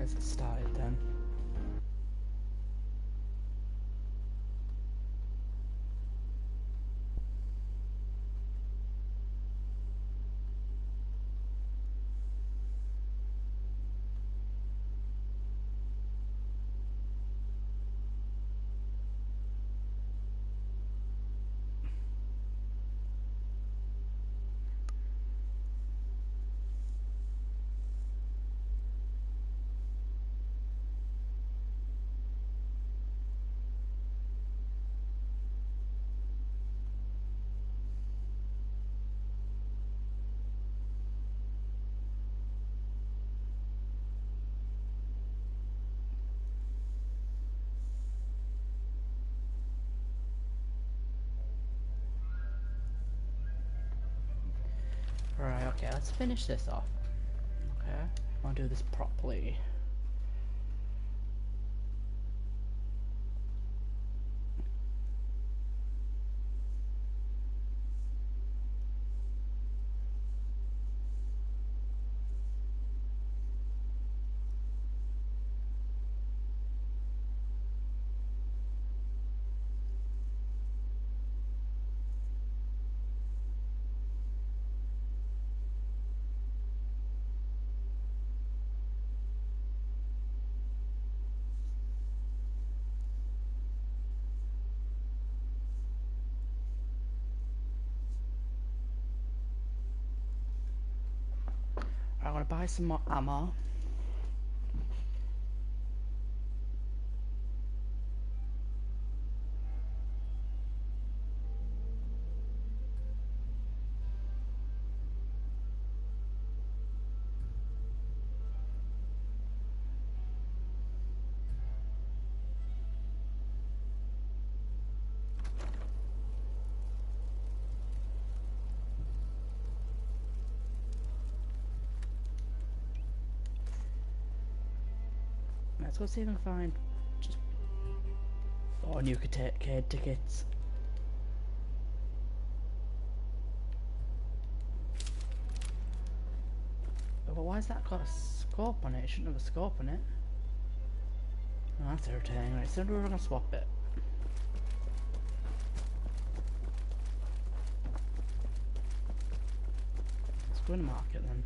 Let's get started then. Right, okay, let's finish this off. Okay, I want to do this properly. I want to buy some more ammo. Let's go see if I can find just 4 new arcade tickets. But why has that got a scope on it? It shouldn't have a scope on it. Oh, that's irritating. Right, so we're gonna swap it. Let's go in the market then.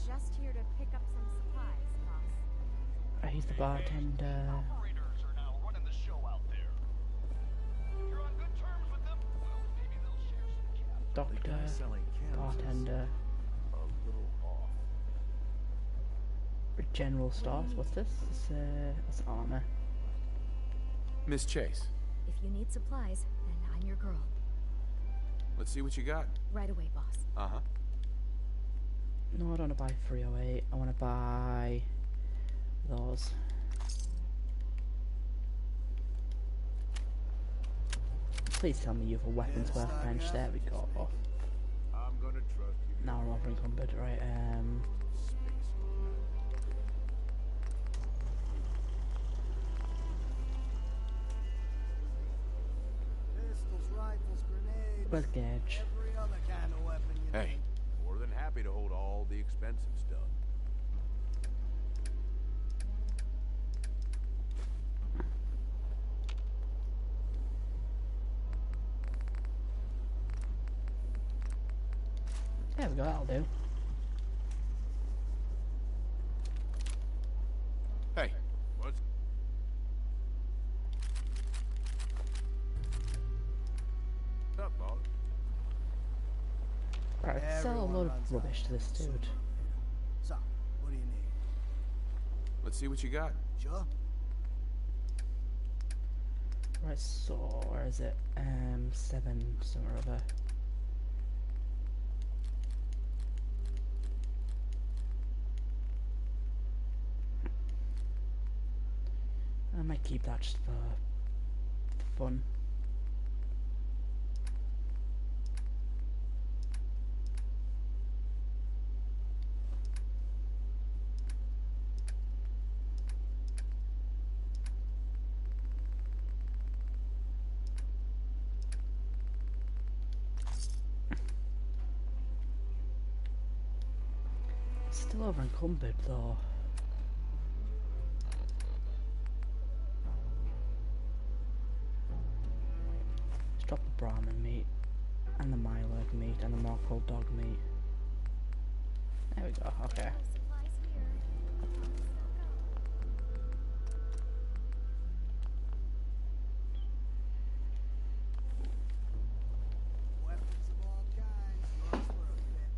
Just here to pick up some supplies, boss. He's the bartender. Operators are now running the show out there. If you're on good terms with them, well, maybe they'll share some cash. Doctor, selling bartender, a little off. general stores. What's this? It's armor. Miss Chase, If you need supplies, then I'm your girl. let's see what you got. Right away, boss. Uh-huh. No, I don't want to buy 308. I want to buy those. Please tell me you have a weapons workbench. There we go. I'm gonna trust you. Now we're over encumbered, right? Pistols, rifles, grenades. Where's Gage? Every other kind of weapon you Hey, need. more than happy to hold all the expensive stuff. There we go, that'll do. Hey, what's... up, boss? Right, sell a Everyone load runs of rubbish to this out. dude. So, what do you need? Let's see what you got. Sure. Right, so where is it? 7 somewhere or other. I might keep that just for fun. Still over encumbered though. Let's drop the Brahmin meat and the Milo meat and the Morkel dog meat. There we go, okay. Supplies here. Weapons of all kinds. Yours for a bit.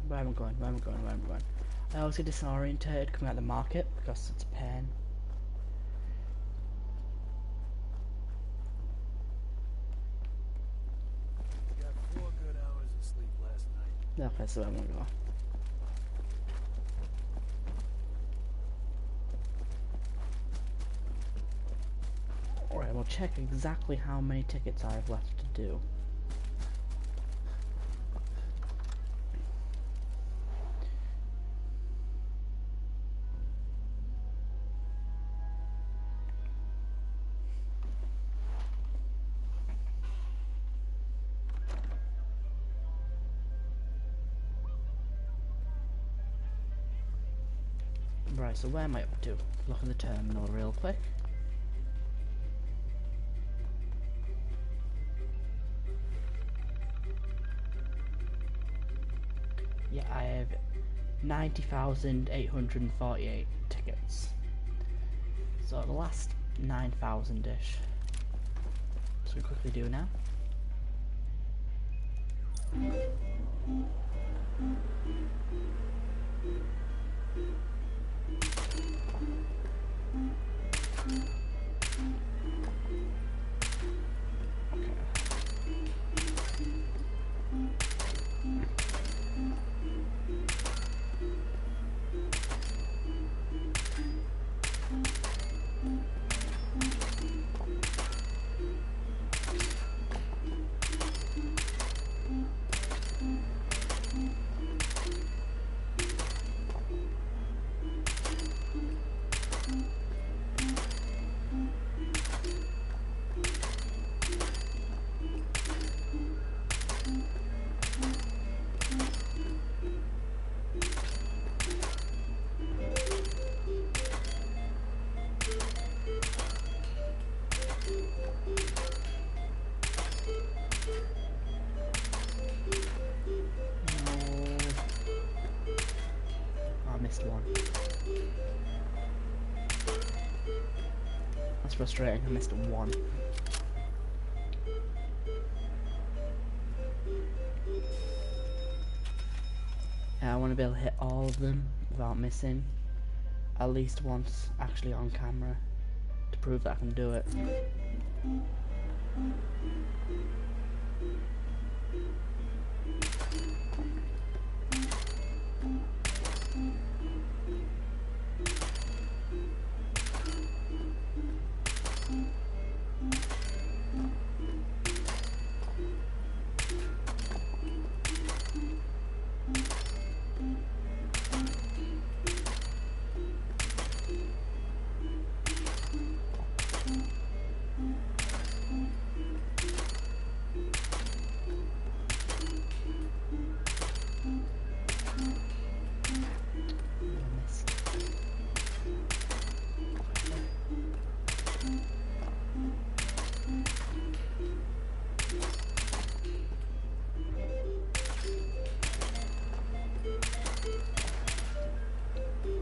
Where am I going? Where am I going? Where am I going? I always get disorientated coming out of the market because it's a pain. Got 4 good hours of sleep last night. Okay, so where am I going? Alright, we'll check exactly how many tickets I have left to do. Right, so where am I up to? Look at the terminal real quick. Yeah, I have 90,848 tickets. So the last 9,000-ish. So we quickly do now. One. That's frustrating, I missed one. Yeah, I want to be able to hit all of them without missing at least once actually on camera to prove that I can do it.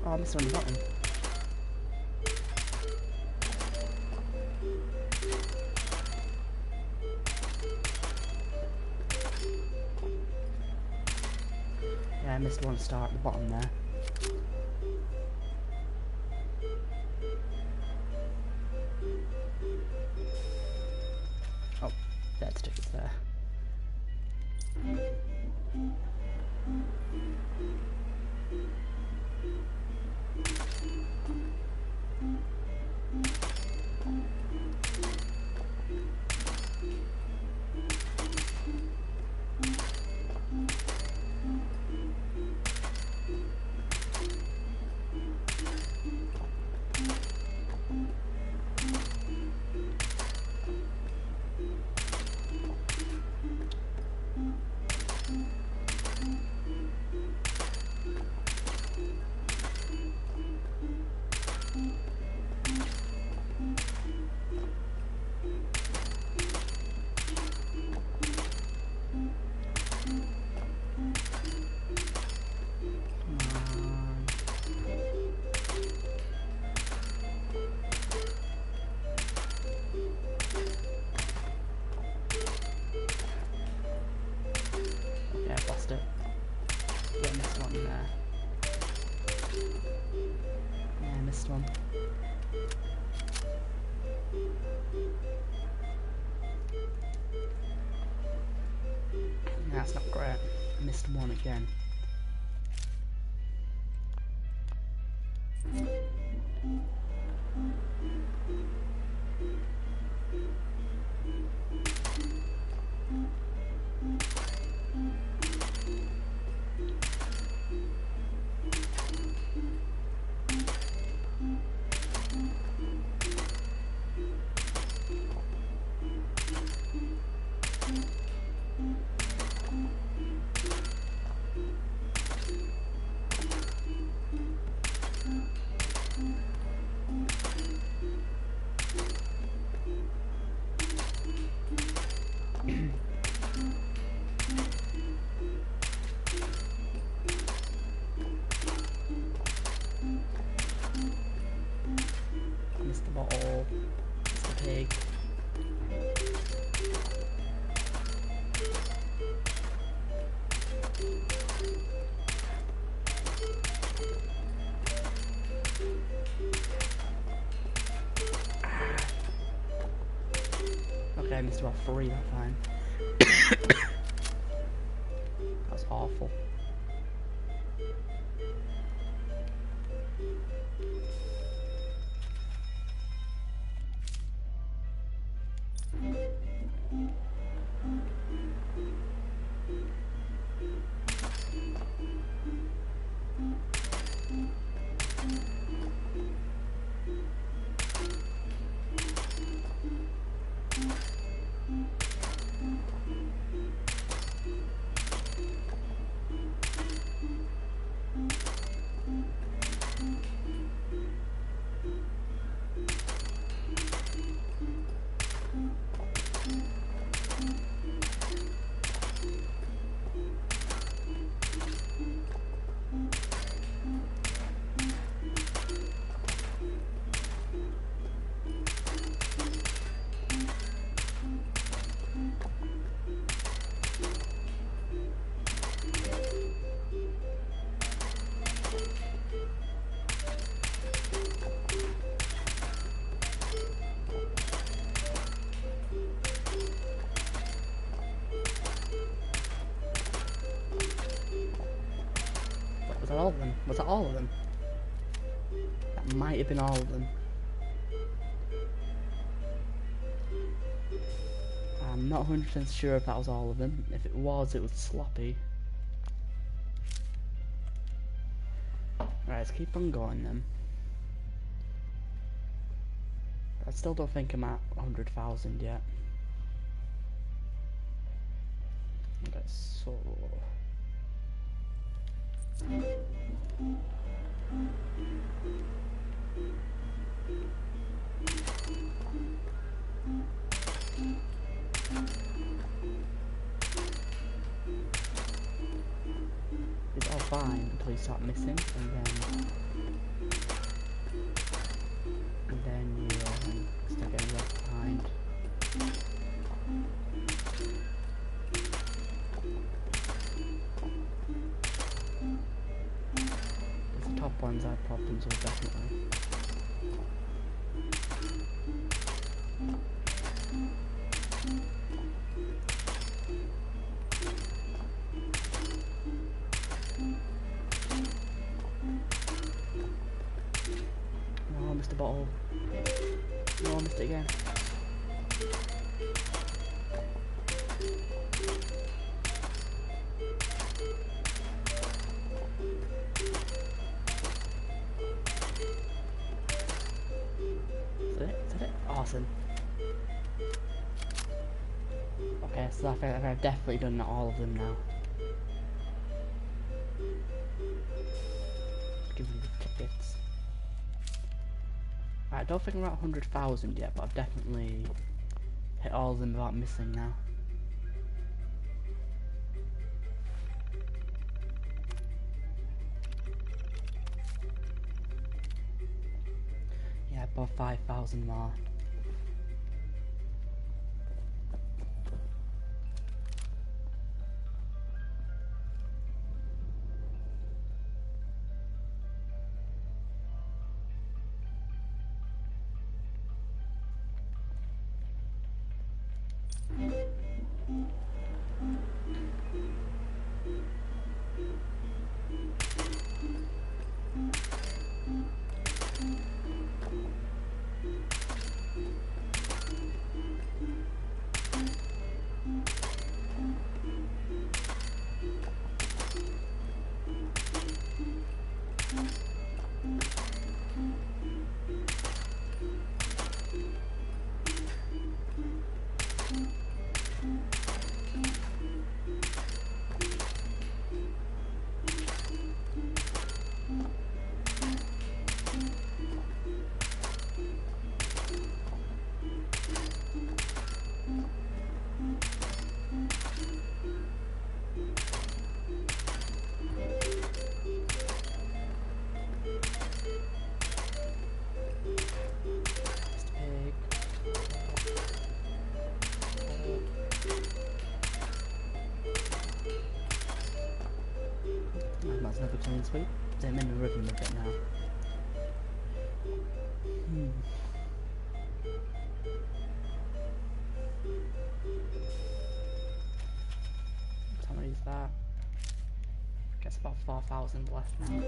Oh, I missed one button. Yeah, I missed one star at the bottom there. Oh, dead stickers there. One. That's not great. I missed one again. Missed the bottle. Missed the pig. Okay, I missed about 3 that time. That was awful. Was that all of them? Was that all of them? That might have been all of them. I'm not 100% sure if that was all of them. If it was sloppy. Right, let's keep on going then. I still don't think I'm at 100,000 yet. Okay, so... These are fine until you start missing, and then you start getting left behind. The top ones have problems with, definitely. No, I missed the bottle. No, I missed it again. Is that it? Is that it? Awesome. Okay, so I think I've definitely done all of them now. Give me the tickets. I don't think I'm at 100,000 yet, but I've definitely hit all of them without missing now. Yeah, about 5,000 more. That's another clean sweep. I'm in the rhythm a bit now. How many is that? I guess about 4,000 left now.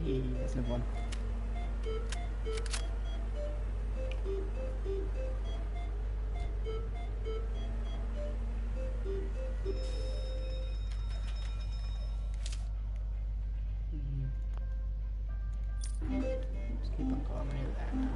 There's another one. Just keep on going near there now.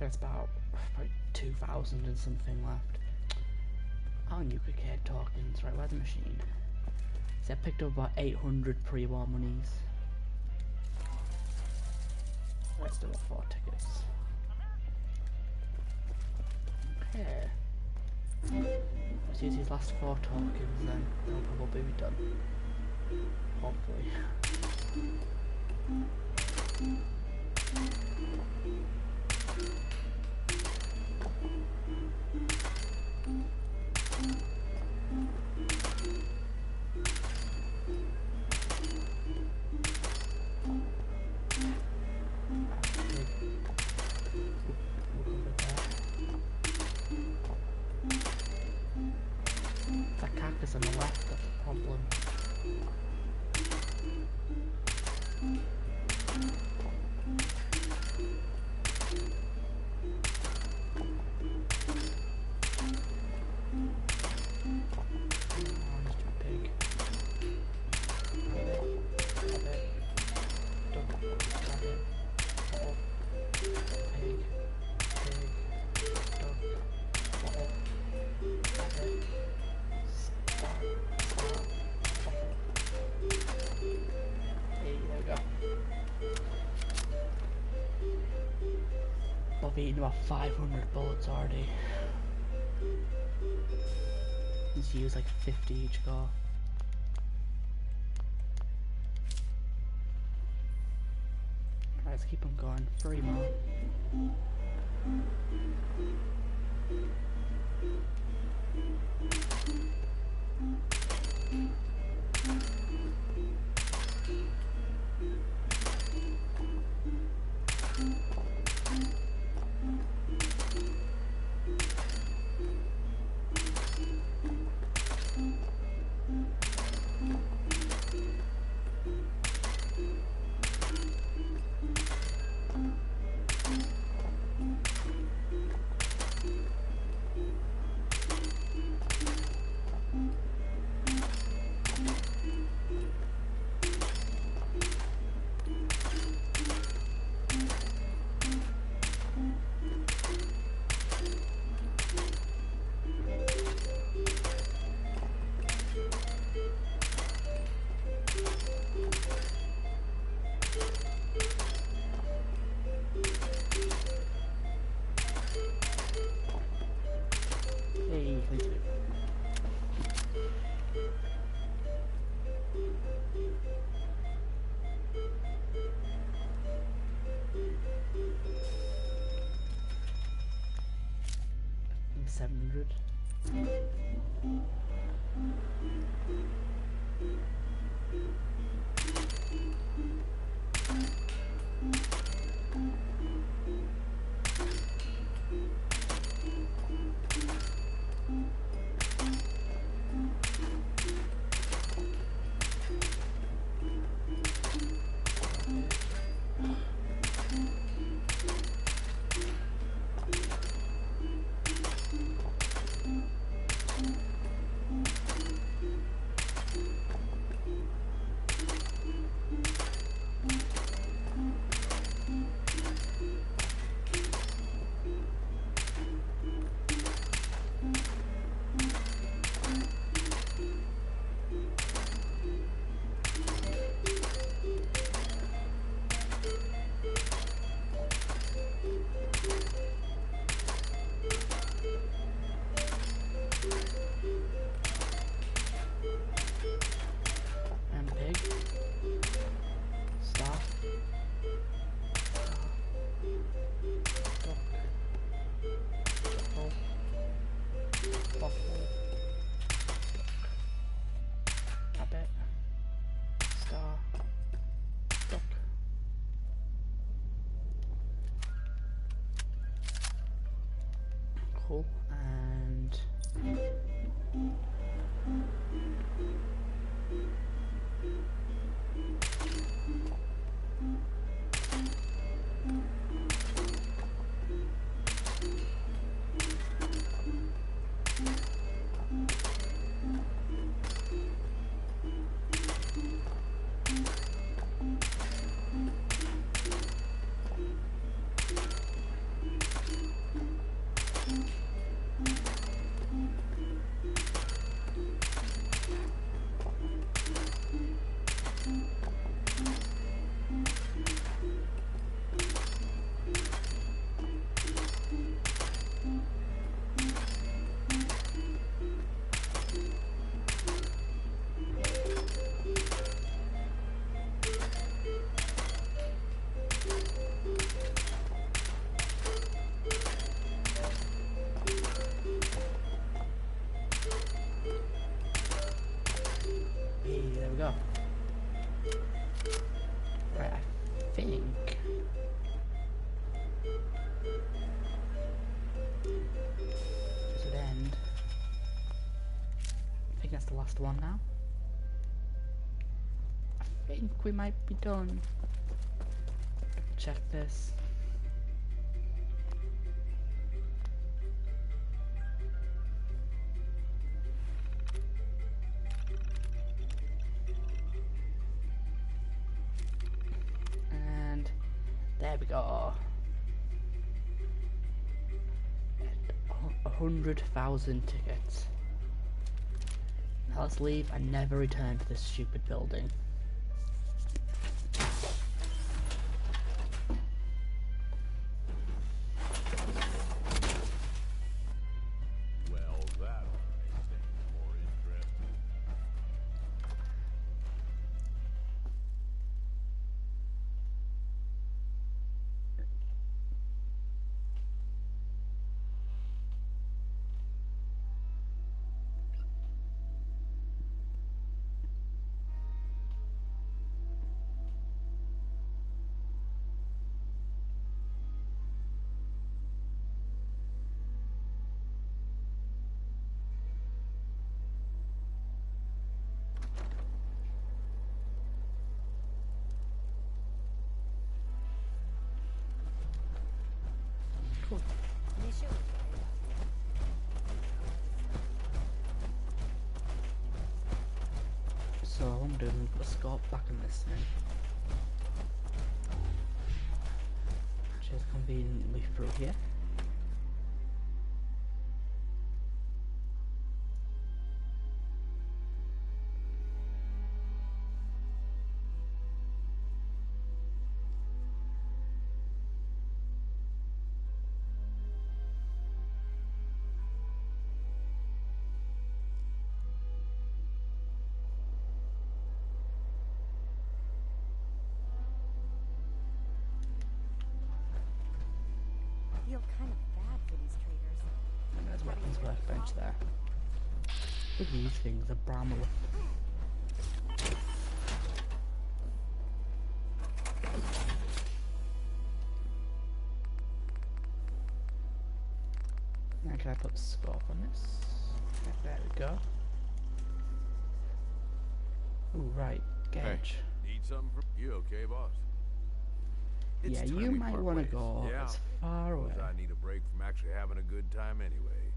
There's about probably 2,000 and something left. Oh, you could get tokens. Right, where's the machine? See, I picked up about 800 pre-war monies. Let's do 4 tickets. Okay. Let's use these last 4 tokens then. They'll probably be done. Hopefully. That cactus on the left, that's a problem. I've eaten about 500 bullets already. Just use like 50 each go. Alright, let's keep on going. 3 more. Hey, thank you. $700. guess the last one now. I think we might be done. Check this. And there we go. 100,000 tickets. Now let's leave and never return to this stupid building. Well, that'll make things more interesting. Cool. So I'm doing put a scope back in this thing. Which is conveniently through here. I feel kind of bad for these traders. And there's weapons workbench there. Look at these things, a Bramble. Now can I put the scope on this? Yeah, there we go. Ooh, right, gauge. Need something from you, okay, boss? It's Yeah, time you we might part want to ways. go Yeah. as far away. Suppose I need a break from actually having a good time anyway.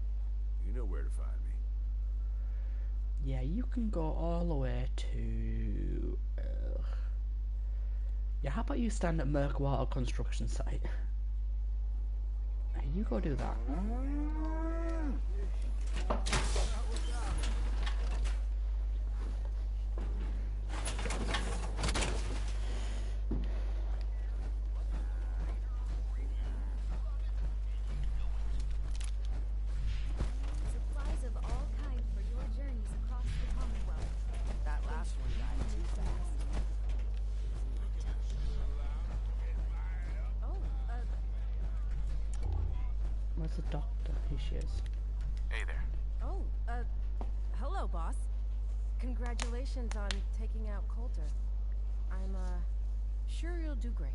You know where to find me. Yeah, you can go all the way to... yeah, how about you stand at Merkwater construction site? Hey, you go do that. Supplies of all kinds for your journeys across the Commonwealth. That last one died too fast. Oh, Where's the doctor? Here she is. Hey there. hello, boss. Congratulations on taking out Coulter. I'm, sure you'll do great.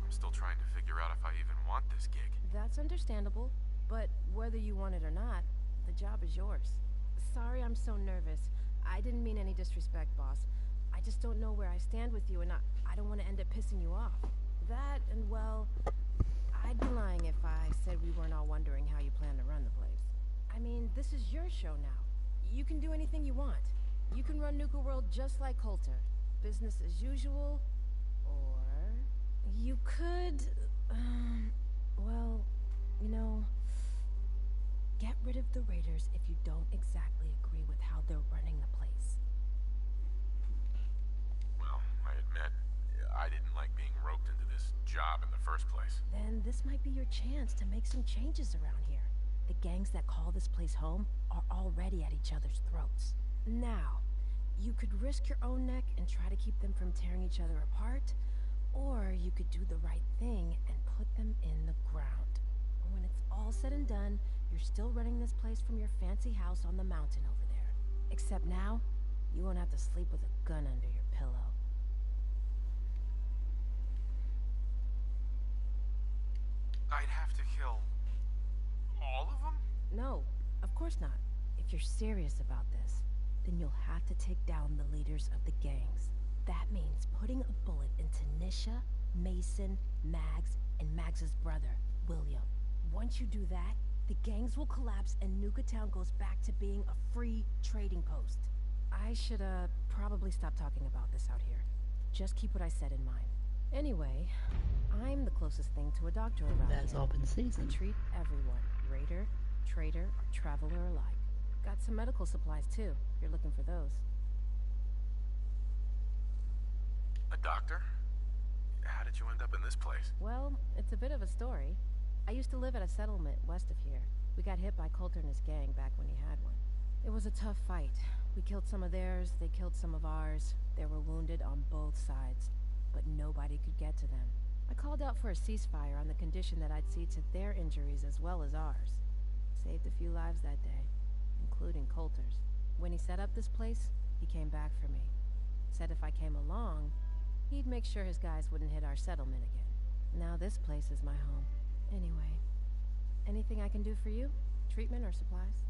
I'm still trying to figure out if I even want this gig. That's understandable, but whether you want it or not, the job is yours. Sorry I'm so nervous. I didn't mean any disrespect, boss. I just don't know where I stand with you, and I don't want to end up pissing you off. That, and well, I'd be lying if I said we weren't all wondering how you plan to run the place. I mean, this is your show now. You can do anything you want. You can run Nuka World just like Coulter. Business as usual, or you could, well, you know, get rid of the Raiders if you don't exactly agree with how they're running the place. Well, I admit, I didn't like being roped into this job in the first place. Then this might be your chance to make some changes around here. The gangs that call this place home are already at each other's throats. Now, you could risk your own neck and try to keep them from tearing each other apart, or you could do the right thing and put them in the ground. When it's all said and done, you're still running this place from your fancy house on the mountain over there. Except now, you won't have to sleep with a gun under your pillow. I'd have to kill all of them? No, course not. If you're serious about this, then you'll have to take down the leaders of the gangs. That means putting a bullet into Nisha, Mason, Mags, and Mags's brother, William. Once you do that, the gangs will collapse and Nuka Town goes back to being a free trading post. I should, probably stop talking about this out here. Just keep what I said in mind. Anyway, I'm the closest thing to a doctor around There's here. open season. I treat everyone, raider, trader, or traveler alike. Got some medical supplies too, if you're looking for those. A doctor? How did you end up in this place? Well, it's a bit of a story. I used to live at a settlement west of here. We got hit by Coulter and his gang back when he had one. It was a tough fight. We killed some of theirs, they killed some of ours. There were wounded on both sides, but nobody could get to them. I called out for a ceasefire on the condition that I'd see to their injuries as well as ours. Saved a few lives that day, including Coulter's. When he set up this place, he came back for me. Said if I came along, he'd make sure his guys wouldn't hit our settlement again. Now this place is my home. Anyway, anything I can do for you? Treatment or supplies?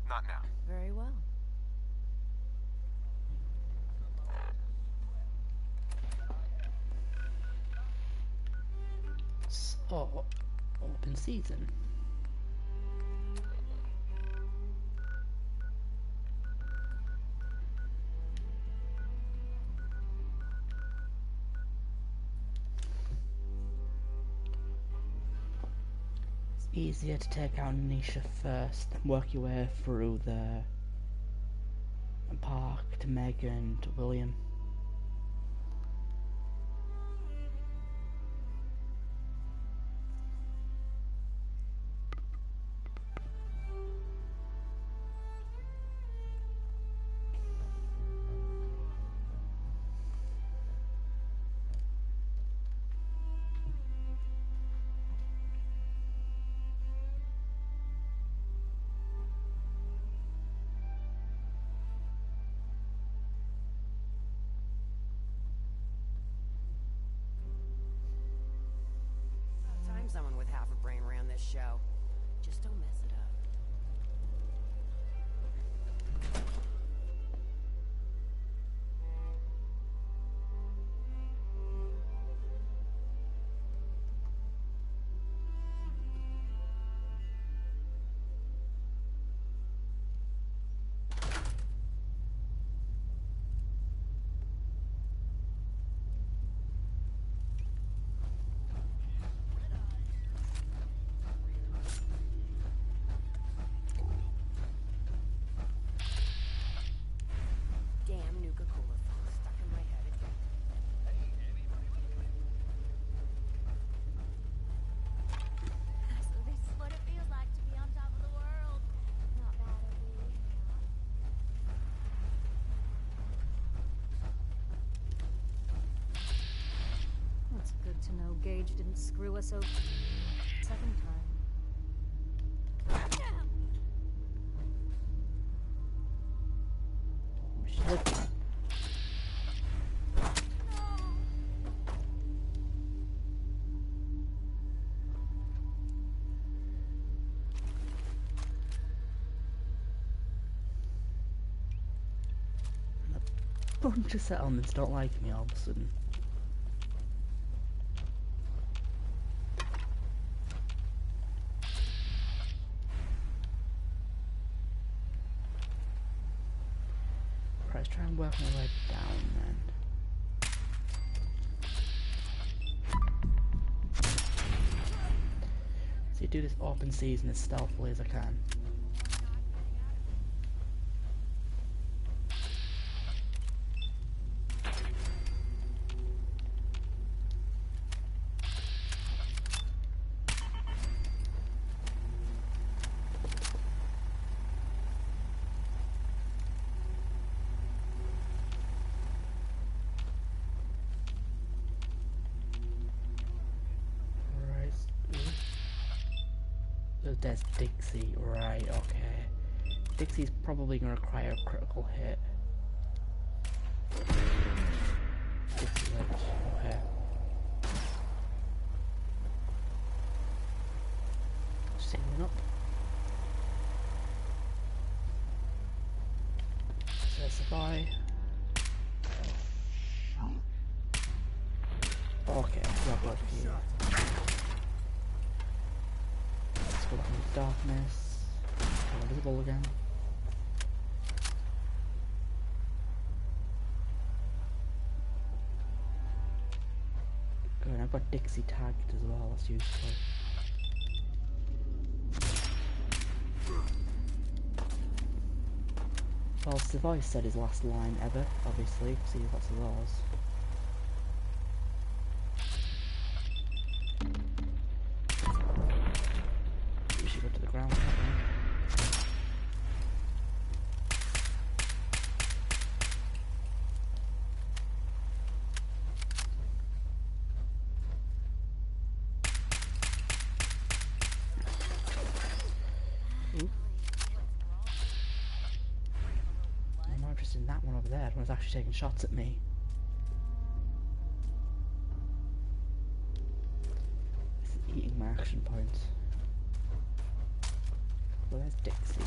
Not now. Very well. So, open season. It's easier to take out Nisha first, work your way through the park to Megan to William. About time someone with half a brain ran this show. Just don't mess it up. Damn Nuka-Cola phone stuck in my head again. So this is what it feels like to be on top of the world. Not bad, It's good to know Gage didn't screw us over second time. Shit. A bunch of settlements don't like me all of a sudden. Right, let's try and work my way down then. So you do this open season as stealthily as I can. There's Dixie, right, okay. Dixie's probably going to require a critical hit. Dixie Ledge, okay. Sailing up. Falsify. Okay, grab up here. Let's go back into darkness. I'm invisible again. Good, I've got Dixie tagged as well, that's useful. Well, Savoy said his last line ever, obviously, because he lots of those. We should go to the ground, I think. I'm not interested in that one over there. That one's actually taking shots at me. It's eating my action points. Well, there's Dixie.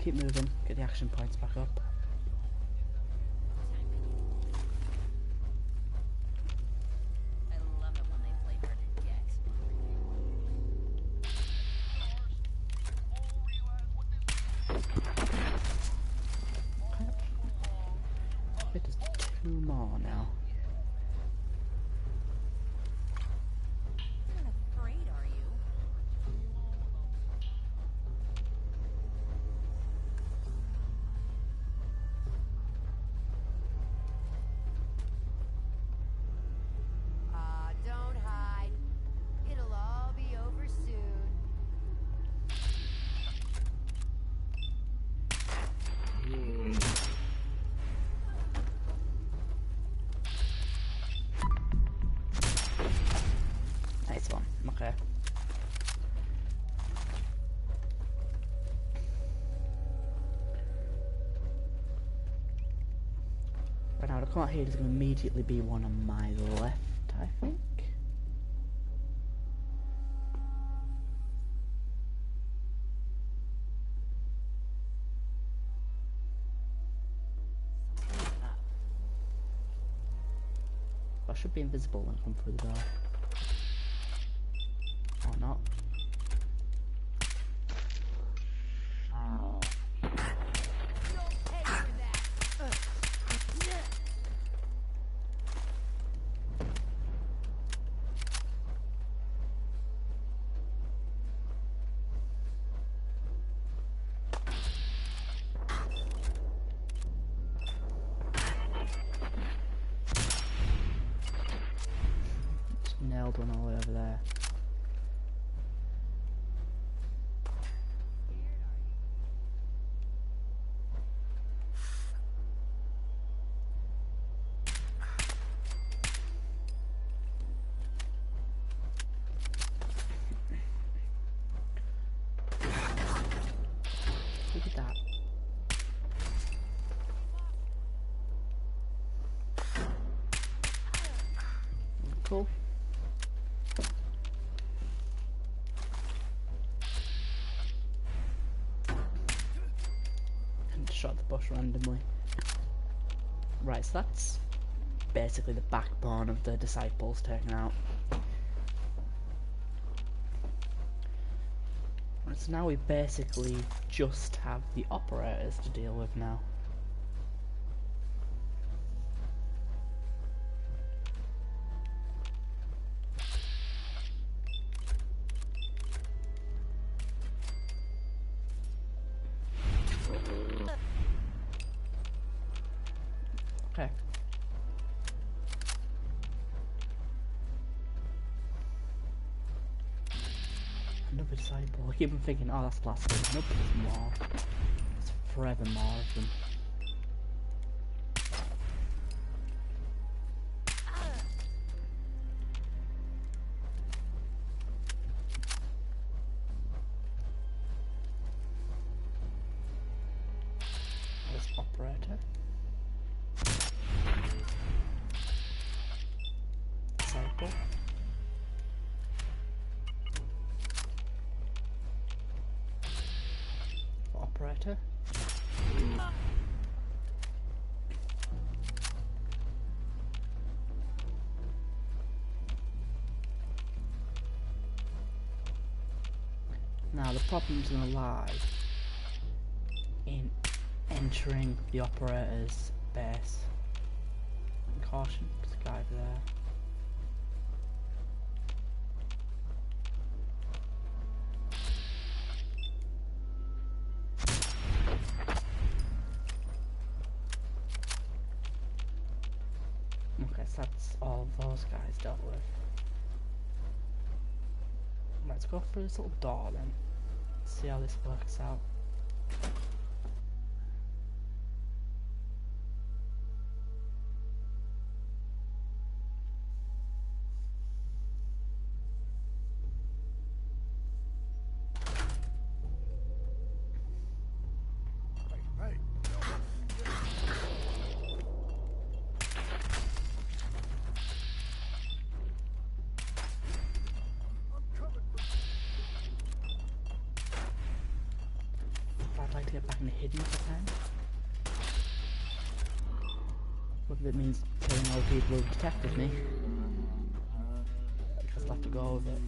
Keep moving, get the action points back up. I love it when they play hard to get. I bet there's 2 more now. You're not afraid, are you? Don't hide. It'll all be over soon. Nice one, okay. Right now, to come out here, there's going to immediately be one on my left, I think. I should be invisible when I come through the door. Or not. Nailed one all the way over there. Look at that. Cool. Shot the bush randomly. Right, so that's basically the backbone of the disciples taken out. And so now we basically just have the operators to deal with now. Okay. Another disciple. I keep on thinking, oh, that's plastic. Nope, there's more. There's forever more of them. Operator. Cycle. Operator. Now the problem's gonna lie in entering the operator's base. Caution, there's a guy over there. Okay, so that's all those guys dealt with. Let's go through this little door then. See how this works out. Hey, I'd like to get back into hidden if I can. Whether it means killing all the people who detected me. I just have to go with it.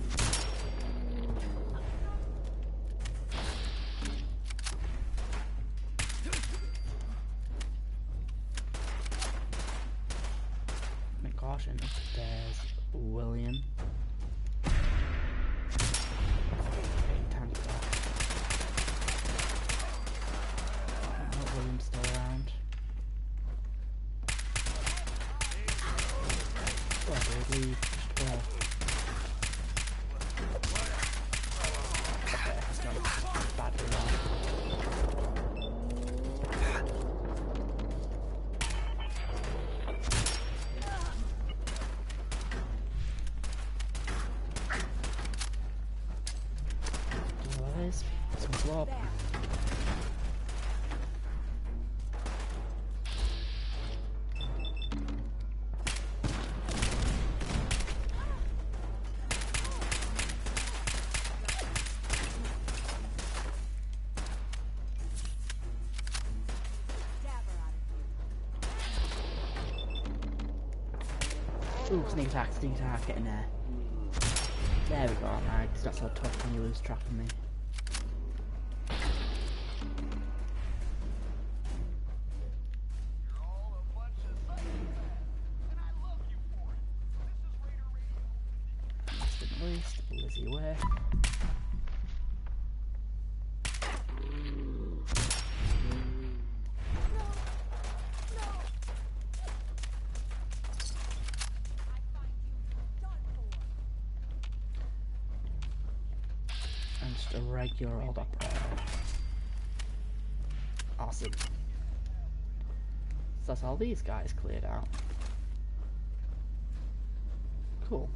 Make caution, there's William. Tank that. William's still around. Oh, dude, leave. Just go. Okay, that's not badly wrong. There it is. Some flop. Ooh, sneak attack, get in there. There we go, alright, it's not so tough when you lose track of me. You're all a bunch of psychopaths, and I love you for it. This is Raider Radio. Last but not least, Lizzie Way. And just a regular old operator. Awesome. So that's all these guys cleared out. Cool.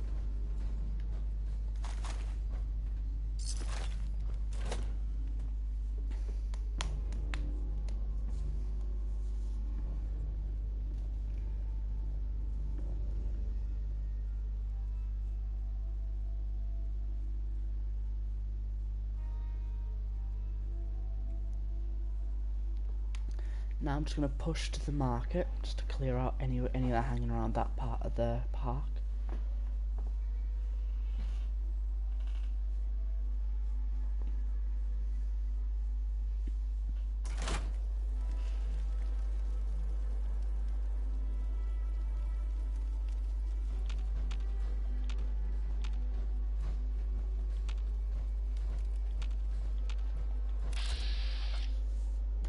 Now I'm just going to push to the market just to clear out any that hanging around that part of the park.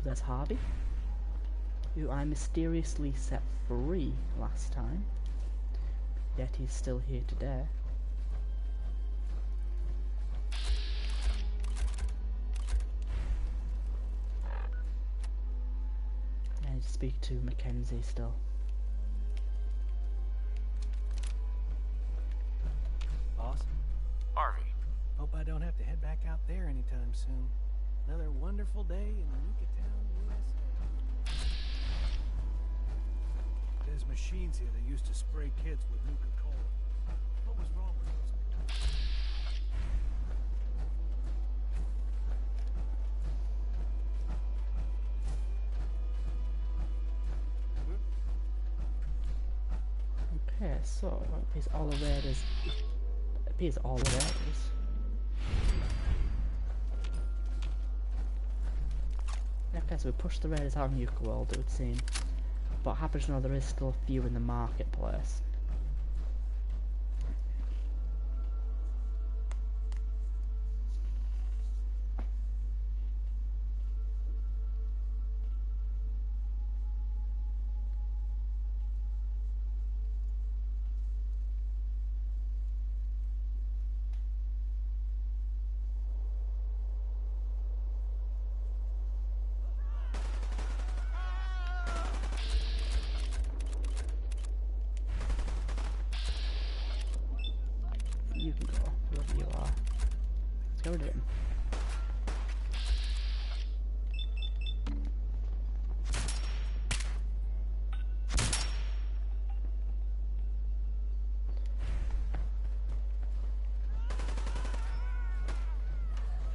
There's Harvey, who I mysteriously set free last time, yet he's still here today. I need to speak to Mackenzie still. boss. Harvey, Hope I don't have to head back out there anytime soon. Another wonderful day in Nuketown, USA. There's machines here that used to spray kids with Nuka-Cola. What was wrong with those? Okay, so it appears all the raiders. It appears all the raiders. Okay, so we pushed the raiders out of Nuka World, it would seem. But happens to know there is still a few in the marketplace. You can go, whoever you are. Let's get rid of him.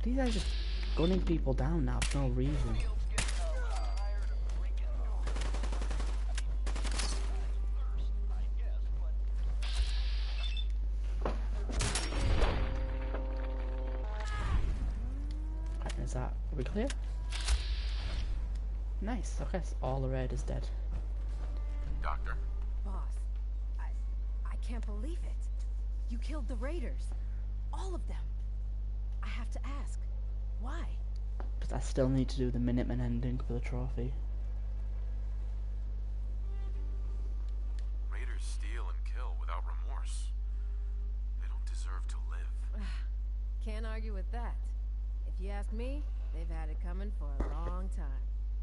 These guys are just gunning people down now for no reason. Is that, are we clear? Nice, okay, so all the raiders dead. Doctor? Boss, I can't believe it. You killed the raiders. All of them. I have to ask, why? Because I still need to do the Minuteman ending for the trophy. Raiders steal and kill without remorse. They don't deserve to live. Can't argue with that. If you ask me, they've had it coming for a long time.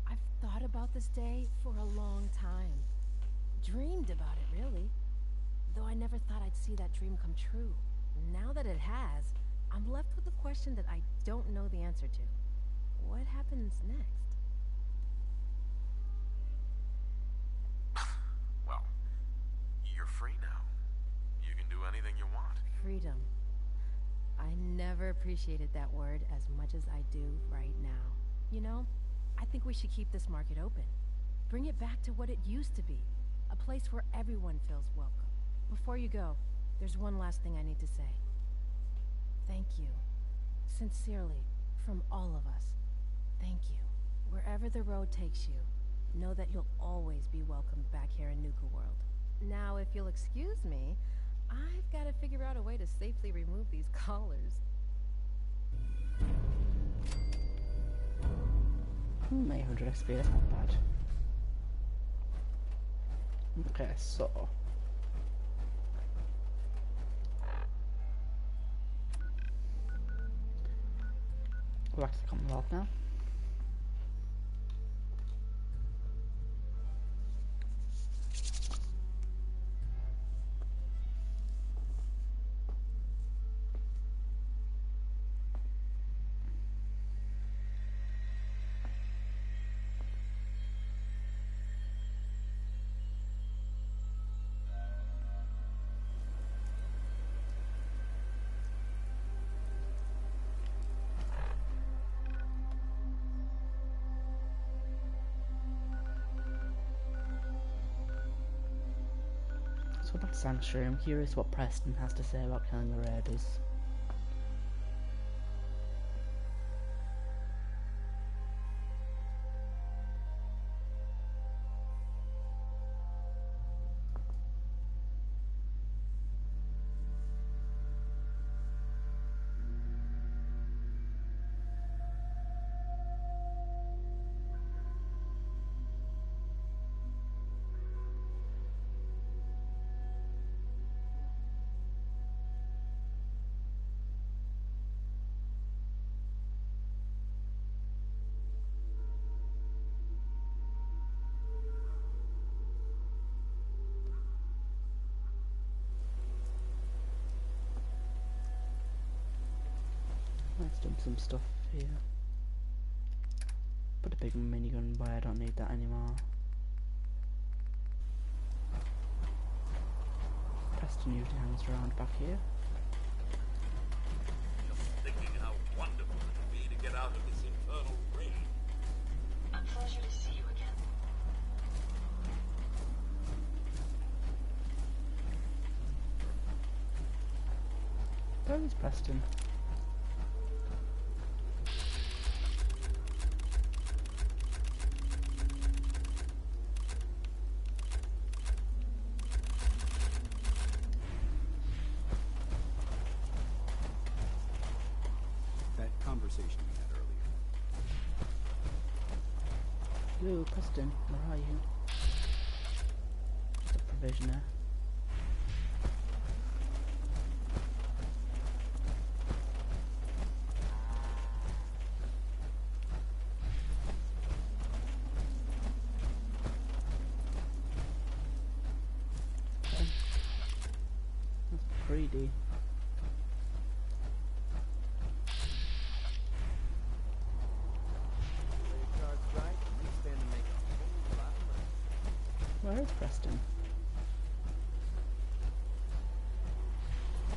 I've thought about this day for a long time. Dreamed about it, really. Though I never thought I'd see that dream come true. Now that it has, I'm left with a question that I don't know the answer to. What happens next? Well, you're free now. You can do anything you want. Freedom. I never appreciated that word as much as I do right now. You know, I think we should keep this market open. Bring it back to what it used to be. A place where everyone feels welcome. Before you go, there's one last thing I need to say. Thank you. Sincerely, from all of us. Thank you. Wherever the road takes you, know that you'll always be welcomed back here in Nuka World. Now, if you'll excuse me, I've got to figure out a way to safely remove these collars. 800 XP, that's not bad. Okay, so... go back to the Commonwealth now. So back to Sanctuary, I'm curious what Preston has to say about killing the raiders. Let's dump some stuff here. Put a big minigun by, I don't need that anymore. Preston usually hangs around back here. Just thinking how wonderful it would be to get out of this infernal ring. A pleasure to see you again. Where is Preston? That conversation we had earlier. Yo, Preston, where are you? There's a provisioner. Okay. That's pretty. Where is Preston?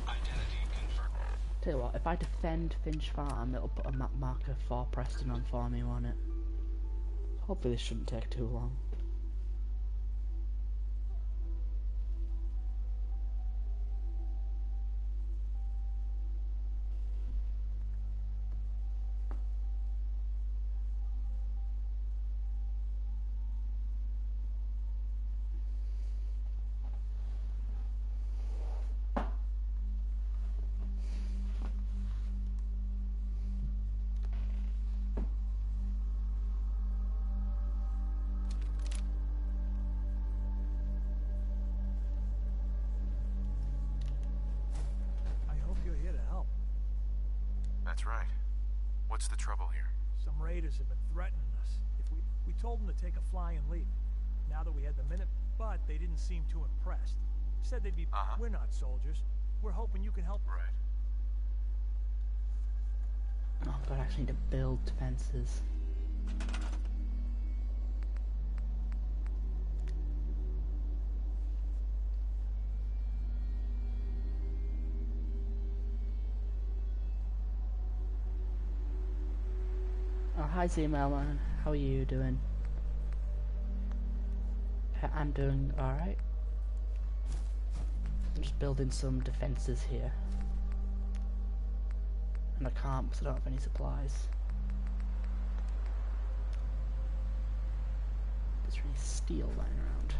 Identity confirmed. Tell you what, if I defend Finch Farm, it'll put a map marker for Preston on for me, won't it? Hopefully this shouldn't take too long. I hope you're here to help. That's right. What's the trouble here? Some raiders have been threatening us. If we told them to take a flying leap. Now that we had the minute, but they didn't seem too impressed. Said they'd be. We're not soldiers. We're hoping you can help. Right. Oh god, I actually need to build defences. Oh, hi Z-Mailman, how are you doing? I'm doing alright. I'm just building some defences here. And I can't because I don't have any supplies. There's really steel lying around.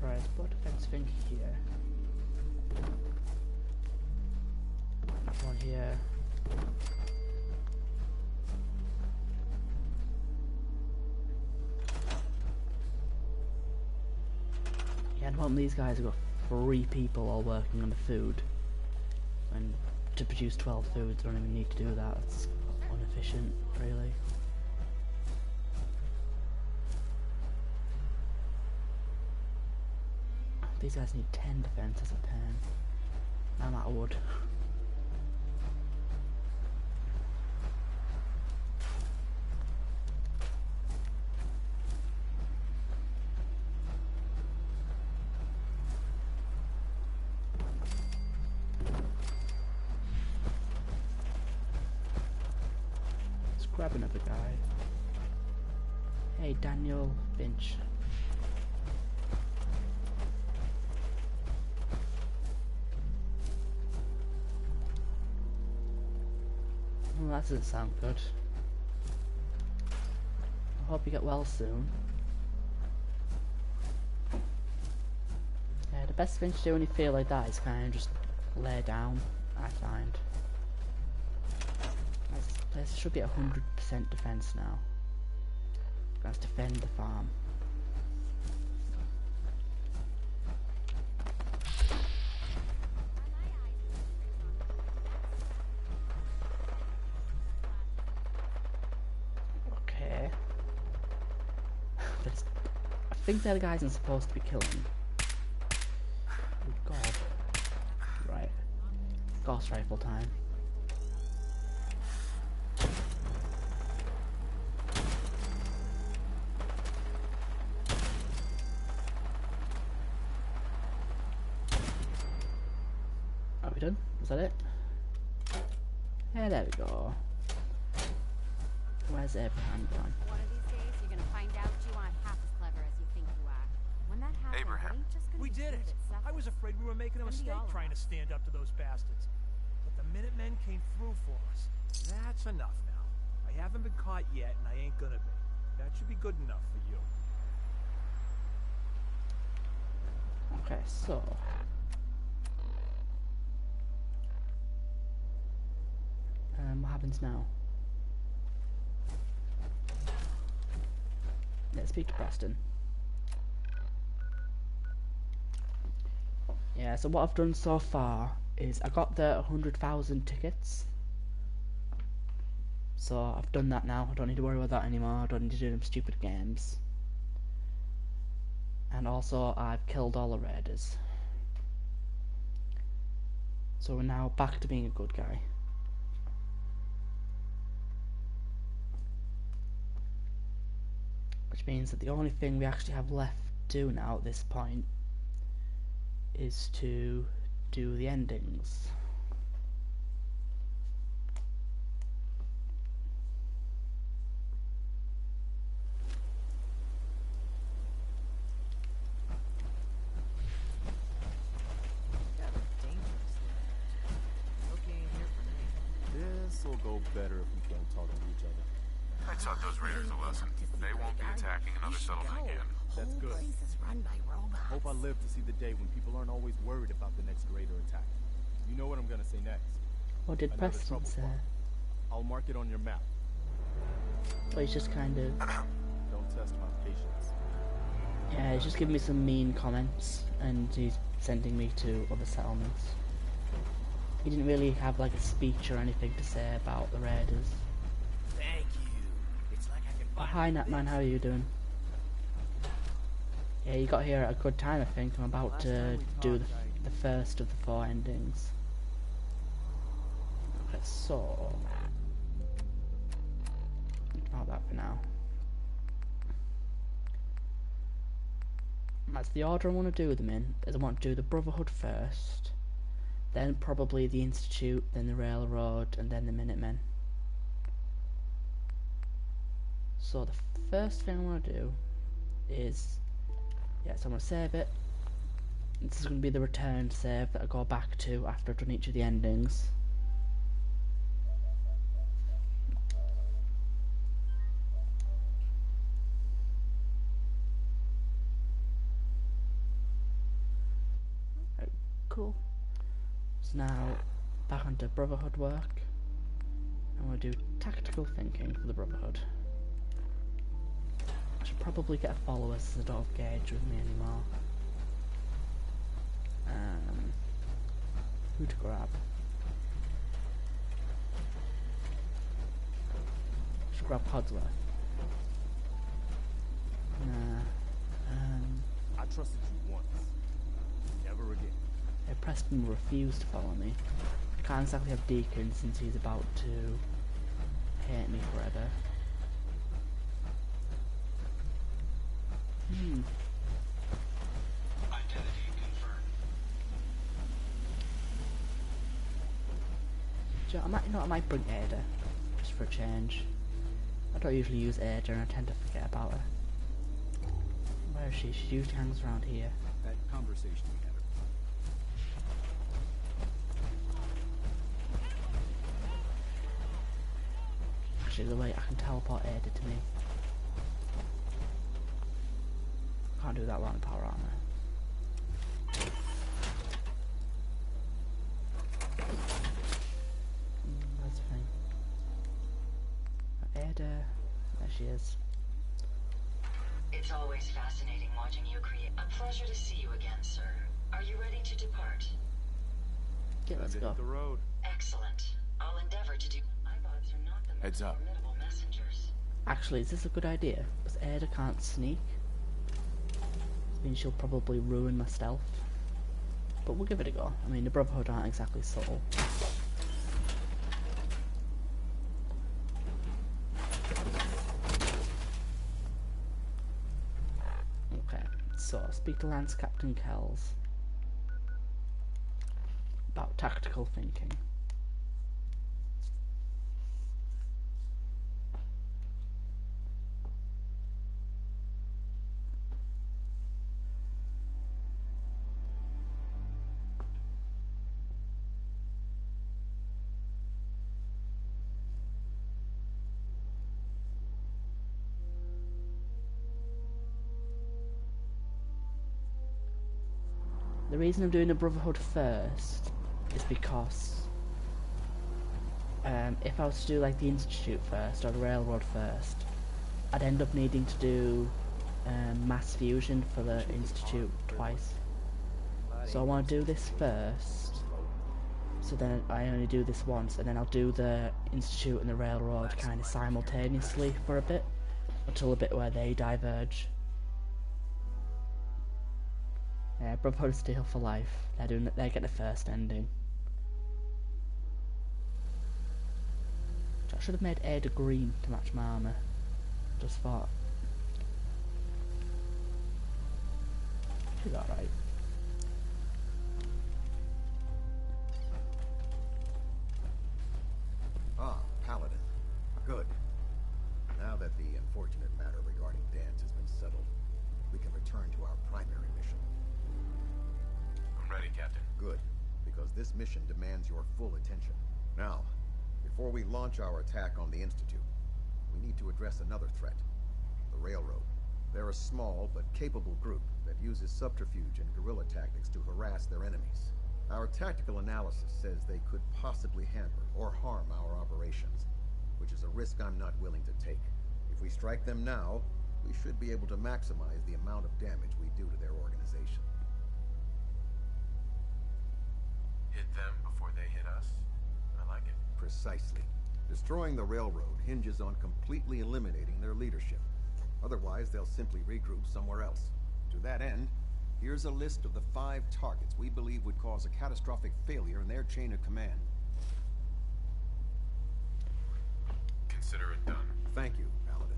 Right, let's put a defense thing here. That one here. Yeah, and one of these guys have got 3 people all working on the food. And to produce 12 foods, they don't even need to do that. It's inefficient, really. These guys need 10 defenses of 10. I'm out of wood. Let's grab another guy. Hey, Daniel Finch. Well, that doesn't sound good. I hope you get well soon. Yeah, the best thing to do when you feel like that is kind of just lay down, I find. This place should be at 100% defense now. Let's defend the farm. Okay. I think they're the guys I'm supposed to be killing. Oh god. Right. Ghost rifle time. we done? Was that it? Yeah, there we go. Where's Abraham gone? One of these days, you're gonna find out you aren't half as clever as you think you are. When that happens, Abraham. it ain't just gonna We be did it! smooth I was afraid we were making a It's gonna be mistake all trying to of us. stand up to those bastards. But the Minutemen came through for us. That's enough now. I haven't been caught yet, and I ain't gonna be. That should be good enough for you. Okay, so what happens now? Let's speak to Preston. Yeah, so what I've done so far is I got the 100,000 tickets. So I've done that now. I don't need to worry about that anymore. I don't need to do them stupid games. And also I've killed all the raiders. So we're now back to being a good guy. Which means that the only thing we actually have left to do now at this point is to do the endings. This'll go better if we can't talk to each other. I taught those raiders a lesson. They won't be attacking another settlement again. That's good. Hope I live to see the day when people aren't always worried about the next raider attack. You know what I'm gonna say next. What did I know the Preston trouble say? spot. I'll mark it on your map. Well, he's just kind of... Don't test my patience. Yeah, he's just giving me some mean comments, and he's sending me to other settlements. He didn't really have like a speech or anything to say about the raiders. Thank you. It's like I can Oh, hi Natman, how are you doing? Yeah, you got here at a good time, I think. I'm about to do the first of the 4 endings. Okay, so... About that for now. That's the order I want to do them in. Is I want to do the Brotherhood first, then probably the Institute, then the Railroad, and then the Minutemen. So the first thing I want to do is, yes, I'm going to save it. This is going to be the return save that I go back to after I've done each of the endings. Cool. So now back onto Brotherhood work. I'm going to do tactical thinking for the Brotherhood. I should probably get a follower so they don't have Gage with me anymore. Who to grab? Should grab Codsworth. Nah. I trusted you once. Never again. Yeah, Preston will refuse to follow me. I can't exactly have Deacon since he's about to hate me forever. Identity confirmed. I might bring Ada, just for a change. I don't usually use Ada and I tend to forget about her. Where is she? She usually hangs around here. That conversation we had. Actually, the way I can teleport Ada to me. Can't do that without power armor. That's fine. Ada, there she is. It's always fascinating watching you create. A pleasure to see you again, sir. Are you ready to depart? Yeah, let's go. Hit the road. Excellent. I'll endeavor to do. iBots are not the most Heads up. formidable messengers. Actually, is this a good idea? Because Ada can't sneak. This means she'll probably ruin my stealth. But we'll give it a go. I mean, the Brotherhood aren't exactly subtle. Okay, so speak to Lance Captain Kells. about tactical thinking. The reason I'm doing the Brotherhood first is because if I was to do like the Institute first or the Railroad first, I'd end up needing to do mass fusion for the Institute twice. So I want to do this first, so then I only do this once, and then I'll do the Institute and the Railroad kind of simultaneously for a bit, until a bit where they diverge. Yeah, Brotherhood of Steel for life. They get the first ending. I should have made Ada green to match my armour. Just thought. She's alright. Ah, Paladin. Good. Now that the unfortunate matter regarding Danse has been settled, we can return to our primary mission. I'm ready, Captain. Good, because this mission demands your full attention. Now, before we launch our attack on the Institute, we need to address another threat. The Railroad. They're a small but capable group that uses subterfuge and guerrilla tactics to harass their enemies. Our tactical analysis says they could possibly hamper or harm our operations, which is a risk I'm not willing to take. If we strike them now, we should be able to maximize the amount of damage we do to their organization. Hit them before they hit us? I like it. Precisely. Destroying the Railroad hinges on completely eliminating their leadership. Otherwise, they'll simply regroup somewhere else. To that end, here's a list of the 5 targets we believe would cause a catastrophic failure in their chain of command. Consider it done. Thank you, Paladin.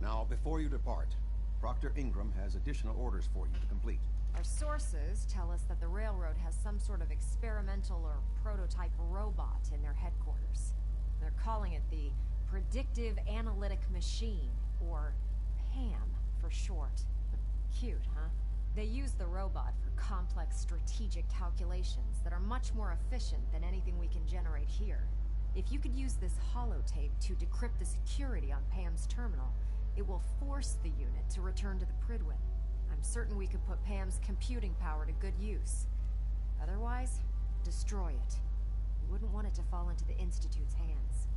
Now, before you depart, Proctor Ingram has additional orders for you to complete. Our sources tell us that the Railroad has some sort of experimental or prototype robot in their headquarters. They're calling it the Predictive Analytic Machine, or PAM for short. Cute, huh? They use the robot for complex strategic calculations that are much more efficient than anything we can generate here. If you could use this holotape to decrypt the security on PAM's terminal, it will force the unit to return to the Prydwen. I'm certain we could put PAM's computing power to good use. Otherwise, destroy it. We wouldn't want it to fall into the Institute's hands.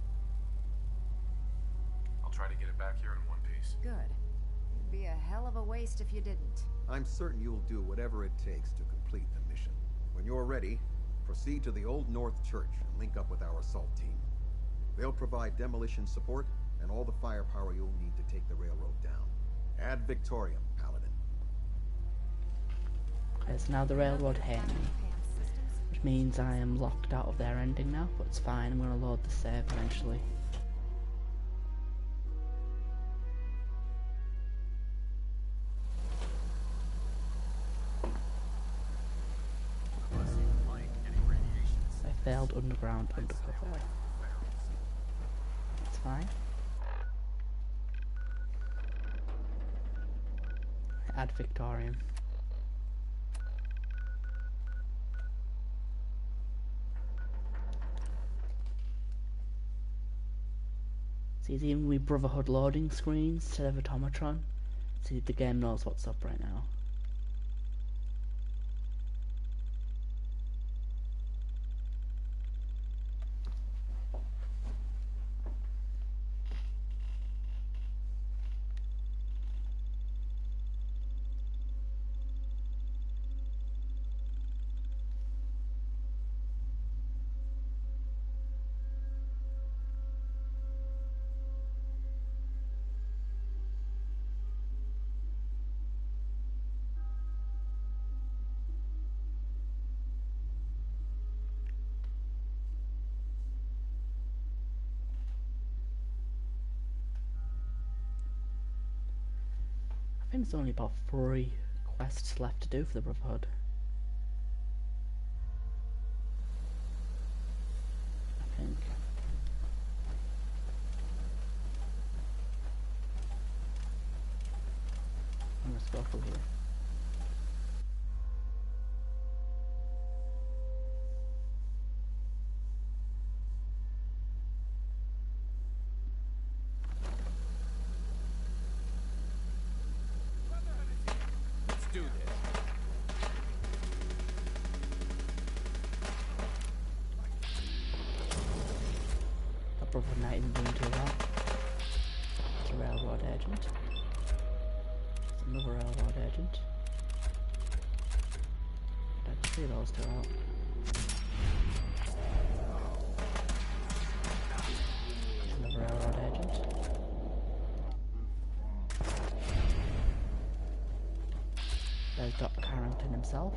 I'll try to get it back here in one piece. Good. It'd be a hell of a waste if you didn't. I'm certain you'll do whatever it takes to complete the mission. When you're ready, proceed to the Old North Church and link up with our assault team. They'll provide demolition support and all the firepower you'll need to take the railroad down. Ad Victoriam, Paladin. Okay, so now the Railroad hit me, which means I am locked out of their ending now, but it's fine, I'm going to load the save eventually. I failed underground undercover. That's fine. Ad Victoriam. See, it's even with Brotherhood loading screens instead of Automatron. See, the game knows what's up right now. I think there's only about 3 quests left to do for the Brotherhood. Let's go through here. Let's do this. That brother Knight isn't doing too well. It's a railroad agent. It's another railroad agent. Let's see those two out. Another railroad agent. There's Dr. Carrington himself.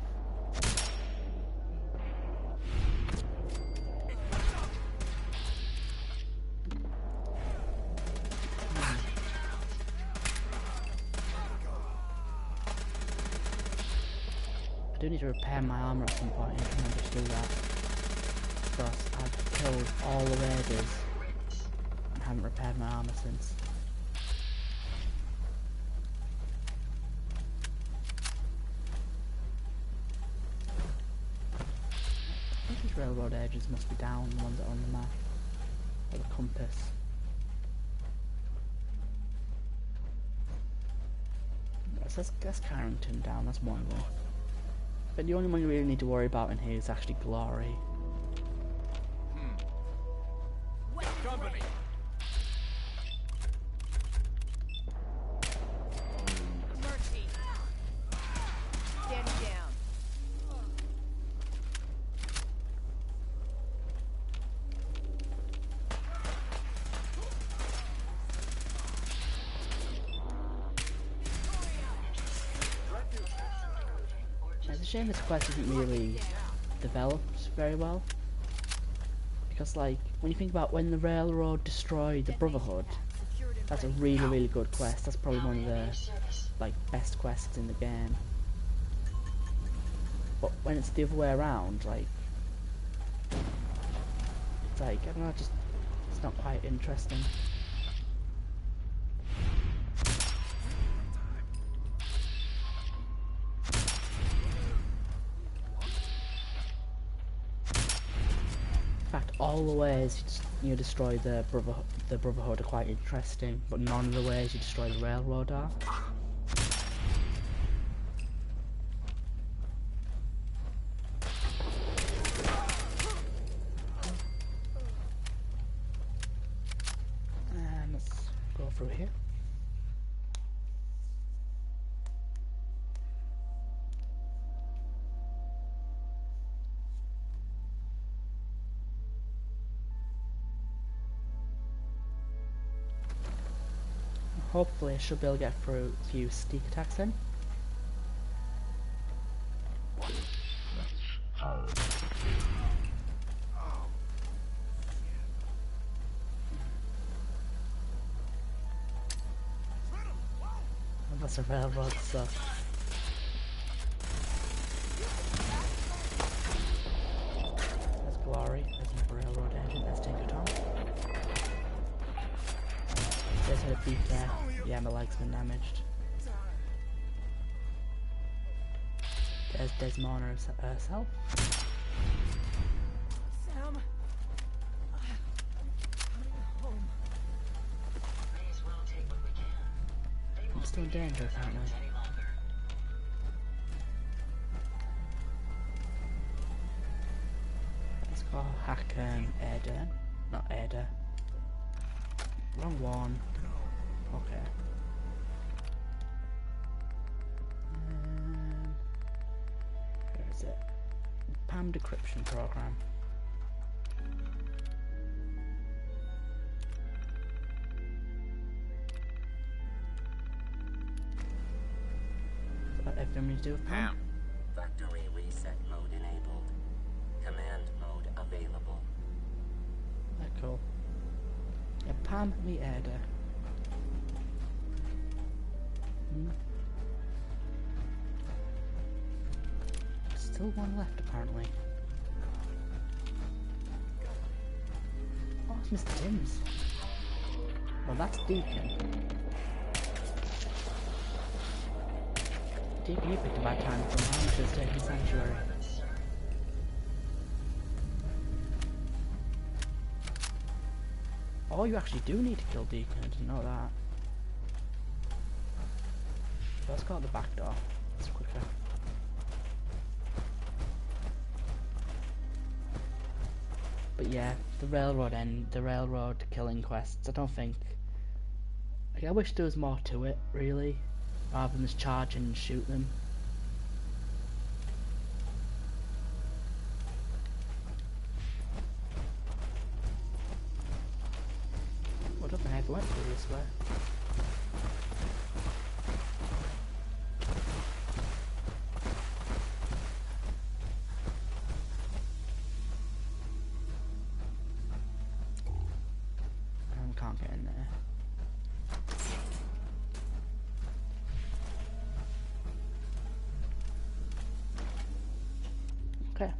I do need to repair my armor at some point. I need to remember to do that. Because I've killed all the raiders and haven't repaired my armor since. I think these railroad edges must be down, the ones that are on the map. Or the compass. That's Carrington down, that's one of them. But the only one you really need to worry about in here is actually Glory. Company. Mercy. Stand down. It's a shame this quest isn't really developed very well. Because, like, when you think about when the railroad destroyed the Brotherhood, that's a really, really good quest. That's probably one of the, like, best quests in the game. But when it's the other way around, like, it's like, I don't know, just, it's not quite interesting. In fact, all the ways you destroy the Brotherhood are quite interesting, but none of the ways you destroy the railroad are. And let's go through here. Hopefully I should be able to get through a few sneak attacks in. That's a railroad stuff. There's Glory, there's a railroad agent, there's Tinker Tom. There's her beak there. Yeah, my leg's been damaged. There's Desmond herself. Sam. Home. I'm still in danger, apparently. Let's go hack Ada. Not Ada. Wrong one. Okay. Where is it? PAM decryption program. Is that everything we do with PAM? Factory reset mode enabled. Command mode available. Cool. Yeah, PAM, meet Ada. Still one left, apparently. Oh, it's Mr. Timms. Well, that's Deacon. Deacon, you picked a bad time from home to stay in Sanctuary. Oh, you actually do need to kill Deacon, I didn't know that. Let's go out the back door. It's quicker. But yeah, the railroad killing quests, I don't think... Like, I wish there was more to it, really, rather than just charge and shoot them. What the heck went through this way? Can't get in there. Okay.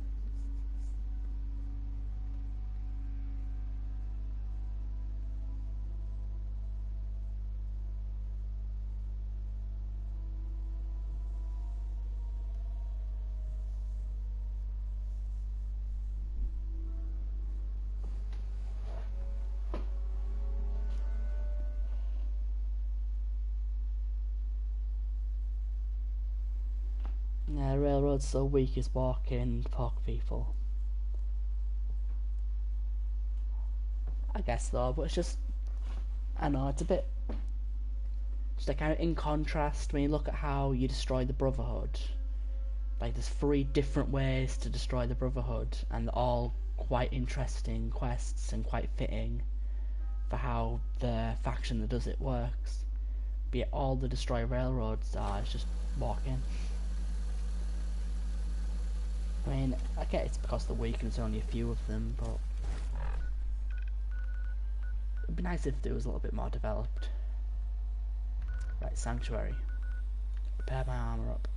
Yeah, railroad's so weak as walking pork people. I guess though, but it's just, I know, it's a bit, just like in contrast when you look at how you destroy the Brotherhood. Like there's 3 different ways to destroy the Brotherhood, and they're all quite interesting quests and quite fitting for how the faction that does it works. But yet all the destroy railroads are is just walking. I mean, I get it's because they're weak and there's only a few of them, but it'd be nice if there was a little bit more developed. Right, Sanctuary. Repair my armor up.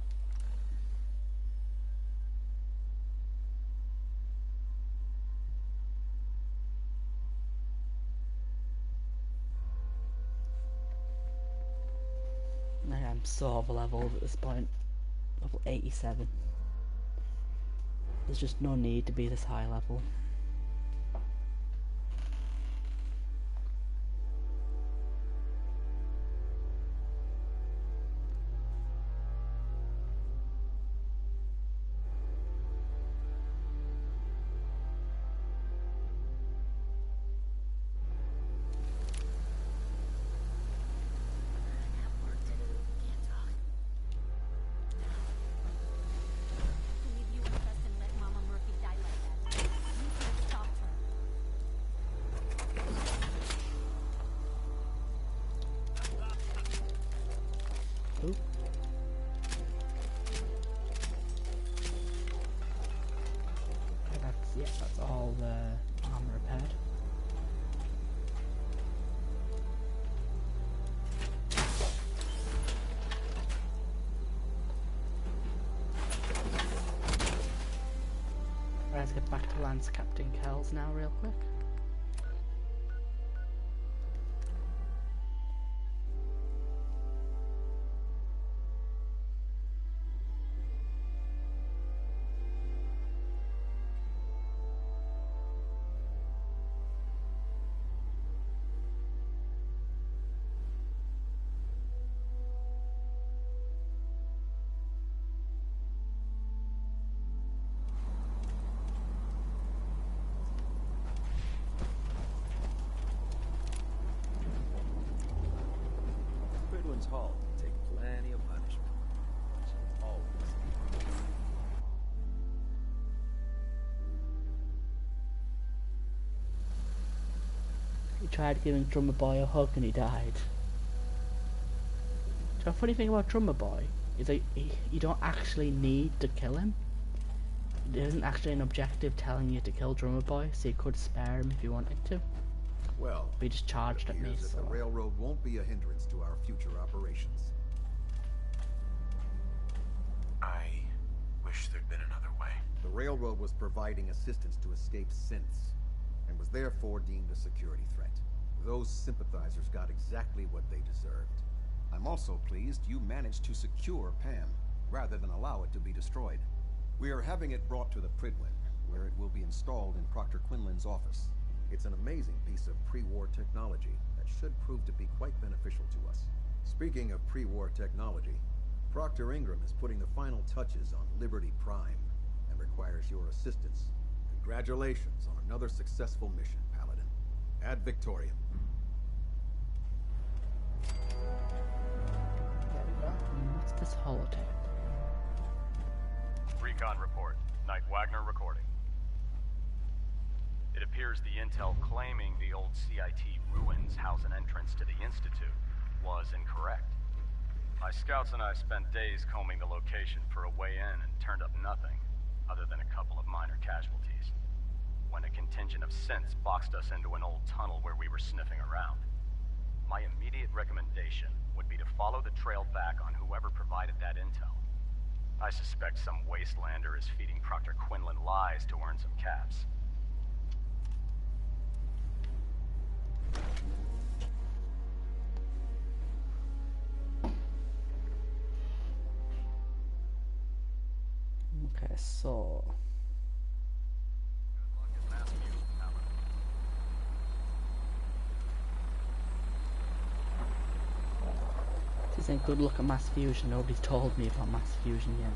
I'm so over leveled at this point. Level 87. There's just no need to be this high level. That's all the armor repaired. Let's get back to Lance Captain Kells now real quick. Hall can take plenty of punishment. Always. He tried giving Drummer Boy a hug and he died. So the funny thing about Drummer Boy is that you don't actually need to kill him. There isn't actually an objective telling you to kill Drummer Boy, so you could spare him if you wanted to. Well, but he just charged at me, so... the railroad won't be a hindrance to our future operations. I wish there'd been another way. The railroad was providing assistance to escaped synths, and was therefore deemed a security threat. Those sympathizers got exactly what they deserved. I'm also pleased you managed to secure Pam. rather than allow it to be destroyed. We are having it brought to the Prydwen, where it will be installed in Proctor Quinlan's office. It's an amazing piece of pre-war technology that should prove to be quite beneficial to us. Speaking of pre-war technology, Proctor Ingram is putting the final touches on Liberty Prime and requires your assistance. Congratulations on another successful mission, Paladin. Ad Victoriam. There we go. What's this holotape? Recon report. Knight Wagner recording. It appears the intel claiming the old CIT ruins house an entrance to the Institute was incorrect. My scouts and I spent days combing the location for a way in and turned up nothing, other than a couple of minor casualties. When a contingent of synths boxed us into an old tunnel where we were sniffing around. My immediate recommendation would be to follow the trail back on whoever provided that intel. I suspect some wastelander is feeding Proctor Quinlan lies to earn some caps. Okay, so... This isn't good luck at mass fusion. Nobody's told me about mass fusion yet.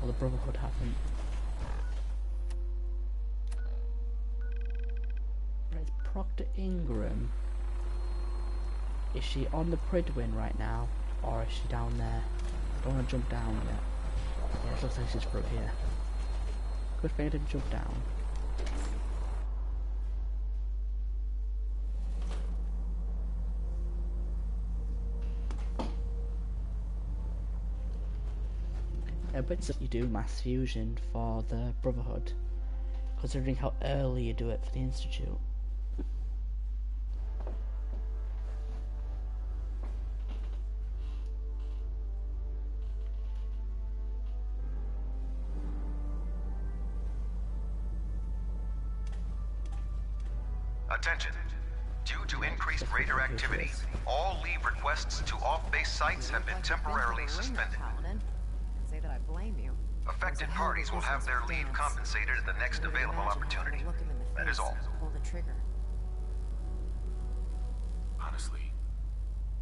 Well, the Brotherhood haven't. Right, Proctor Ingram. Is she on the Prydwen right now? Or is she down there? I don't want to jump down yet. Yeah, it looks like she's through here. Good thing I didn't jump down. I bet you do mass fusion for the Brotherhood, considering how early you do it for the Institute. Attention. Due to increased raider activity, all leave requests to off-base sites have been temporarily suspended. Say that I blame you. Affected parties will have their leave compensated at the next available opportunity. That is all. Pull the trigger. Honestly,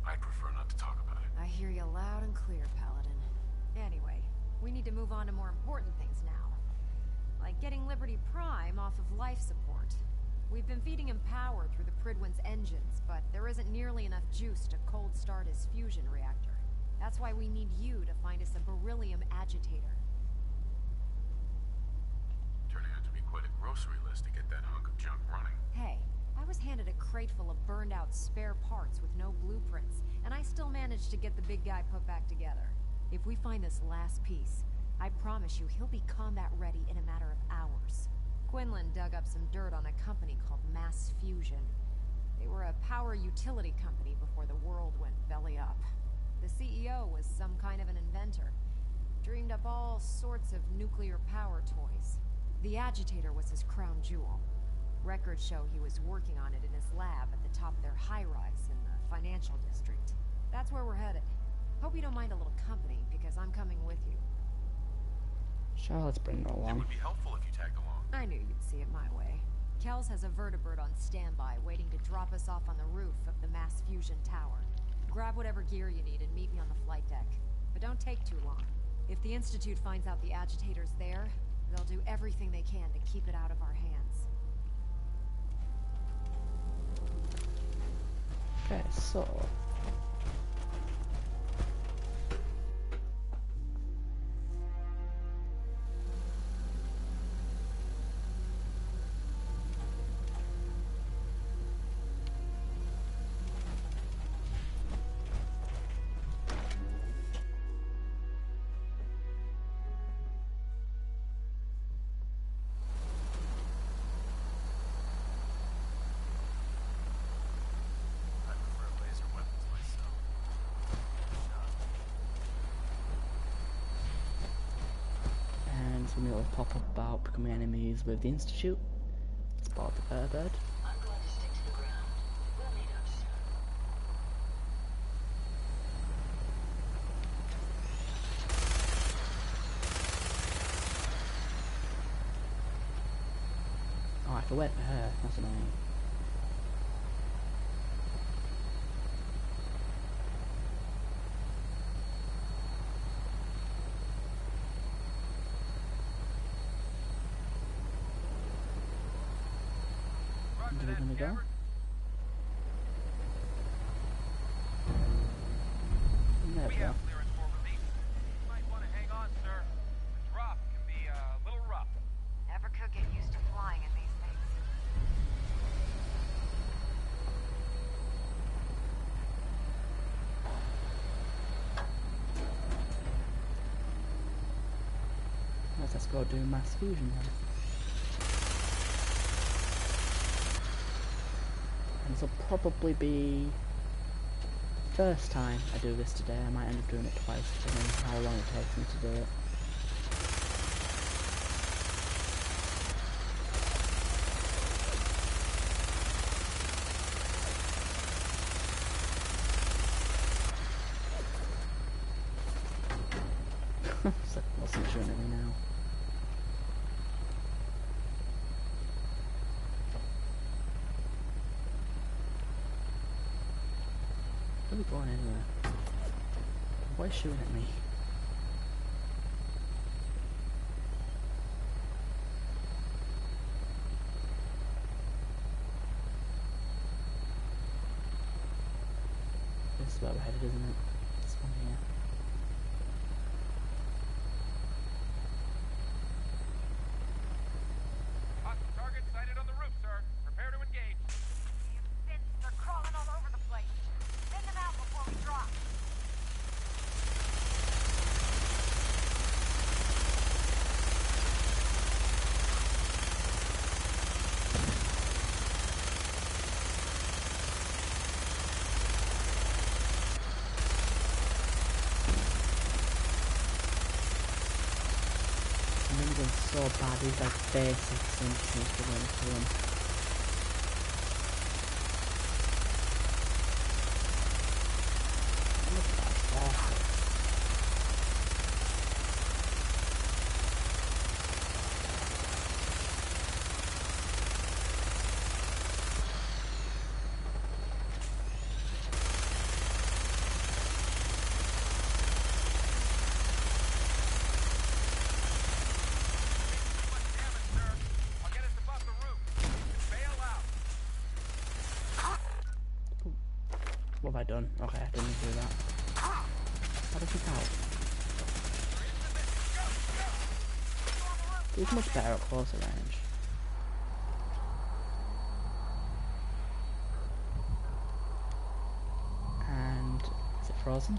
I'd prefer not to talk about it. I hear you loud and clear, Paladin. Anyway, we need to move on to more important things now. Like getting Liberty Prime off of life support. We've been feeding him power through the Prydwen's engines, but there isn't nearly enough juice to cold start his fusion reactor. That's why we need you to find us a beryllium agitator. Turning out to be quite a grocery list to get that hunk of junk running. Hey, I was handed a crate full of burned out spare parts with no blueprints, and I still managed to get the big guy put back together. If we find this last piece, I promise you he'll be combat ready in a matter of hours. Quinlan dug up some dirt on a company called Mass Fusion. They were a power utility company before the world went belly up. The CEO was some kind of an inventor. Dreamed up all sorts of nuclear power toys. The agitator was his crown jewel. Records show he was working on it in his lab at the top of their high-rise in the financial district. That's where we're headed. Hope you don't mind a little company, because I'm coming with you. Sure, let's bring her along. It would be helpful if you tagged along. I knew you'd see it my way. Kells has a vertibird on standby, waiting to drop us off on the roof of the Mass Fusion Tower. Grab whatever gear you need and meet me on the flight deck. But don't take too long. If the Institute finds out the agitator's there, they'll do everything they can to keep it out of our hands. Okay, so... something will pop up about becoming enemies with the Institute. Spot the Airbird. I'm going to stick to the ground. We'll meet up soon. to wait for her. That's annoying. Where are we gonna go? There we go. Might want to hang on, sir. The drop can be a little rough. Never could get used to flying in these things. Let's go do mass fusion then. And this will probably be first time I do this today. I might end up doing it twice depending on how long it takes me to do it. It's like, wasn't showing at me now. Where are we going anywhere? Why is shooting at me? This is where we're headed, isn't it? This one here. Hostile target sighted on the roof, sir. Prepare to engage. They're crawling all over the place. Send them out before we drop. I'm really going so bad, these like basics and things to run through them. That's awful. What have I done? Okay, I didn't do that. How does it out? It's much better at closer range. And is it frozen?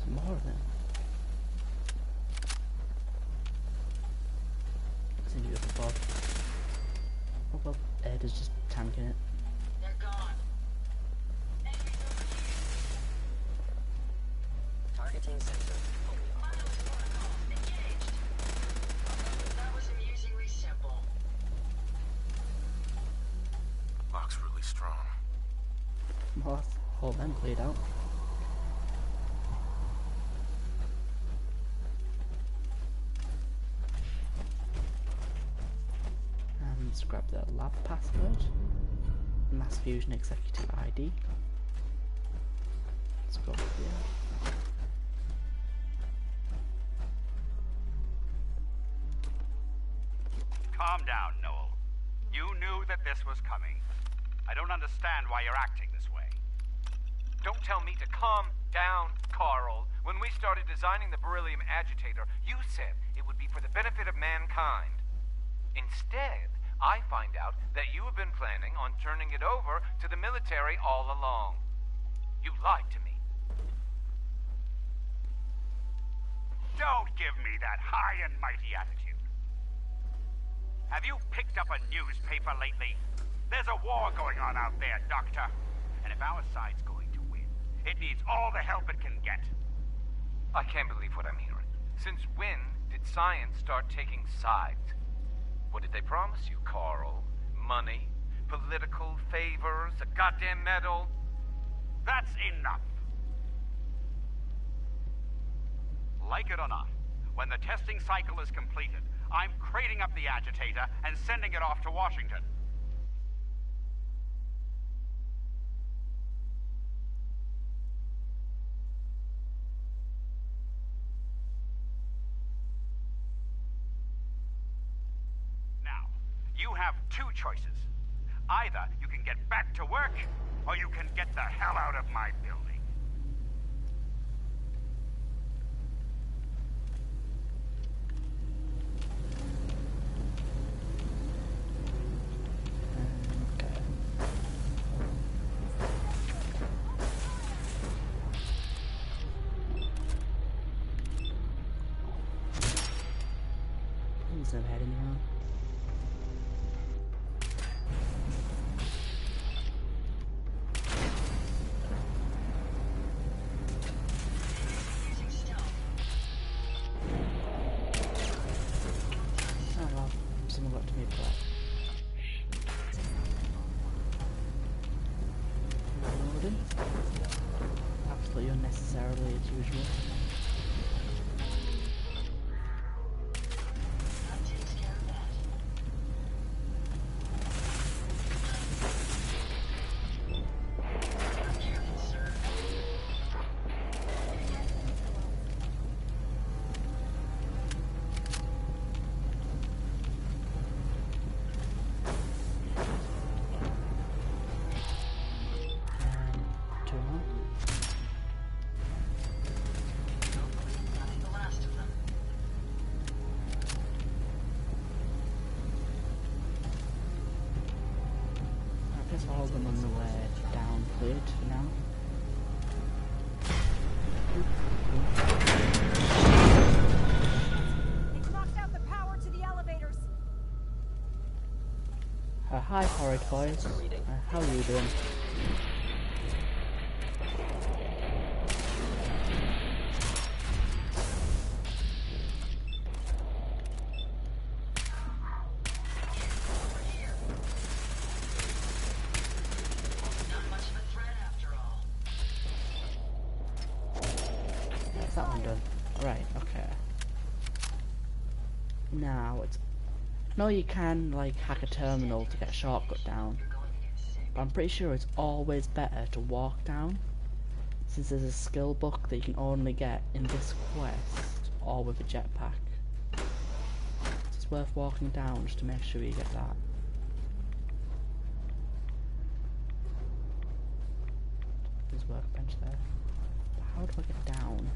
More of them. I think you have a bot. Oh well, Ed is just tanking it. They're gone. Targeting sensor fully Engaged. That was amusingly simple. Lock's really strong. Well, that's all them played out. Let's grab the lab password. Mass Fusion Executive ID. Let's go over here. Calm down, Noel. You knew that this was coming. I don't understand why you're acting this way. Don't tell me to calm down, Carl. When we started designing the beryllium agitator, you said it would be for the benefit of mankind. Instead, I find out that you have been planning on turning it over to the military all along. You lied to me. Don't give me that high and mighty attitude. Have you picked up a newspaper lately? There's a war going on out there, Doctor. And if our side's going to win, it needs all the help it can get. I can't believe what I'm hearing. Since when did science start taking sides? What did they promise you, Carl? Money? Political favors? A goddamn medal? That's enough. Like it or not, when the testing cycle is completed, I'm crating up the agitator and sending it off to Washington. Now, you have two choices. Either you can get back to work, or you can get the hell out of my building. He's never had anyone. Oh well, someone got to me for that. Reloading. Absolutely unnecessarily as usual. All of them on the way down cleared for now. They've knocked out the power to the elevators. Hi, Horrid Boys. How are you doing? That one done. Right, okay. Now it's... No, you can like hack a terminal to get a shortcut down, but I'm pretty sure it's always better to walk down, since there's a skill book that you can only get in this quest or with a jetpack. So it's worth walking down just to make sure you get that. There's a workbench there. But how do I get down?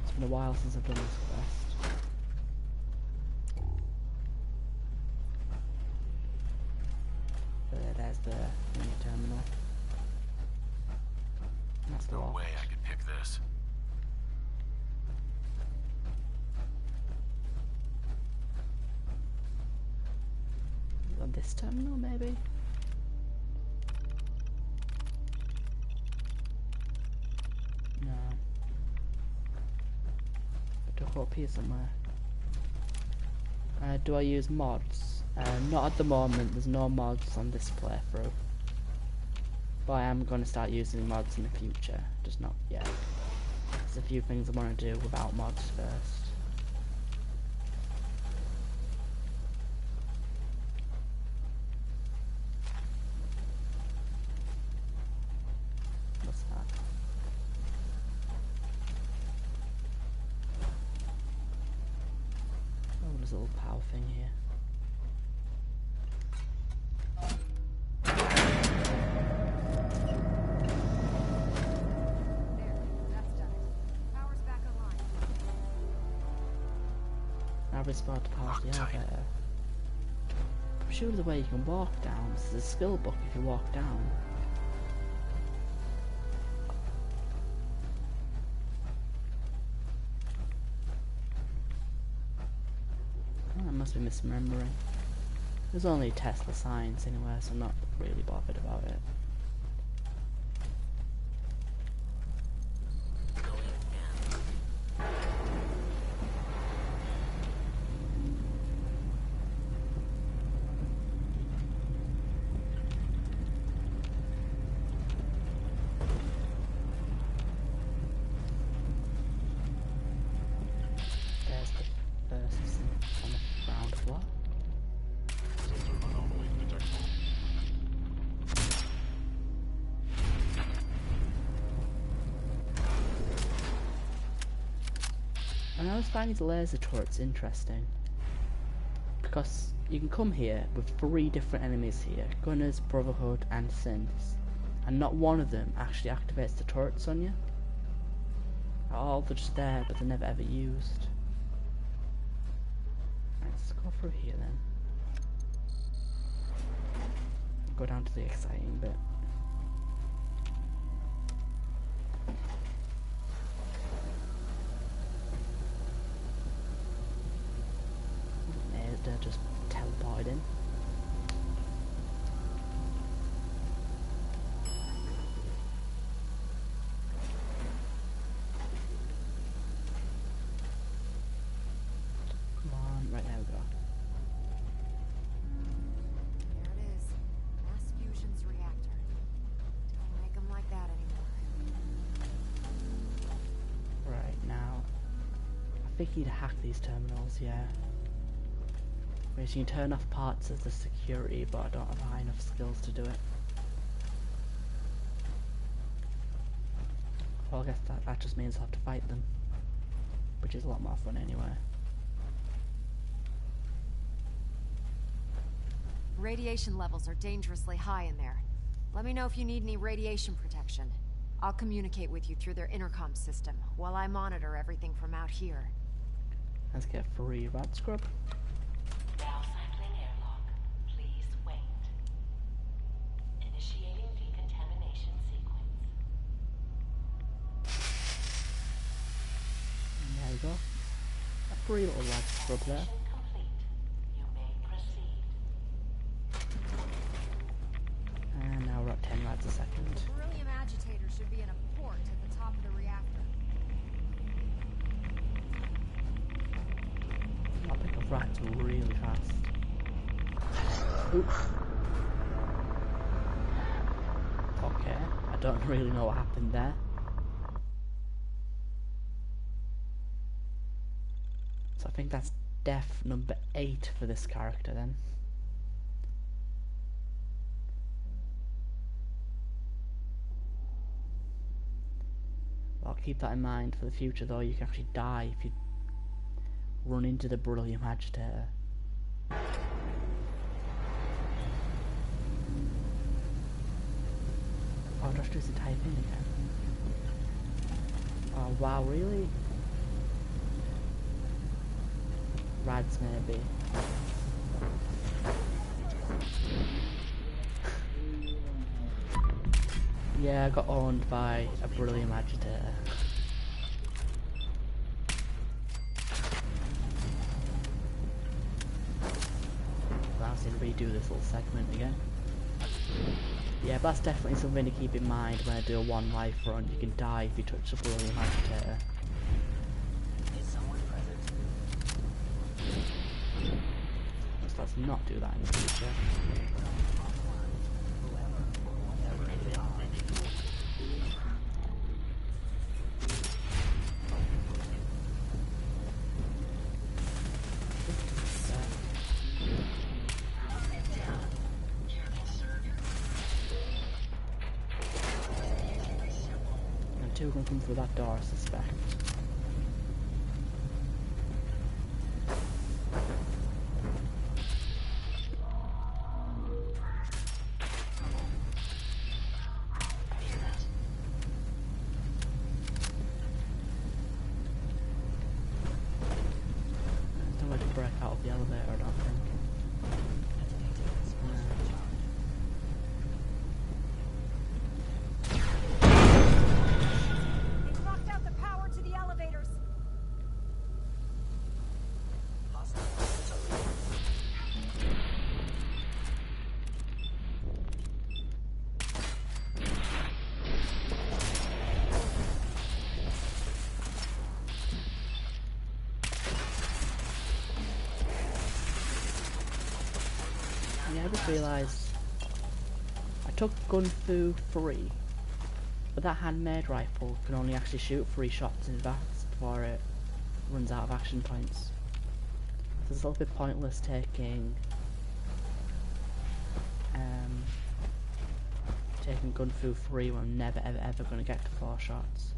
It's been a while since I've done this quest. There's the mini terminal. That's the No lock. way I could pick this. On this terminal, maybe? No. I took up here somewhere. Do I use mods? Not at the moment, there's no mods on this playthrough. But I am going to start using mods in the future, just not yet. There's a few things I want to do without mods first. What's that? Oh, there's a little power thing here. Now we're about to pass the elevator. surely the way you can walk down. This is a skill book if you walk down. Oh, I must be misremembering. There's only Tesla science anyway, so I'm not really bothered about it. There's the first on the ground floor. And I always find these laser turrets interesting because you can come here with 3 different enemies here: Gunners, Brotherhood and Synths, and not one of them actually activates the turrets on you. All they're just there, but they're never ever used. Let's go through here then. Go down to the exciting bit. They're just teleported in. Come on, right now we go. There it is. Mass fusion's reactor. Don't make them like that anymore. Right now, I think you need to hack these terminals, yeah. Whereas you can turn off parts of the security, but I don't have high enough skills to do it. Well, I guess that just means I'll have to fight them, which is a lot more fun anyway. Radiation levels are dangerously high in there. Let me know if you need any radiation protection. I'll communicate with you through their intercom system while I monitor everything from out here. Let's get free rat scrub. Now cycling airlock. Please wait. Initiating decontamination sequence. And there we go. A free little rat scrub there. You may proceed. And now we're at 10 rads a second. The beryllium agitator should be in a port at the top of the reactor. I'll pick up rats really fast. Oops. Okay, I don't really know what happened there. So I think that's death number 8 for this character then. I'll keep that in mind for the future though. You can actually die if you run into the beryllium agitator. Oh, just do the type in again. Oh wow, really? Rads maybe. Yeah, I got owned by a beryllium agitator. I'll have to redo this little segment again. Yeah, but that's definitely something to keep in mind when I do a 1 life run. You can die if you touch the beryllium agitator. Is someone present? So let's not do that in the future. Two are going to come through that door, I suspect. There's no way to break out of the elevator, I don't think. realised I took Gun Fu 3, but that handmade rifle can only actually shoot 3 shots in advance before it runs out of action points. So it's a little bit pointless taking Gun Fu 3 when I'm never ever going to get to 4 shots.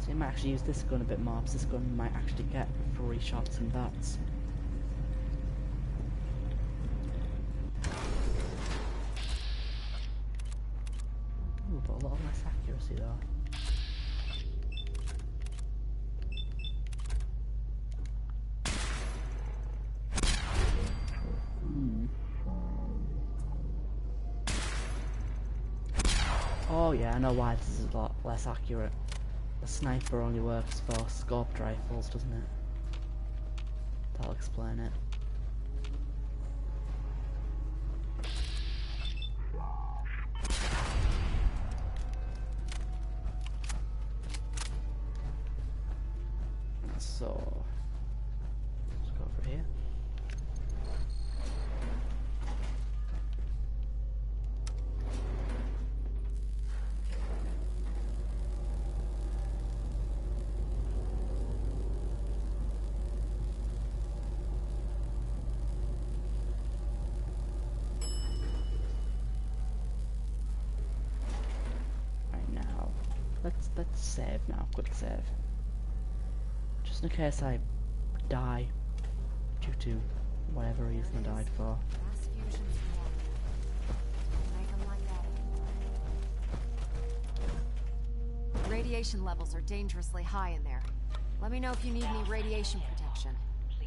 I might actually use this gun a bit more, because this gun might actually get 3 shots in bats. Ooh, but a lot less accuracy though. Oh yeah, I know why this is a lot less accurate. The sniper only works for scoped rifles, doesn't it? That'll explain it. So, let's go over here. Let's save now, quick save. Just in case I die due to whatever reason I died for. Radiation levels are dangerously high in there. Let me know if you need any radiation protection.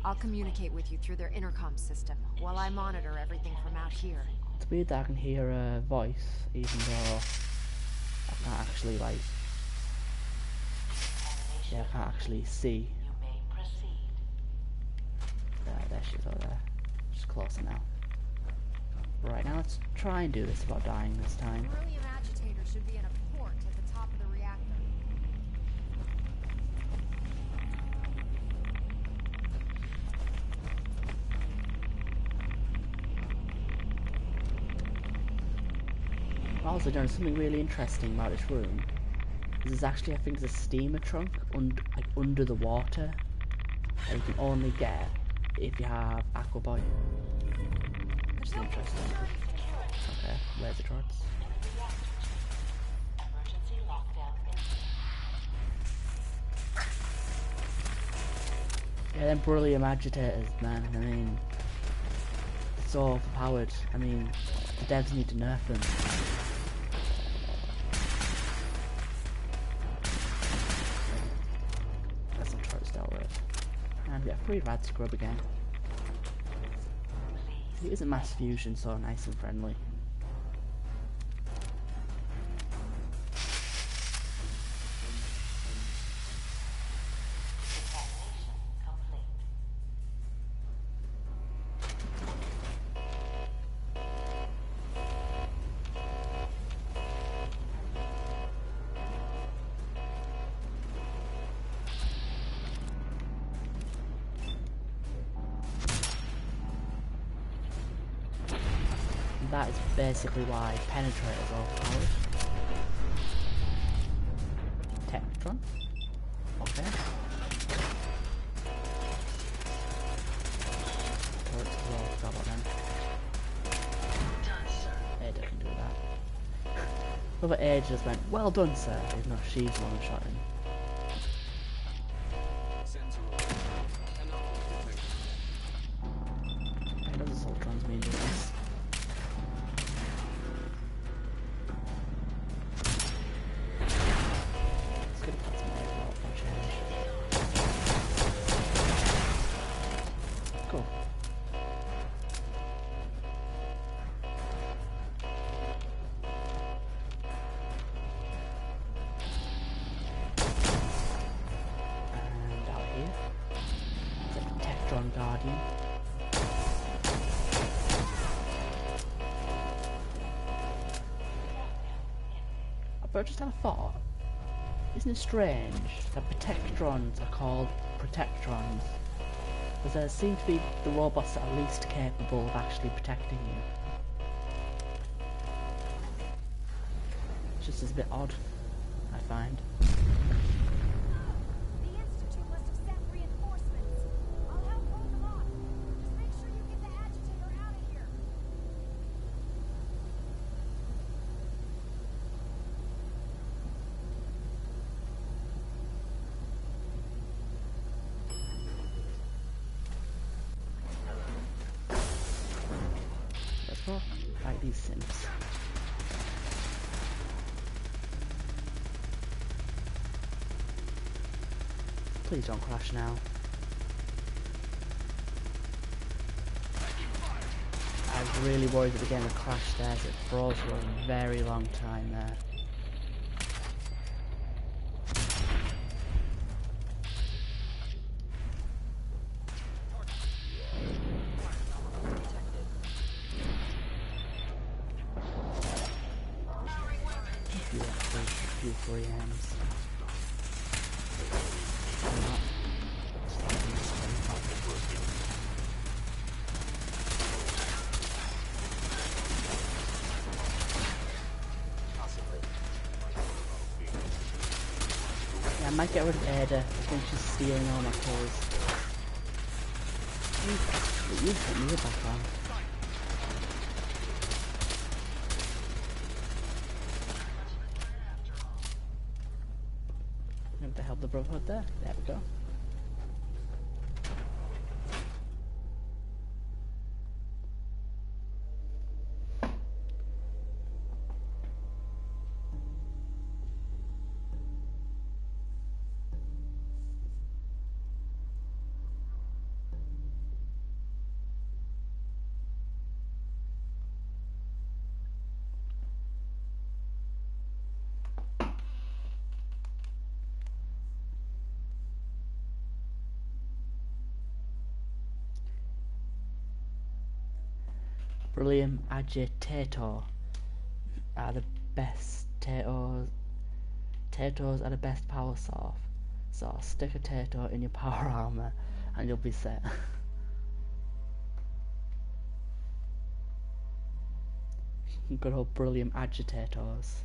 I'll communicate with you through their intercom system while I monitor everything from out here. It's weird that I can hear a voice even though I can't actually I can't actually see. There she is over there. She's closer now. Right, now let's try and do this without dying this time. Beryllium agitator should be in a port at the top of the reactor. Also done something really interesting about this room. This is actually, I think, there's a steamer trunk under the water that you can only get if you have Aqua Boy. Which is interesting. Okay, where's the drugs? Yeah, them beryllium agitators, man. I mean, it's so overpowered. I mean, the devs need to nerf them. And we have 3 rad scrub again. It isn't mass fusion, so nice and friendly. That is basically why Penetrator is overpowered. Technotron. Okay. Turrets as well, forgot about them. Ada can do that. Other Ada just went, well done sir, even though she's the one who shot him. Guardian. But I just had a thought. Isn't it strange that Protectrons are called Protectrons? Because they seem to be the robots that are least capable of actually protecting you. It's just a bit odd, I find. Fight these Sims. Please don't crash now. I was really worried that the game would crash there, as it froze for a very long time there. I might get rid of Ada. I think she's stealing all my kills. You put me back on. I'm to help the Brotherhood there. There we go. Beryllium Agitator are the best Tators are the best power source. So stick a Tator in your power armor and you'll be set. Good old Beryllium Agitators.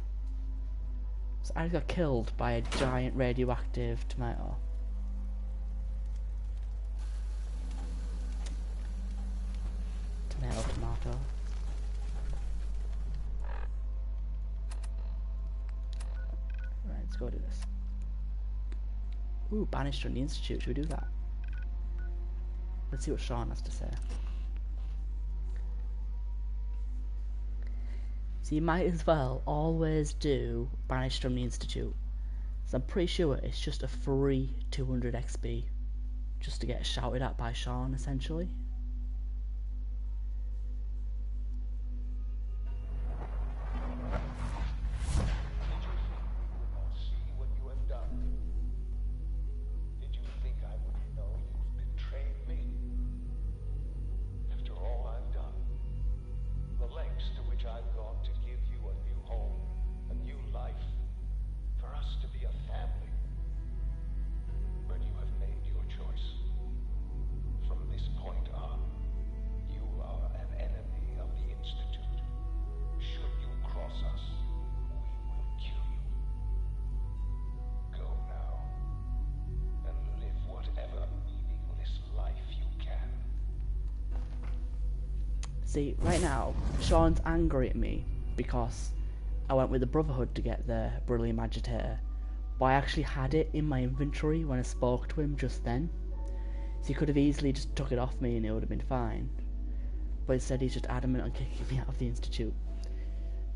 So I got killed by a giant radioactive tomato. Tomato. Right, let's go do this. Ooh, banished from the Institute. Should we do that? Let's see what Sean has to say. So you might as well always do banished from the Institute. So I'm pretty sure it's just a free 200 XP. Just to get shouted at by Sean, essentially. See, right now, Sean's angry at me because I went with the Brotherhood to get the Beryllium Agitator, but I actually had it in my inventory when I spoke to him just then. So he could have easily just took it off me and it would have been fine. But instead he's just adamant on kicking me out of the Institute.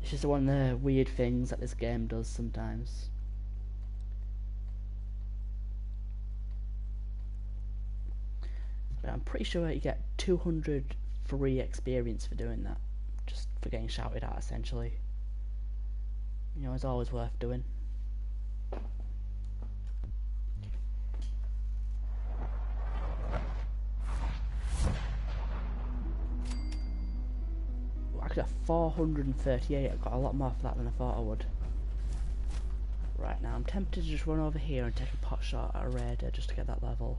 It's just one of the weird things that this game does sometimes. But I'm pretty sure you get 200 free experience for doing that, just for getting shouted at, essentially. You know, it's always worth doing. actually at 438. I got a lot more for that than I thought I would. Right now, I'm tempted to just run over here and take a pot shot at a raider just to get that level.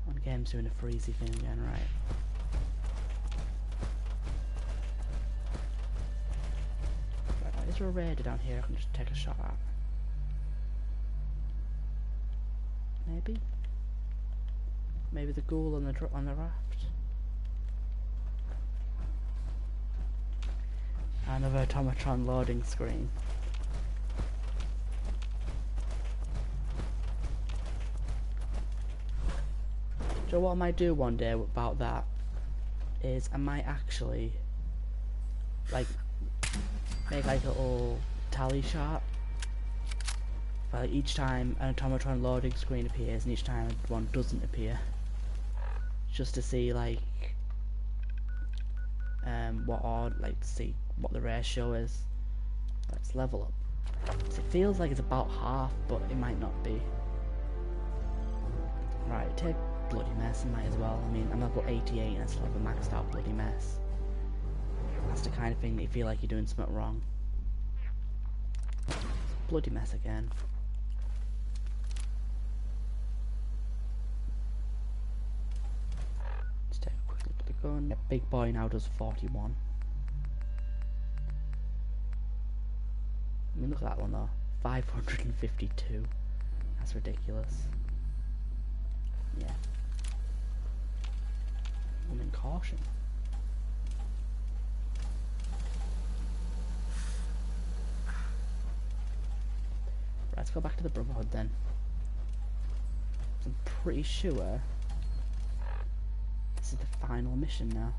One game's doing a freezy thing again, right? Right now, is there a raider down here I can just take a shot at? Maybe? Maybe the ghoul on the raft? Another automatron loading screen. So what I might do one day about that is I might actually like make like a little tally chart for like each time an automatron loading screen appears and each time one doesn't appear, just to see like to see what the ratio is. Let's level up. So it feels like it's about half, but it might not be. Right, take bloody mess, I might as well. I mean, I'm level 88 and I still have a maxed out bloody mess. That's the kind of thing that you feel like you're doing something wrong. Bloody mess again. Let's take a quick look at the gun. Big boy now does 41. I mean, look at that one though. 552. That's ridiculous. Yeah. I'm in caution. Right, let's go back to the Brotherhood then. I'm pretty sure this is the final mission now.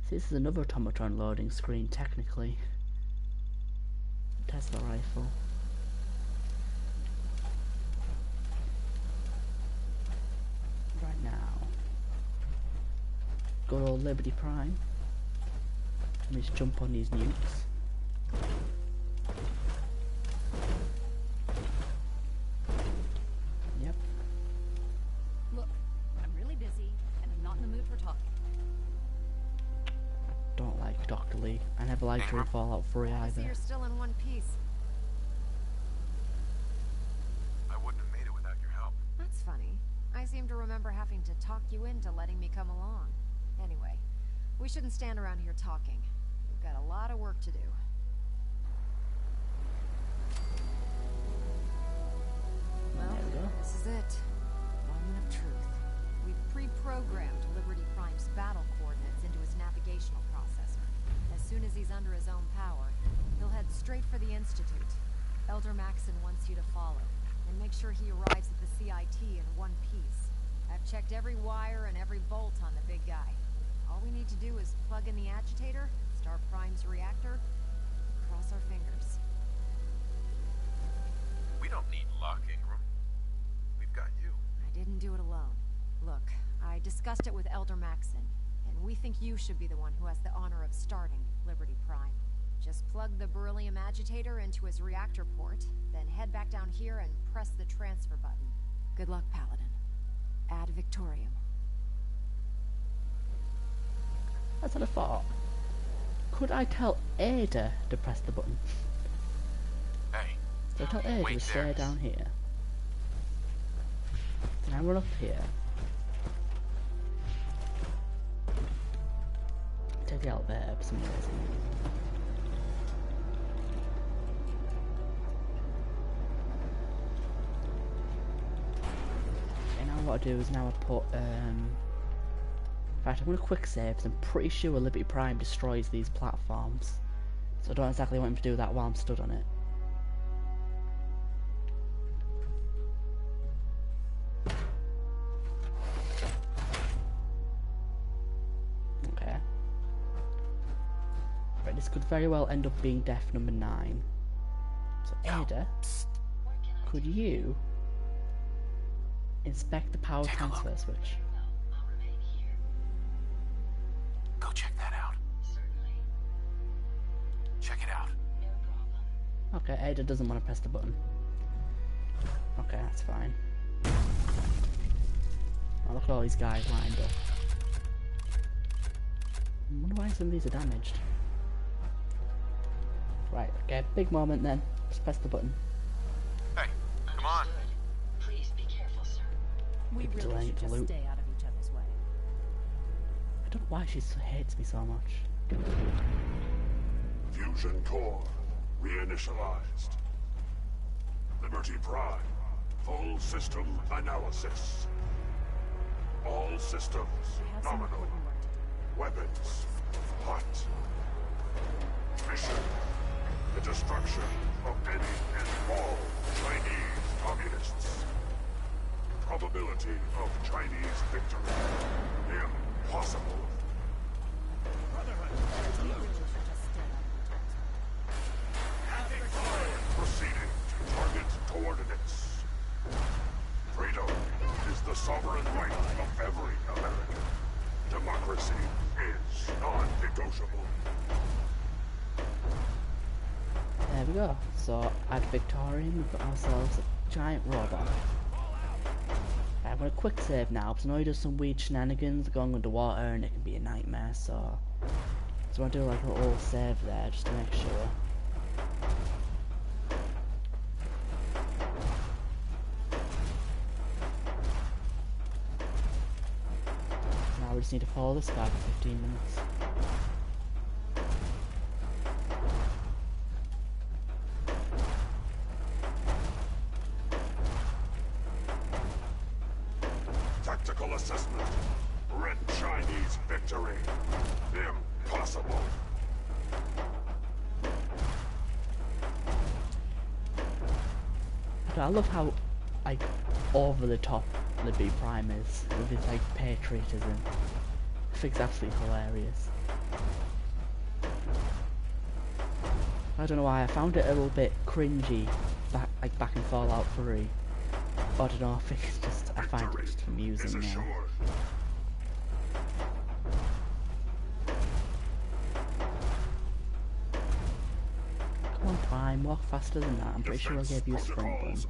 This is another automatron loading screen, technically. Tesla rifle. Right now. Good old Liberty Prime. Let me just jump on these nukes. Yep. Look, I'm really busy, and I'm not in the mood for talking. Don't like Dr. Lee. I never liked her in Fallout 3 I see either. you're still in one piece. I wouldn't have made it without your help. That's funny. I seem to remember having to talk you into letting me come along. Anyway, we shouldn't stand around here talking. We've got a lot of work to do. Well, this is it. Moment of truth. We've pre-programmed Liberty Prime's battle coordinates into his navigational processor. As soon as he's under his own power, he'll head straight for the Institute. Elder Maxon wants you to follow, and make sure he arrives at the CIT in one piece. I've checked every wire and every bolt on the big guy. All we need to do is plug in the agitator, start Prime's reactor, and cross our fingers. We don't need luck, Ingram. We've got you. I didn't do it alone. Look, I discussed it with Elder Maxon, and we think you should be the one who has the honor of starting Liberty Prime. Just plug the beryllium agitator into his reactor port, then head back down here and press the transfer button. Good luck, Paladin. Ad Victorium. That's what I thought. Could I tell Ada to press the button? Hey. So I tell Ada to stay down here. Then I run up here. Take the elevator for some reason. And now what I do is now I put in fact, I'm going to quick save because I'm pretty sure Liberty Prime destroys these platforms. So I don't exactly want him to do that while I'm stood on it. Right, this could very well end up being death number 9. So Ada, could you inspect the power transfer switch? Go check that out. Check it out. Okay, Ada doesn't want to press the button. Okay, that's fine. Oh, look at all these guys lined up. I wonder why some of these are damaged. Right, okay, big moment then. Just press the button. Hey, come on. Please be careful, sir. We Big really delay should to just loot. stay out of each other's way. I don't know why she hates me so much. Fusion core reinitialized. Liberty Prime, full system analysis. All systems nominal. Weapons hot. Mission: the destruction of any and all Chinese communists. Probability of Chinese victory: impossible. Proceeding to target coordinates. Freedom is the sovereign right of every American. Democracy is non-negotiable. There we go. So at Victorian, we've got ourselves a giant robot. I'm gonna quick save now because I know he does some weird shenanigans going underwater and it can be a nightmare. So I want to do like a little save there just to make sure. Now we just need to follow this guy for 15 minutes. Tactical assessment. Red Chinese victory. Impossible. I love how like over the top Liberty Prime is with his like patriotism. I think it's absolutely hilarious. I don't know why I found it a little bit cringy back in Fallout 3. But I don't know, I think it's just I find it just amusing now. Come on Prime, walk faster than that. I'm pretty sure I gave you a sprint button.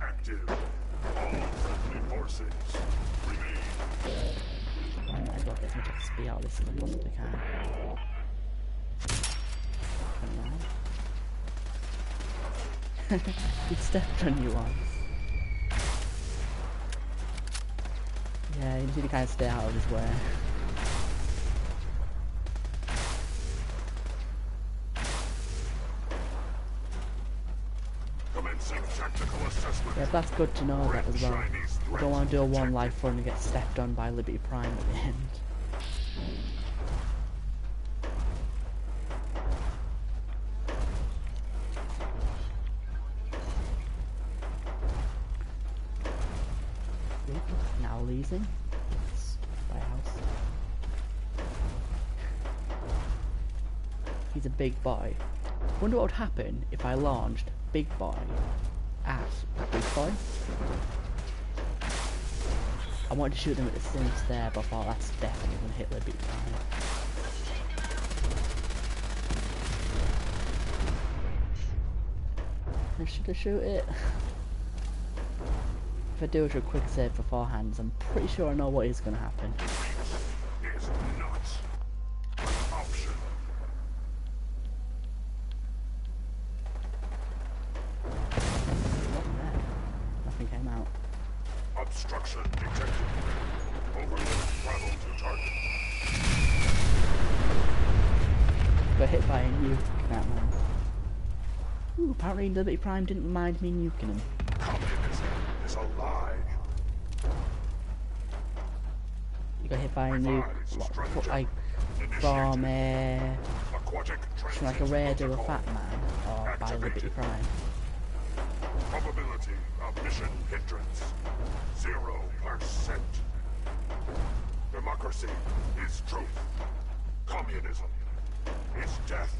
I might as well get as much XP out of this as I possibly can. He stepped on you once. Yeah, you just need to kind of stay out of his way. Yeah, that's good to know that as well. I don't want to do a one life run and get stepped on by Liberty Prime at the end. Now leasing. Buy a house. He's a big boy. Wonder what would happen if I launched Big Boy at Big Boy. I wanted to shoot them at the same there, but I thought that's definitely gonna hit Liberty Prime. Should I shoot it? If I do it a quick save beforehand, I'm pretty sure I know what is going to happen. Is not an option. Nothing there. Nothing came out. Obstruction detected. Overload throttle to target. Got hit by a nuke, that man. Ooh, apparently Liberty Prime didn't mind me nuking him. Communism is a lie. You got hit by a nuke, like, from like a raid or a fat man, or by Liberty Prime. Probability of mission hindrance 0%. Democracy is truth. Communism is death.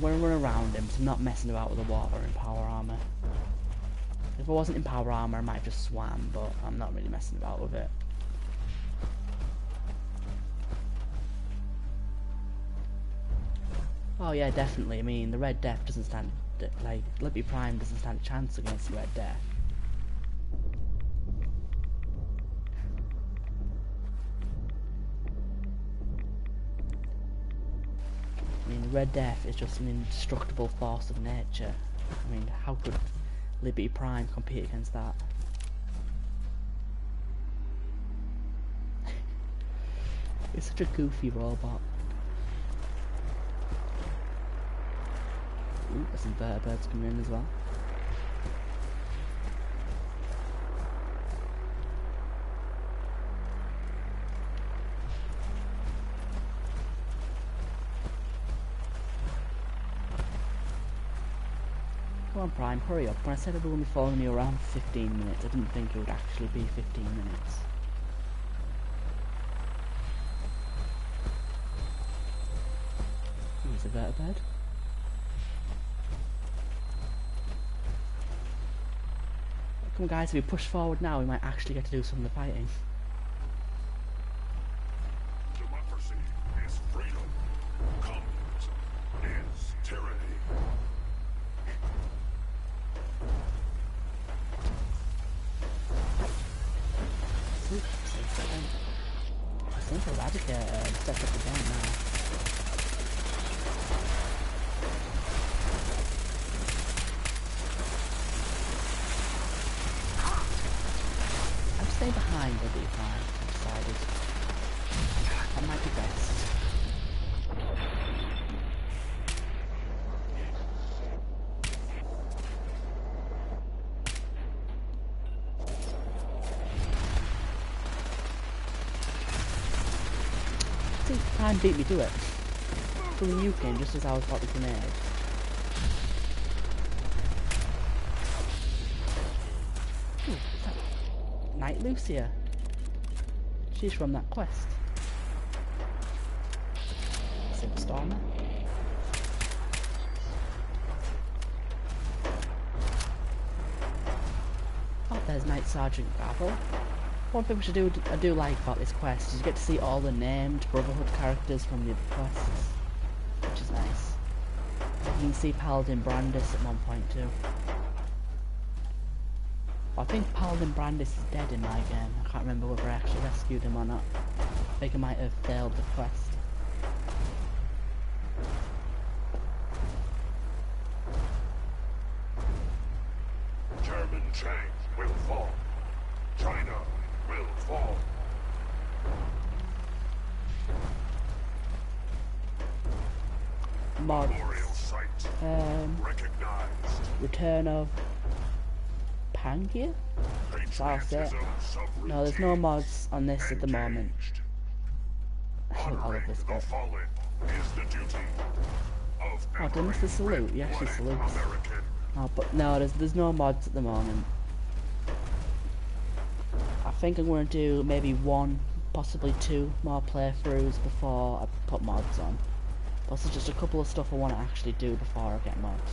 I'm going to run around him, so I'm not messing about with the water in power armor. If I wasn't in power armor, I might have just swam, but I'm not really messing about with it. Oh yeah, definitely. I mean, the Red Death doesn't stand, like, Liberty Prime doesn't stand a chance against the Red Death. I mean, the Red Death is just an indestructible force of nature. I mean, how could Liberty Prime compete against that? It's such a goofy robot. Ooh, there's some vertibirds coming in as well. Come on, Prime, hurry up. When I said it would only follow me around 15 minutes, I didn't think it would actually be 15 minutes. Here's a vertibird. Come on, guys, if we push forward now, we might actually get to do some of the fighting. Democracy is freedom. Communism is tyranny. I think Eradicator stepped up again now. I'm staying behind Liberty Prime, I've decided. That might be best. Prime beat me to it. Pulling nuke in just as I was about to grenade. Ooh, what's that? Night Lucia. She's from that quest. Stormer. Oh, there's Night Sergeant Gravel. One thing I do like about this quest is you get to see all the named Brotherhood characters from the other quests, which is nice. You can see Paladin Brandis at one point too. I think Paladin Brandis is dead in my game. I can't remember whether I actually rescued him or not. I think I might have failed the quest. German tank will fall. China will fall. Mods. Recognized. Return of Pangaea? That's it. No, there's no mods on this at the moment. I love this bit. Oh, did I miss the salute? He actually salutes. Oh, but no, there's no mods at the moment. I think I'm going to do maybe 1, possibly 2 more playthroughs before I put mods on. Plus there's just a couple of stuff I want to actually do before I get mods.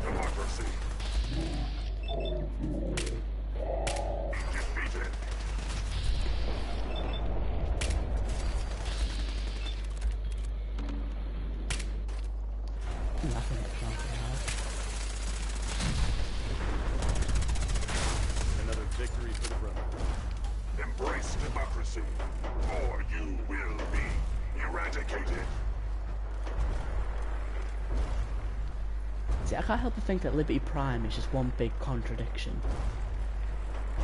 Democracy. Defeated. Another victory for the brother. Embrace democracy, or you will be eradicated. See, I can't help but think that Liberty Prime is just one big contradiction.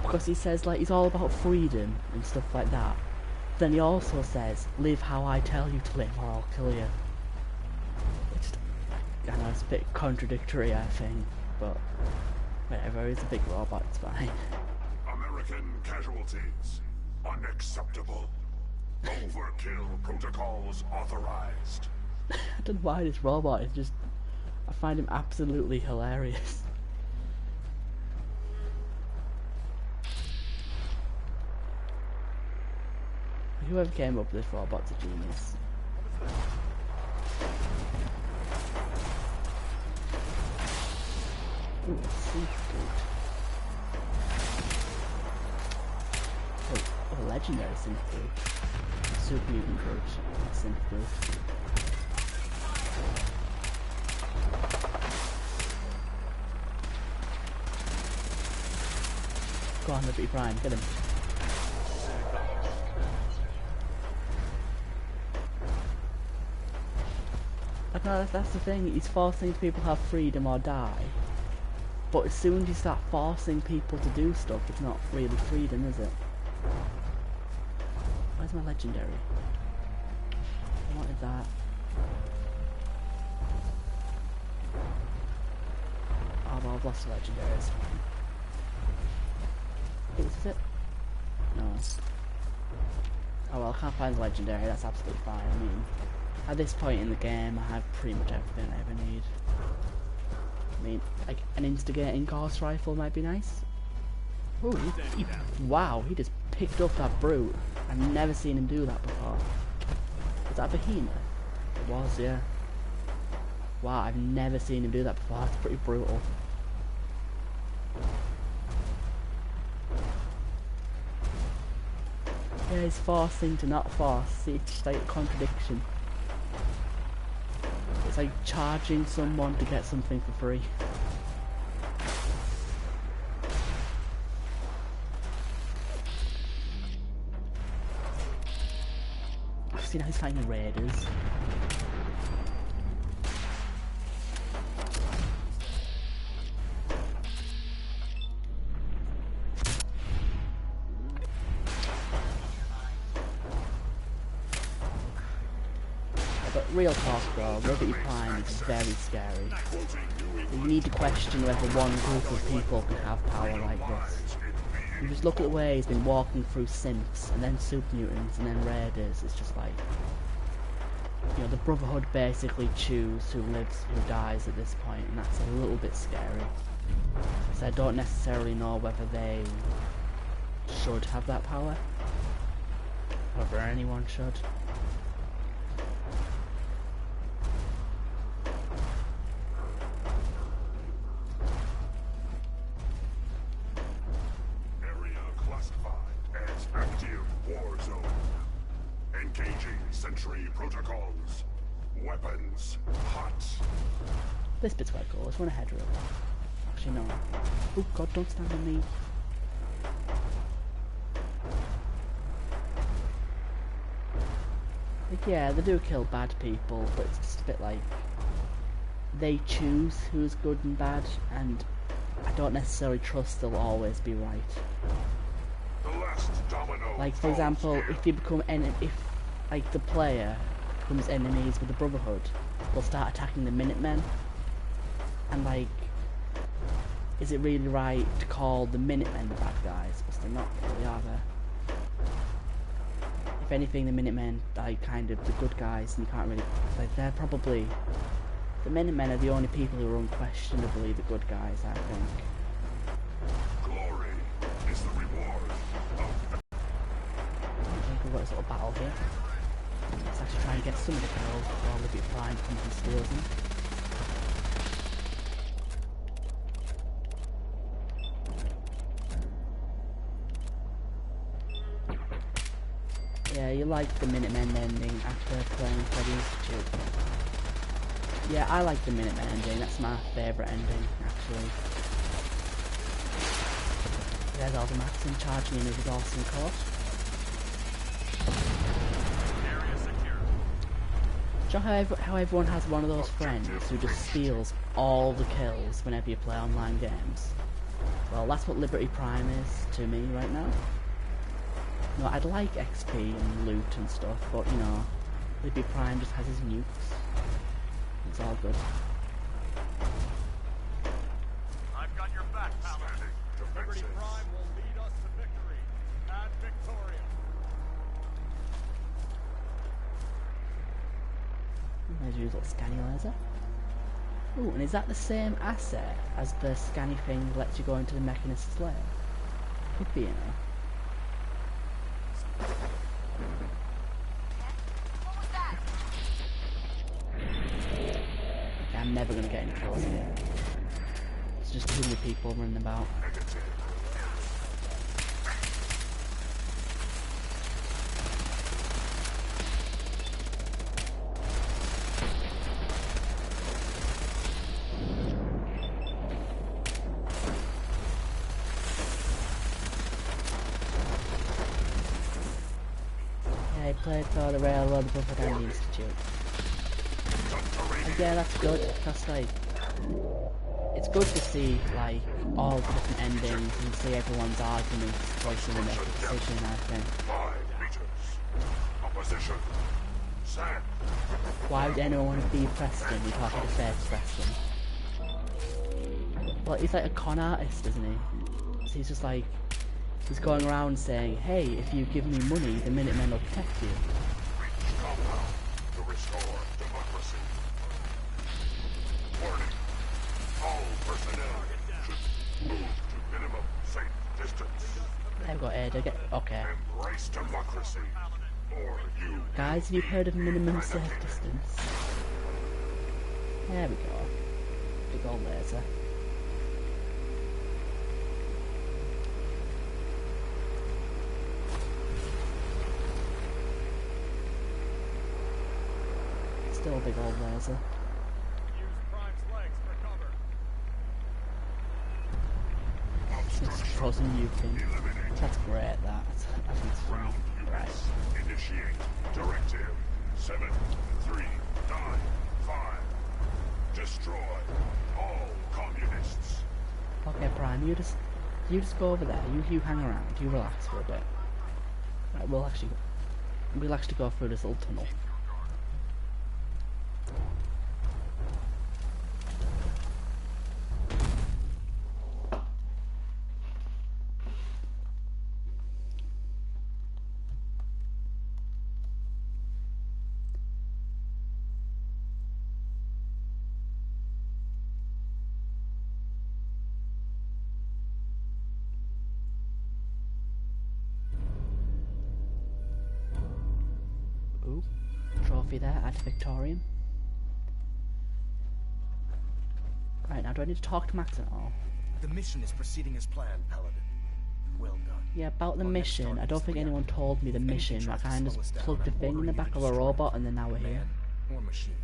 Because he says, like, he's all about freedom and stuff like that. Then he also says, live how I tell you to live or I'll kill you. It's, I know it's a bit contradictory, I think, but whatever, he's a big robot, it's fine. American casualties. Unacceptable. Overkill protocols authorized. I don't know why this robot is just... I find him absolutely hilarious. whoever came up with this robot's a genius. Ooh, seafood. Oh, legendary synth-food. Super mutant food. Synth-food. Go on, Liberty Prime, get him. That's the thing, he's forcing people to have freedom or die. But as soon as you start forcing people to do stuff, it's not really freedom, is it? Where's my legendary? I wanted that. Oh, well, I've lost the legendary, it's fine. Wait, is it? No. Oh well, I can't find the legendary, that's absolutely fine. I mean, at this point in the game, I have pretty much everything I ever need. I mean, like, an instigating Gauss rifle might be nice. Ooh, wow, he just picked up that brute. I've never seen him do that before. Was that a behemoth? It was, yeah. Wow, I've never seen him do that before. That's pretty brutal. Yeah, he's forcing to not force. See, it's just like a contradiction. It's like charging someone to get something for free. I've seen how he's fighting raiders. But real talk though, Liberty Prime is very scary. You need to question whether one group of people can have power like this. You just look at the way he's been walking through synths, and then super mutants, and then raiders. It's just like, you know, the Brotherhood basically choose who lives, who dies at this point, and that's a little bit scary. So I don't necessarily know whether they should have that power, whether anyone should. Protocols. Weapons hot. This bit's quite cool. Let's run ahead real quick. Actually, no. Oh god, don't stand on me. Like, yeah, they do kill bad people, but it's just a bit like they choose who's good and bad, and I don't necessarily trust they'll always be right. The last domino. Like, for example, if you become if like the player becomes enemies with the Brotherhood, they'll start attacking the Minutemen. And like, is it really right to call the Minutemen the bad guys? Because they're not really, are they? If anything, the Minutemen are kind of the good guys, and you can't really, like, they're probably, the Minutemen are the only people who are unquestionably the good guys, I think. Glory is the reward of... I think we've got this little battle here. Let's actually try and get some of the kills before Liberty Prime comes and steals them. Yeah, you like the Minutemen ending after playing for the Institute. Yeah, I like the Minutemen ending, that's my favourite ending, actually. There's Aldermaxon charging in with his awesome court. Do you know how everyone has one of those friends who just steals all the kills whenever you play online games? Well, that's what Liberty Prime is to me right now. No, I'd like XP and loot and stuff, but you know, Liberty Prime just has his nukes. It's all good. I've got your back, pal. Liberty Prime will lead us to victory. Ad Victoriam. There's your little scanny laser. Ooh, and is that the same asset as the scanny thing that lets you go into the Mechanist's lair? Could be, you know. people running about. I played for the Railroad Brotherhood and the Institute. And yeah, that's good, because like, it's good to see like all the different endings and see everyone's arguments before they make a decision, I think. 5 meters. Opposition. Sand. Why would anyone want to be Preston? You talking to fake Preston. Well, he's like a con artist, isn't he? So he's just like, he's going around saying, hey, if you give me money, the Minutemen will protect you. Compound to restore democracy. Warning. All personnel should move to minimum safe distance. There we go, Ada. Okay. Embrace democracy, or you... Guys, have you heard of minimum safe distance? There we go. Big old laser. Still a big old laser. Let's throw some nuke in. That's great, that. I think it's funny. Right. Initiate directive 7395. Destroy all communists. Okay, Prime, you just go over there. You hang around. You relax for a bit. Right, we'll actually go through this little tunnel. Ooh, trophy there, add Victorium. Right, now do I need to talk to Max at all? The mission is proceeding as planned, Paladin. Well done. Yeah, about the mission, I don't think anyone told me the mission. Like, I just plugged a thing in the back of a robot and then now we're here. Or machine.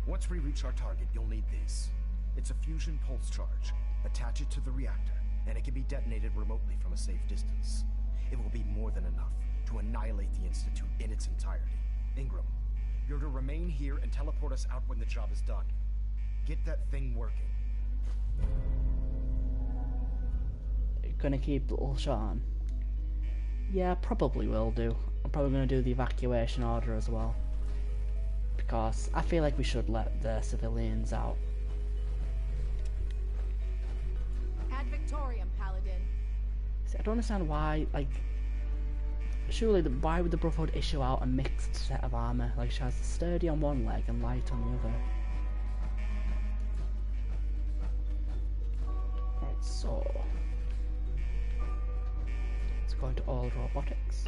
Once we reach our target, you'll need this. It's a fusion pulse charge. Attach it to the reactor, and it can be detonated remotely from a safe distance. It will be more than enough to annihilate the Institute in its entirety. Ingram, you're to remain here and teleport us out when the job is done. Get that thing working. Gonna keep little shot on? Yeah, probably will do. I'm probably gonna do the evacuation order as well. Because I feel like we should let the civilians out. Ad Victorium, Paladin. See, I don't understand why, like, surely, why would the Brotherhood issue out a mixed set of armour? Like, she has sturdy on one leg and light on the other. Right, so... let's go into all robotics.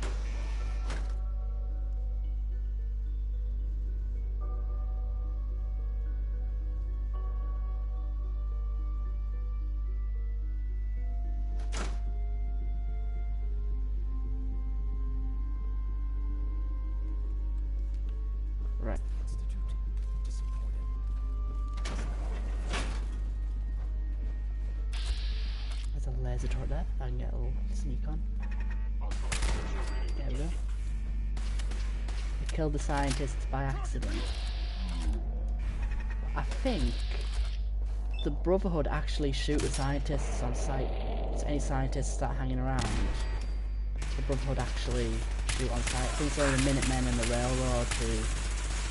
Right. There's a laser turret there. I can get a little sneak on. There we go. They killed the scientists by accident. I think the Brotherhood actually shoot the scientists on sight. So any scientists that are hanging around, the Brotherhood actually shoot on sight. I think it's only the Minutemen and the Railroad who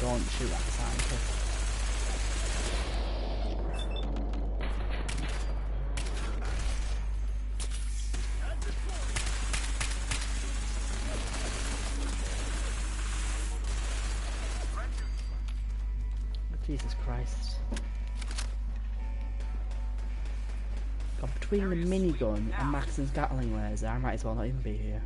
don't shoot at the scientists. Jesus Christ. God, between the minigun and Maxon's Gatling laser, I might as well not even be here.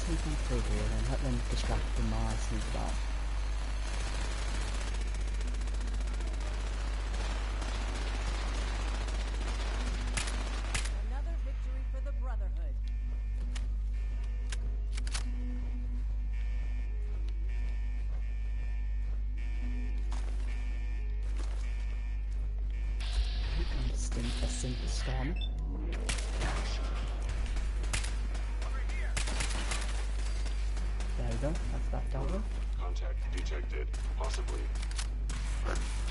sneak on through here then, let them distract them while I sneak about. Another victory for the Brotherhood. A simple storm. There we go, that's that dealt with. Contact detected. Possibly.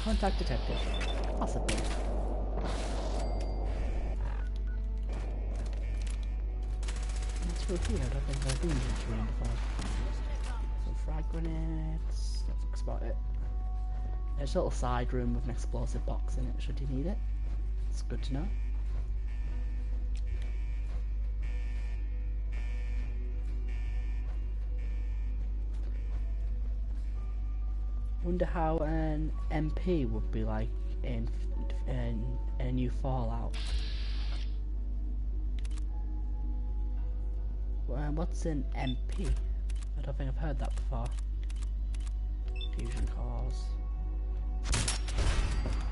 Contact detected. Possibly. What's through here? I don't think I've been through here before. Some frag grenades. That looks about it. There's a little side room with an explosive box in it, should you need it. It's good to know. Wonder how an MP would be like in a new Fallout. Well, what's an MP? I don't think I've heard that before. Fusion cores.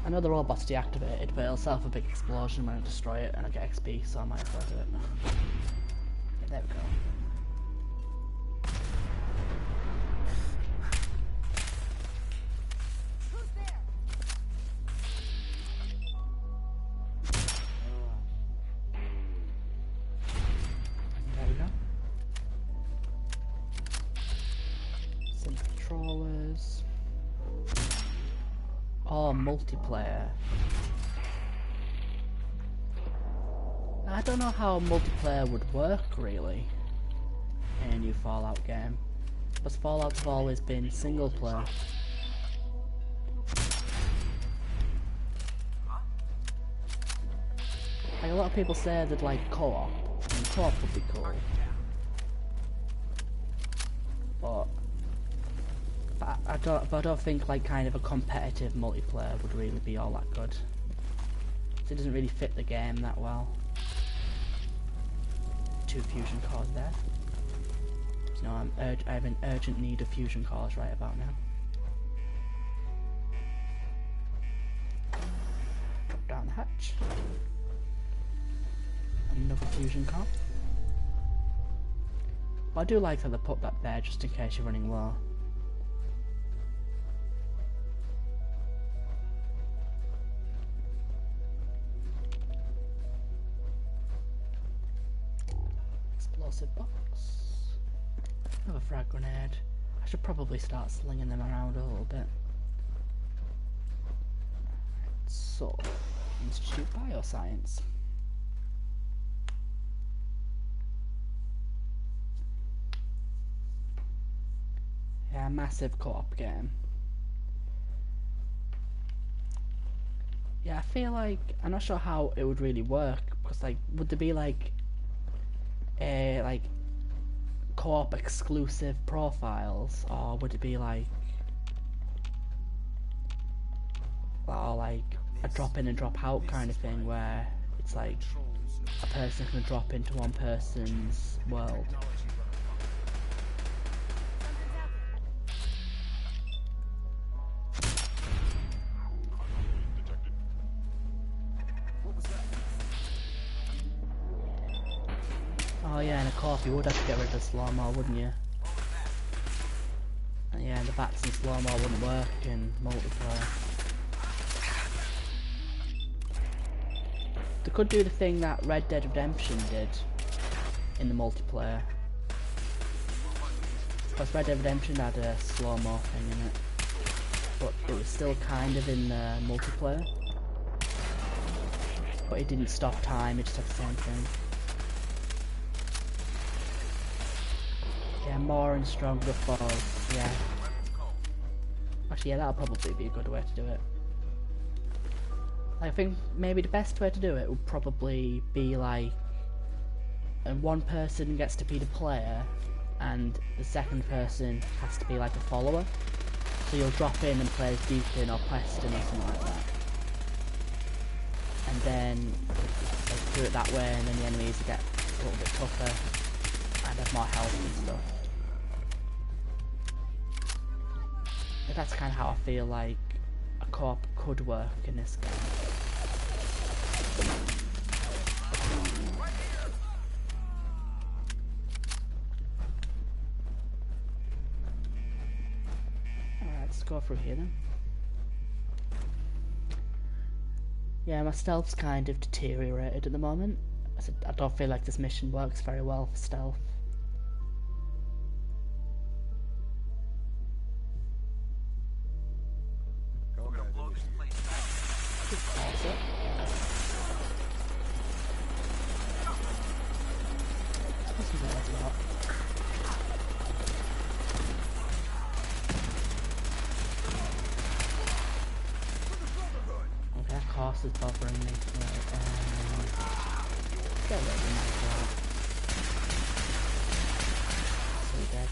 I know the robot's deactivated, but it'll set off a big explosion when I destroy it, and I get XP, so I might as well do it. Yeah, there we go. Who's there? There we go. Some controllers. Oh, multiplayer. I don't know how multiplayer would work, really, in a new Fallout game. Because Fallouts have always been single player. Like, a lot of people say they'd like co-op, and co-op would be cool. But I don't think like kind of a competitive multiplayer would really be all that good. So it doesn't really fit the game that well. 2 fusion cores there. So now I have an urgent need of fusion cores right about now. Drop down the hatch. Another fusion core. But I do like that they put that there just in case you're running low. Explosive box. Another frag grenade. I should probably start slinging them around a little bit. So, Institute Bioscience. Yeah, massive co-op game. Yeah, I feel like I'm not sure how it would really work because like would there be like a co-op exclusive profiles or would it be like or like a drop in and drop out kind of thing where it's like a person can drop into one person's world? Oh yeah, in a co-op you would have to get rid of slow-mo, wouldn't you? And yeah, and the bats and slow-mo wouldn't work in multiplayer. They could do the thing that Red Dead Redemption did in the multiplayer. Because Red Dead Redemption had a slow-mo thing in it. But it was still kind of in the multiplayer. But it didn't stop time, it just had the same thing. Yeah, more and stronger foes, yeah. Actually, yeah, that'll probably be a good way to do it. I think maybe the best way to do it would probably be like, and one person gets to be the player, and the second person has to be like a follower. So you'll drop in and play as Deacon or Preston or something like that. And then like, do it that way, and then the enemies get a little bit tougher. And I'd have more health and stuff. But that's kind of how I feel like a co-op could work in this game. Alright, let's go through here then. Yeah, my stealth's kind of deteriorated at the moment. I don't feel like this mission works very well for stealth. Just pause it. This is what that's about. Okay, that cost is bothering me. Right, get rid of my god. So dead.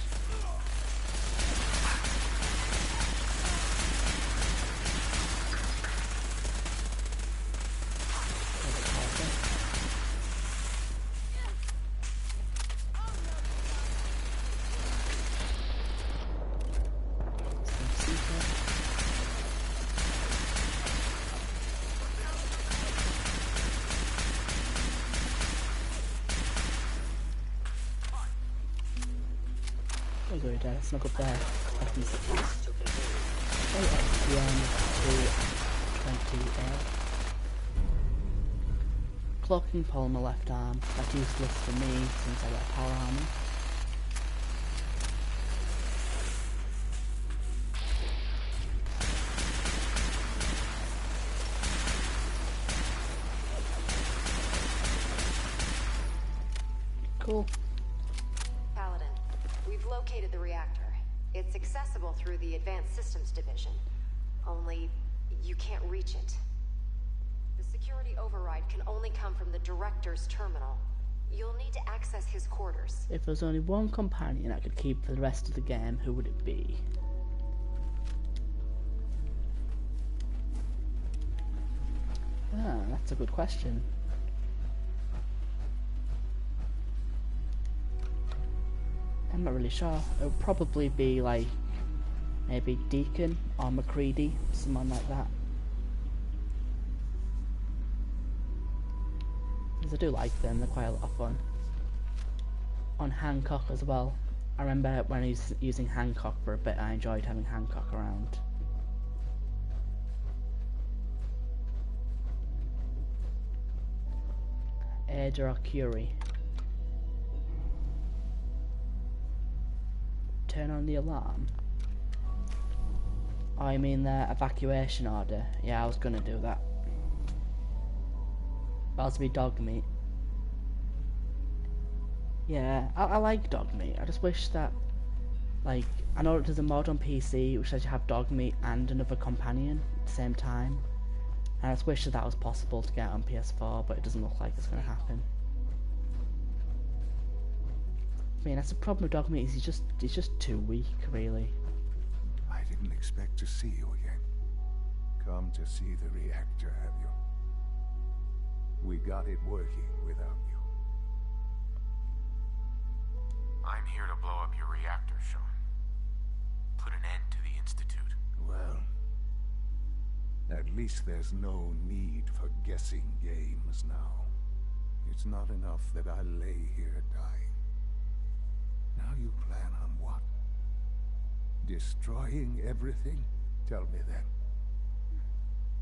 Snuck up there. I can see 8 XPM to 20L. Cloaking polymer left arm. That's useless for me since I got power armor. Cool. Paladin, we've located the reactor. It's accessible through the Advanced Systems Division. Only, you can't reach it. The security override can only come from the Director's terminal. You'll need to access his quarters. If there was only one companion I could keep for the rest of the game, who would it be? Ah, that's a good question. I'm not really sure. It would probably be like maybe Deacon or McCready, someone like that. Because I do like them, they're quite a lot of fun. On Hancock as well. I remember when I was using Hancock for a bit, I enjoyed having Hancock around. Ada or Curie. Turn on the alarm. Oh, you mean the evacuation order? Yeah, I was gonna do that. That'll be dog meat. Yeah, I like dog meat. I just wish that, like, I know there's a mod on PC which lets you have dog meat and another companion at the same time. And I just wish that was possible to get on PS4, but it doesn't look like it's gonna happen. I mean, that's the problem with dog meat, is he's just too weak, really. I didn't expect to see you again. Come to see the reactor, have you? We got it working without you. I'm here to blow up your reactor, Sean. Put an end to the Institute. Well, at least there's no need for guessing games now. It's not enough that I lay here dying. Now you plan on what? Destroying everything? Tell me then.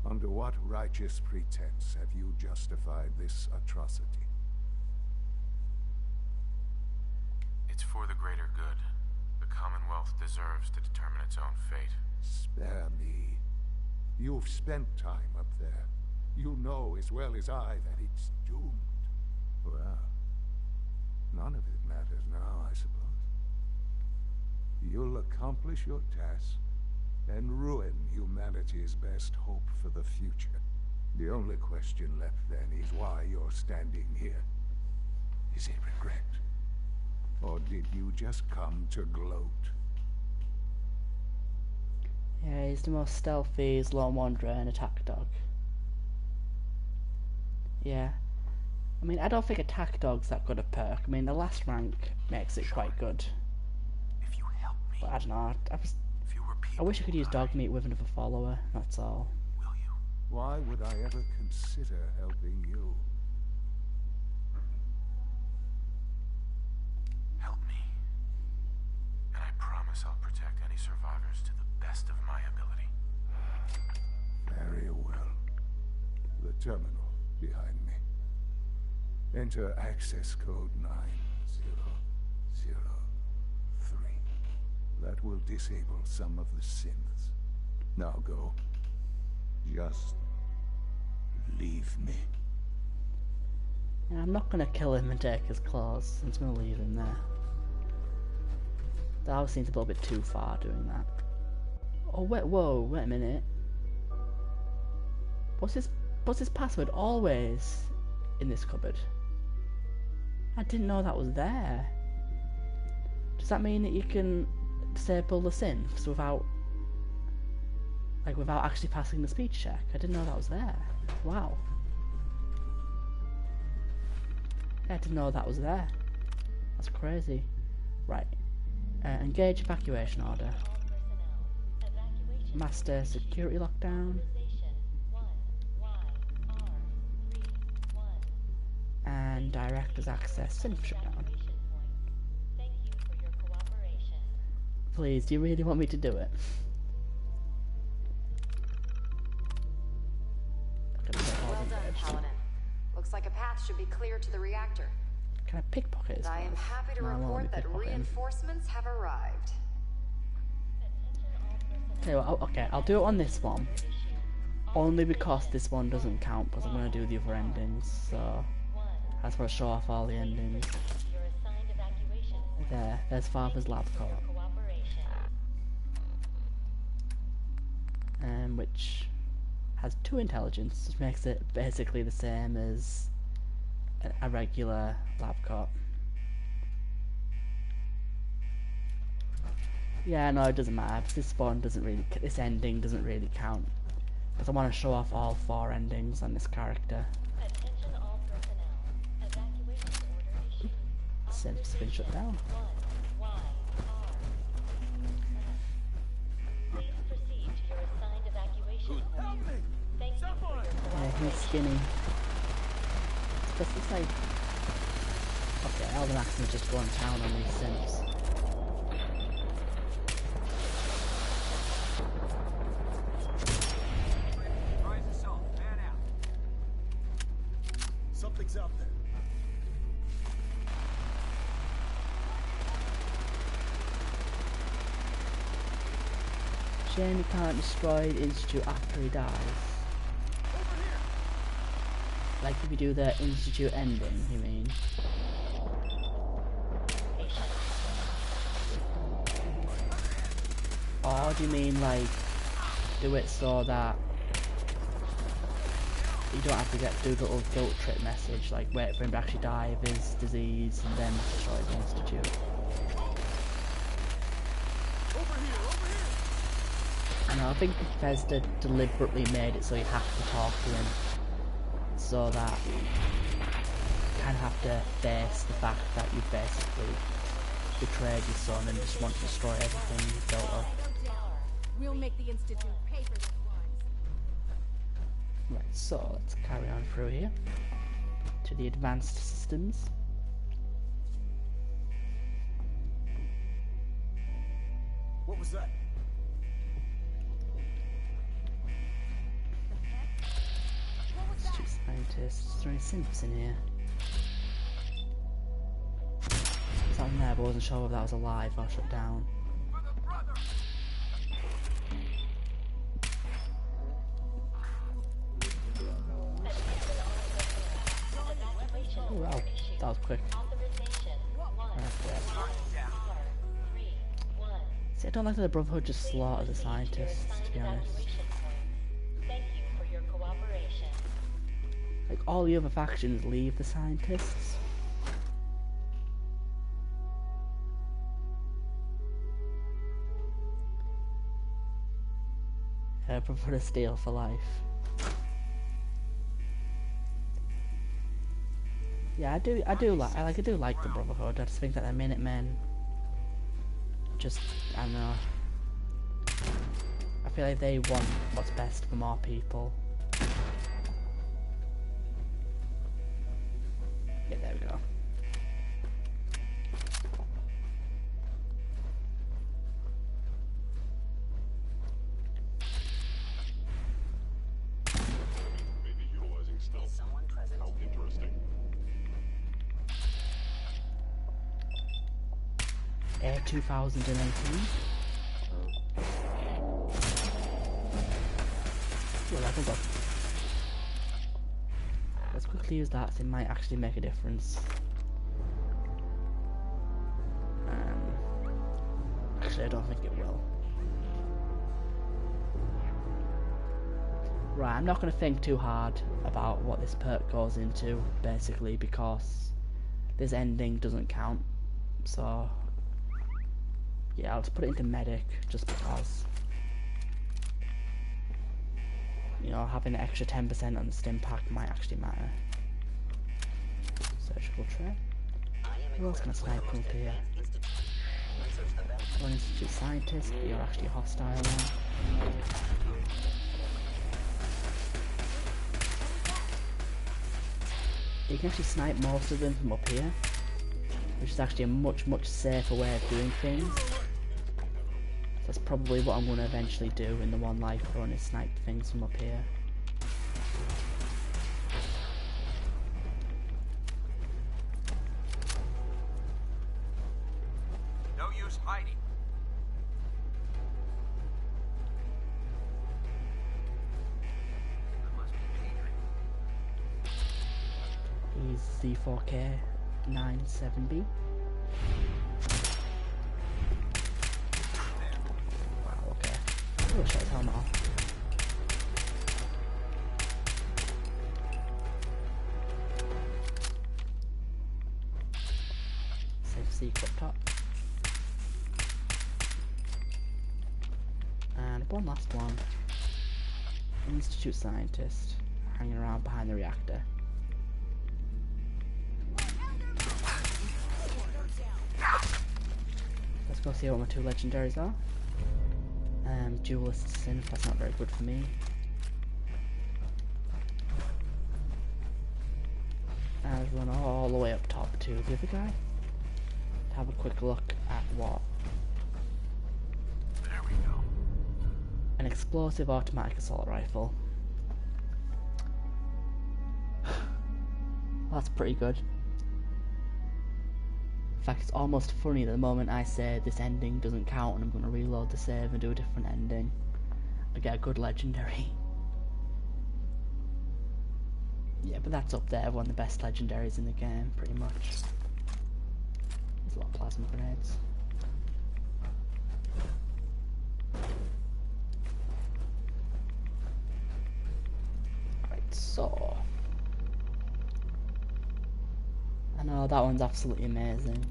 Under what righteous pretense have you justified this atrocity? It's for the greater good. The Commonwealth deserves to determine its own fate. Spare me. You've spent time up there. You know as well as I that it's doomed. Well, none of it matters now, I suppose. You'll accomplish your task and ruin humanity's best hope for the future. The only question left then is why you're standing here. Is it regret? Or did you just come to gloat? Yeah, he's the most stealthy, lone wanderer and attack dog. Yeah. I mean, I don't think attack dog's that good a perk. I mean, the last rank makes it quite good. If you help me, but I don't know. I wish I could use dog meat with another follower. That's all. Will you? Why would I ever consider helping you? Help me, and I promise I'll protect any survivors to the best of my ability. Very well. The terminal behind me. Enter access code 9003. That will disable some of the synths. Now go. Just leave me. Yeah, I'm not gonna kill him and take his claws. I'm just gonna leave him there. That always seems a little bit too far doing that. Oh wait, whoa, wait a minute. What's his password always in this cupboard? I didn't know that was there. Does that mean that you can disable the synths without actually passing the speech check? I didn't know that was there. Wow. I didn't know that was there. That's crazy. Right. Engage evacuation order. Master security lockdown. And director's access synth shutdown. Please, do you really want me to do it? Well done, Paladin. Looks like a path should be clear to the reactor. Can I pickpocket his I am happy to report that reinforcements have arrived. Okay, I'll do it on this one. Only because this one doesn't count, because I'm going to do the other endings, so I just want to show off all the endings. There's Father's lab coat. Which has 2 intelligence, which makes it basically the same as a regular lab coat. Yeah, no, it doesn't matter. This ending doesn't really count, because I want to show off all 4 endings on this character. Synth's been shut down. Yeah, he's skinny. It's like... Okay, Elden Axton's just going to town on these synths. Something's out there. Shame he can't destroy the Institute after he dies. Like if you do the Institute ending, you mean? Or do you mean like do it so that you don't have to do the little guilt trip message, like wait for him to actually die of his disease and then destroy the Institute? I know, I think Bethesda deliberately made it so you have to talk to him, so that you kind of have to face the fact that you basically betrayed your son and just want to destroy everything you built up. We'll make the Institute pay for their crimes. Right, so let's carry on through here to the advanced systems. What was that? Institute scientists. Is there any synths in here? There's something there, but I wasn't sure if that was alive or shut down. Oh wow, that was quick. See, I don't like that the Brotherhood just slaughters the scientists, to be honest. Like, all the other factions leave the scientists. I prefer to steal for life. Yeah, I do like the Brotherhood. I just think that the Minutemen just, I don't know. I feel like they want what's best for more people. Yeah, there we go. Maybe utilizing stealth. How interesting. Air 2018. Level up. Let's quickly use that, it might actually make a difference. Actually, I don't think it will. Right, I'm not going to think too hard about what this perk goes into, basically, because this ending doesn't count. So, yeah, I'll just put it into medic, just because. You know, having an extra 10% on the stim pack might actually matter. Surgical tray. Who else can I snipe up here? One Institute Scientist, you're actually hostile now. You can actually snipe most of them from up here, which is actually a much safer way of doing things. That's probably what I'm going to eventually do in the one life run, is snipe things from up here. No use hiding. He's Z4K 97B. Oh, shut his helmet off. Safe secret top. And one last one. Institute Scientist, hanging around behind the reactor. Let's go see what my two legendaries are. Duelist Synth, that's not very good for me. I'll run all the way up top to the other guy to have a quick look at what. There we go. An explosive automatic assault rifle. That's pretty good. In fact, it's almost funny that the moment I say this ending doesn't count and I'm going to reload the save and do a different ending, I get a good legendary. Yeah, but that's up there, one of the best legendaries in the game, pretty much. There's a lot of plasma grenades. Right, so... I know, that one's absolutely amazing.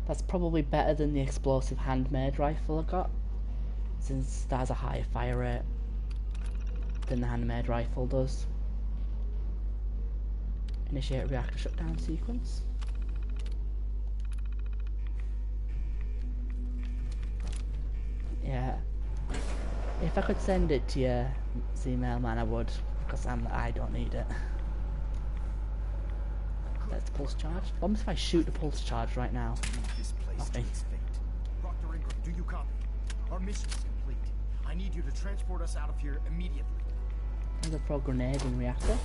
That's probably better than the explosive handmade rifle I got, since that has a higher fire rate than the handmade rifle does. Initiate reactor shutdown sequence. Yeah. If I could send it to you, Z-Mailman, I would, because I don't need it. That's the pulse charge. What happens if I shoot the pulse charge right now? Nothing. Proctor Ingram, do you copy? Our mission is complete. I need you to transport us out of here immediately. There's a pro grenade in reactor.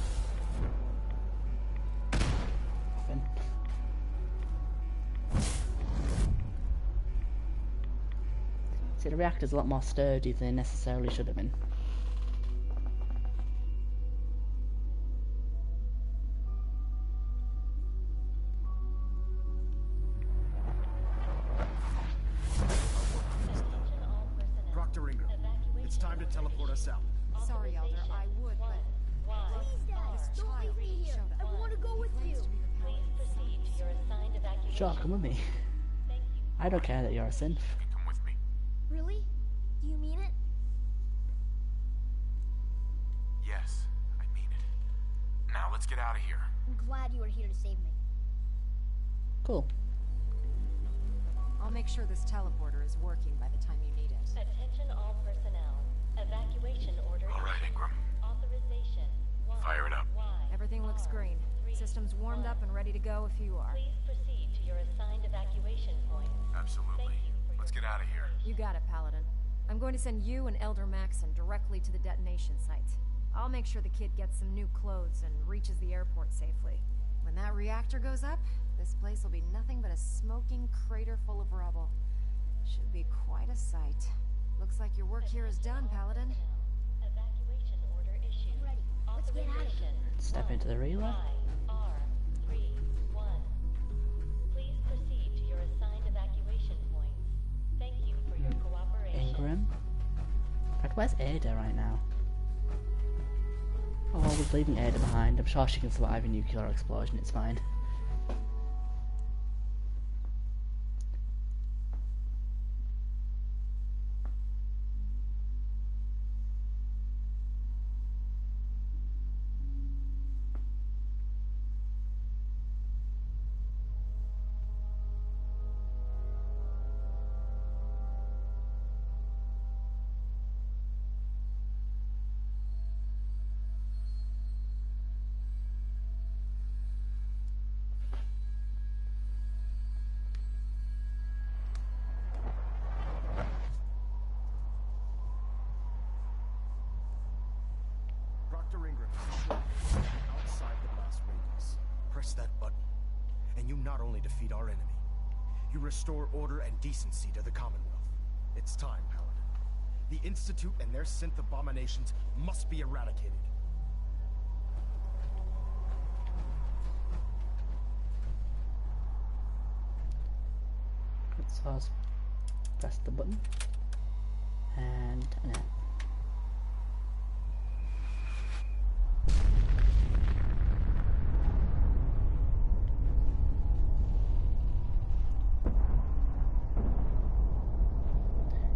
Nothing. See, the reactor's a lot more sturdy than it necessarily should have been. Proctor Ingram, it's time to teleport us out. Sorry, Elder, I would, but... This child showed up. I want to go with you. Sure, come with me. I don't care that you're a synth. Come with me. Really? Do you mean it? Yes, I mean it. now. Let's get out of here. I'm glad you were here to save me. Cool. I'll make sure this teleporter is working by the time you need it. Attention all personnel. Evacuation order. All right, Ingram. Authorization. Fire it up. Everything looks green. System's warmed up and ready to go if you are. Please proceed to your assigned evacuation point. Absolutely. Let's get out of here. You got it, Paladin. I'm going to send you and Elder Maxon directly to the detonation site. I'll make sure the kid gets some new clothes and reaches the airport safely. When that reactor goes up, this place will be nothing but a smoking crater full of rubble. Should be quite a sight. Looks like your work here is done, Paladin. Evacuation order issued. I'm ready. Let's get out of here. Step into the relay. R31. Please proceed to your assigned evacuation points. Thank you for your cooperation. Ingram. In fact, where's Ada right now? Oh, I was leaving Ada behind. I'm sure she can survive a nuclear explosion, it's fine. Dr. Ingram, outside the blast radius. Press that button, and you not only defeat our enemy, you restore order and decency to the Commonwealth. It's time, Paladin. The Institute and their synth abominations must be eradicated. So I'll press the button and now.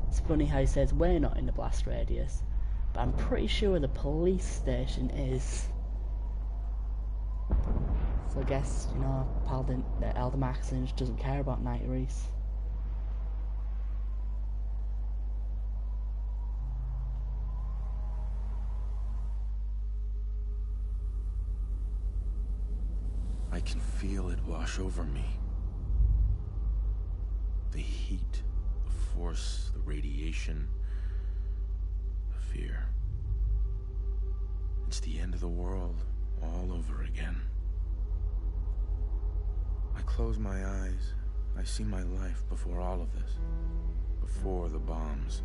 It's funny how he says we're not in the blast radius, but I'm pretty sure the police station is. So I guess, you know, Paladin, Elder Maxon just doesn't care about Knight Reese. I can feel it wash over me. The heat, the force, the radiation, the fear. It's the end of the world all over again. I close my eyes. I see my life before all of this. Before the bombs.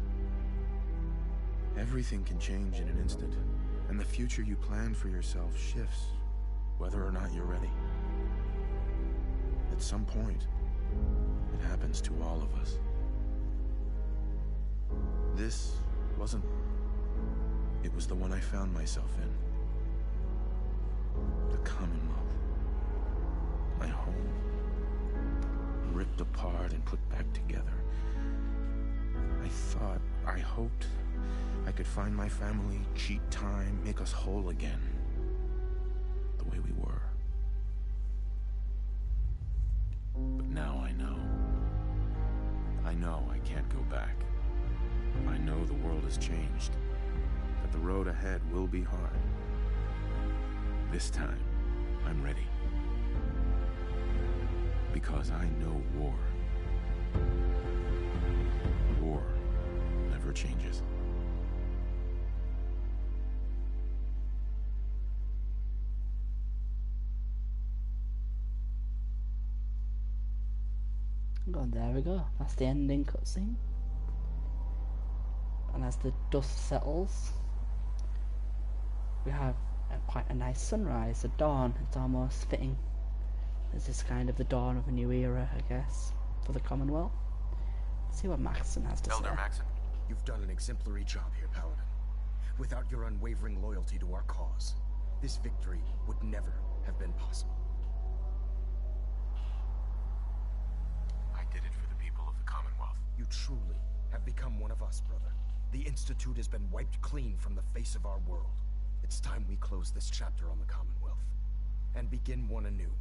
Everything can change in an instant, and the future you planned for yourself shifts, whether or not you're ready. At some point, it happens to all of us. This wasn't... It was the one I found myself in. The Commonwealth. My home. Ripped apart and put back together. I hoped I could find my family, cheat time, make us whole again. The way we were. But now I know. I know I can't go back. I know the world has changed. That the road ahead will be hard. This time, I'm ready. Because I know war. War never changes. Oh, there we go. That's the ending cutscene. And as the dust settles, we have quite a nice sunrise, a dawn. It's almost fitting. This is kind of the dawn of a new era, I guess, for the Commonwealth. Let's see what Maxon has to say. Elder Maxon, you've done an exemplary job here, Paladin. Without your unwavering loyalty to our cause, this victory would never have been possible. I did it for the people of the Commonwealth. You truly have become one of us, brother. The Institute has been wiped clean from the face of our world. It's time we close this chapter on the Commonwealth. and begin one anew.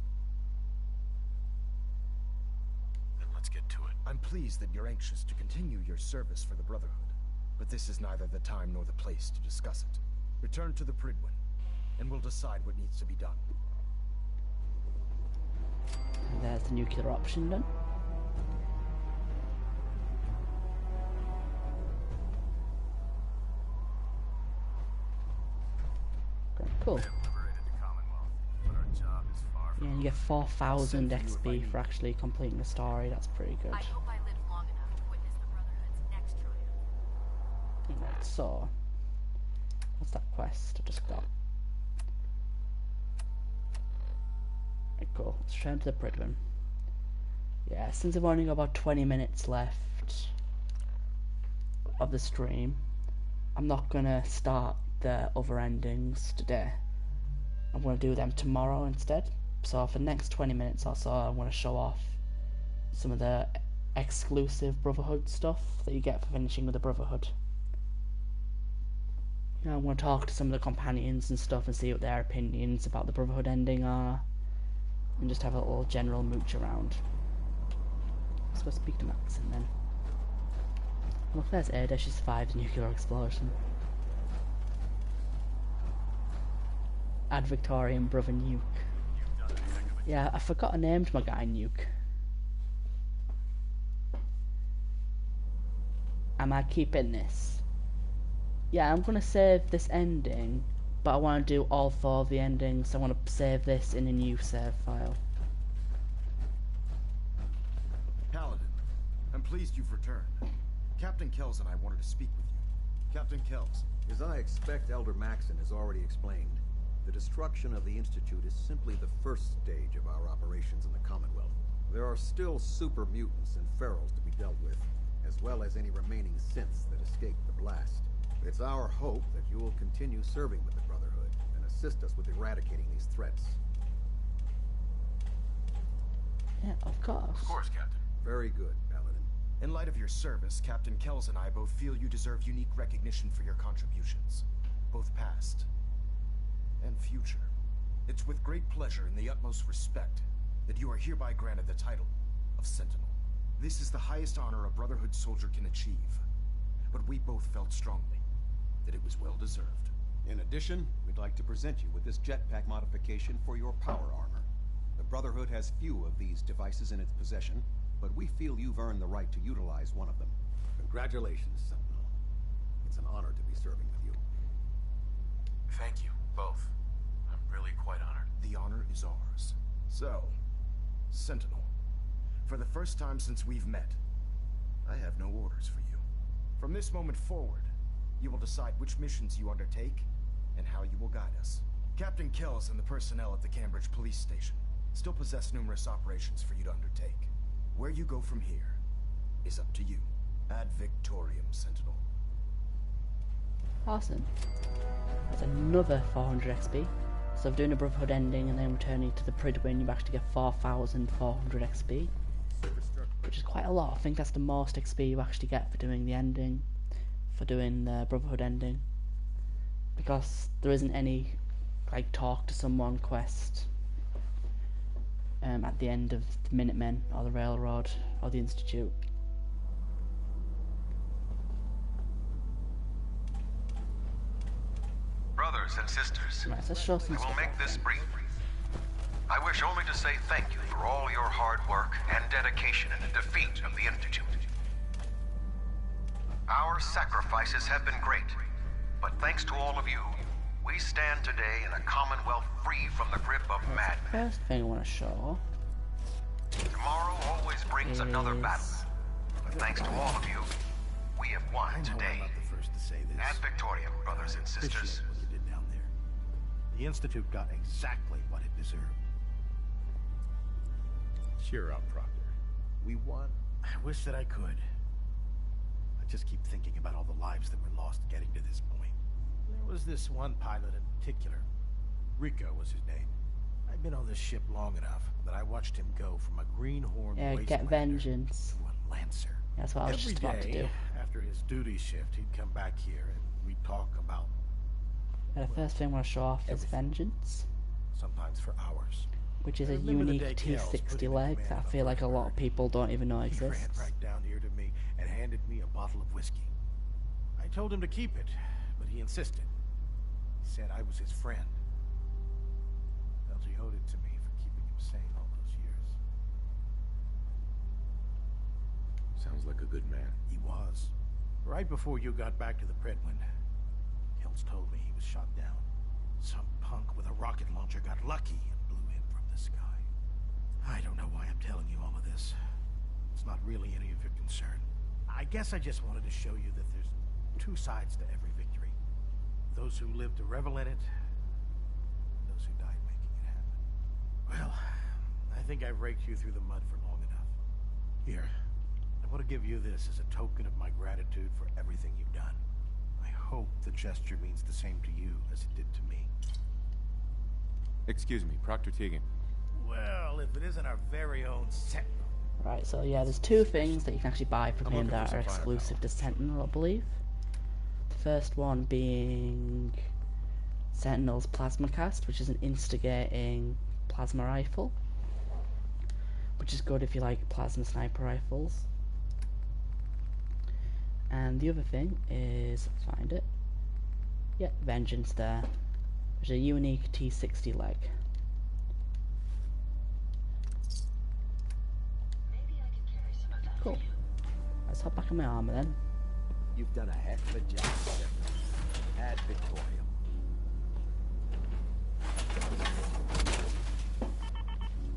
Then let's get to it. I'm pleased that you're anxious to continue your service for the Brotherhood, but this is neither the time nor the place to discuss it. Return to the Prydwen, and we'll decide what needs to be done. And there's the nuclear option done. Okay, cool. Yeah, you get 4,000 XP for actually completing the story. That's pretty good. I hope I live long enough to witness the Brotherhood's next triumph. Right, so what's that quest I just got? Right, cool. Let's return to the Prydwen. Yeah, since I've only got about 20 minutes left of the stream, I'm not gonna start the other endings today. I'm gonna do them tomorrow instead. So for the next 20 minutes or so, I'm gonna show off some of the exclusive Brotherhood stuff that you get for finishing with the Brotherhood. You know, I want to talk to some of the companions and stuff and see what their opinions about the Brotherhood ending are, and just have a little general mooch around. Let's go speak to Max and then. Look, there's Ada. She survived the nuclear explosion. Ad Victorian brother Nuke. Yeah, I forgot I named my guy Nuke. Am I keeping this? Yeah, I'm gonna save this ending, but I want to do all 4 of the endings, so I want to save this in a new save file. Paladin, I'm pleased you've returned. Captain Kells and I wanted to speak with you. Captain Kells. As I expect Elder Maxon has already explained, the destruction of the Institute is simply the first stage of our operations in the Commonwealth. There are still super mutants and ferals to be dealt with, as well as any remaining synths that escaped the blast. It's our hope that you will continue serving with the Brotherhood and assist us with eradicating these threats. Yeah, of course. Of course, Captain. Very good, Paladin. In light of your service, Captain Kells and I both feel you deserve unique recognition for your contributions, both past and future. It's with great pleasure and the utmost respect that you are hereby granted the title of Sentinel. This is the highest honor a Brotherhood soldier can achieve, but we both felt strongly that it was well deserved. In addition, we'd like to present you with this jetpack modification for your power armor. The Brotherhood has few of these devices in its possession, but we feel you've earned the right to utilize one of them. Congratulations, Sentinel. It's an honor to be serving with you. Thank you, both. I'm really quite honored. The honor is ours. So, Sentinel, for the first time since we've met, I have no orders for you. From this moment forward, you will decide which missions you undertake and how you will guide us. Captain Kells and the personnel at the Cambridge Police Station still possess numerous operations for you to undertake. Where you go from here is up to you. Ad Victoriam, Sentinel. Awesome. That's another 400 XP. So I'm doing a Brotherhood ending and then returning to the Prydwen, you actually get 4,400 XP. Which is quite a lot. I think that's the most XP you actually get for doing the ending. For doing the Brotherhood ending. Because there isn't any, like, talk to someone quest at the end of the Minutemen, or the Railroad, or the Institute. Brothers and sisters, Right, let's show some I will stuff make off this then. brief. I wish only to say thank you for all your hard work and dedication in the defeat of the Institute. Our sacrifices have been great, but thanks to all of you, we stand today in a Commonwealth free from the grip of madness. First thing I want to show Tomorrow always brings another battle, but thanks to all of you, we have won today. I'm not the first to say this. Ad Victoriam, brothers and sisters. Appreciate what you did down there. The Institute got exactly what it deserved. Cheer up, Proctor. We won. I wish that I could. I just keep thinking about all the lives that were lost getting to this point. There was this one pilot in particular. Rico was his name. I'd been on this ship long enough that I watched him go from a greenhorn get vengeance. to a Lancer. That's what I was just about to do. After his duty shift, he'd come back here and we'd talk about Yeah, the first thing I want to show off is vengeance. sometimes for hours. Which is a I remember the day unique Kels put T60 him in leg command that I of feel like a lot of people don't even know He ran exists. right down here to me and handed me a bottle of whiskey. I told him to keep it, but he insisted. He said I was his friend. Felt he owed it to me for keeping him sane all those years. Sounds like a good man. He was. Right before you got back to the Predwind, Kels told me he was shot down. Some punk with a rocket launcher got lucky and blew him from the sky. I don't know why I'm telling you all of this. It's not really any of your concern. I guess I just wanted to show you that there's two sides to every victory. Those who live to revel in it, and those who died making it happen. Well, I think I've raked you through the mud for long enough. Here, I want to give you this as a token of my gratitude for everything you've done. I hope the gesture means the same to you as it did to me. Excuse me, Proctor Tegan. Well, if it isn't our very own Sentinel. Right, so yeah, there's two things that you can actually buy from him looking that for are some exclusive to Sentinel, I believe. The first one being Sentinel's Plasma Cast, which is an instigating plasma rifle, which is good if you like plasma sniper rifles. And the other thing is, find it. Yep, Vengeance there. There's a unique T60 leg. Cool. Let's hop back in my armor then. You've done a heck of a job, Shepard. Ad Victorium.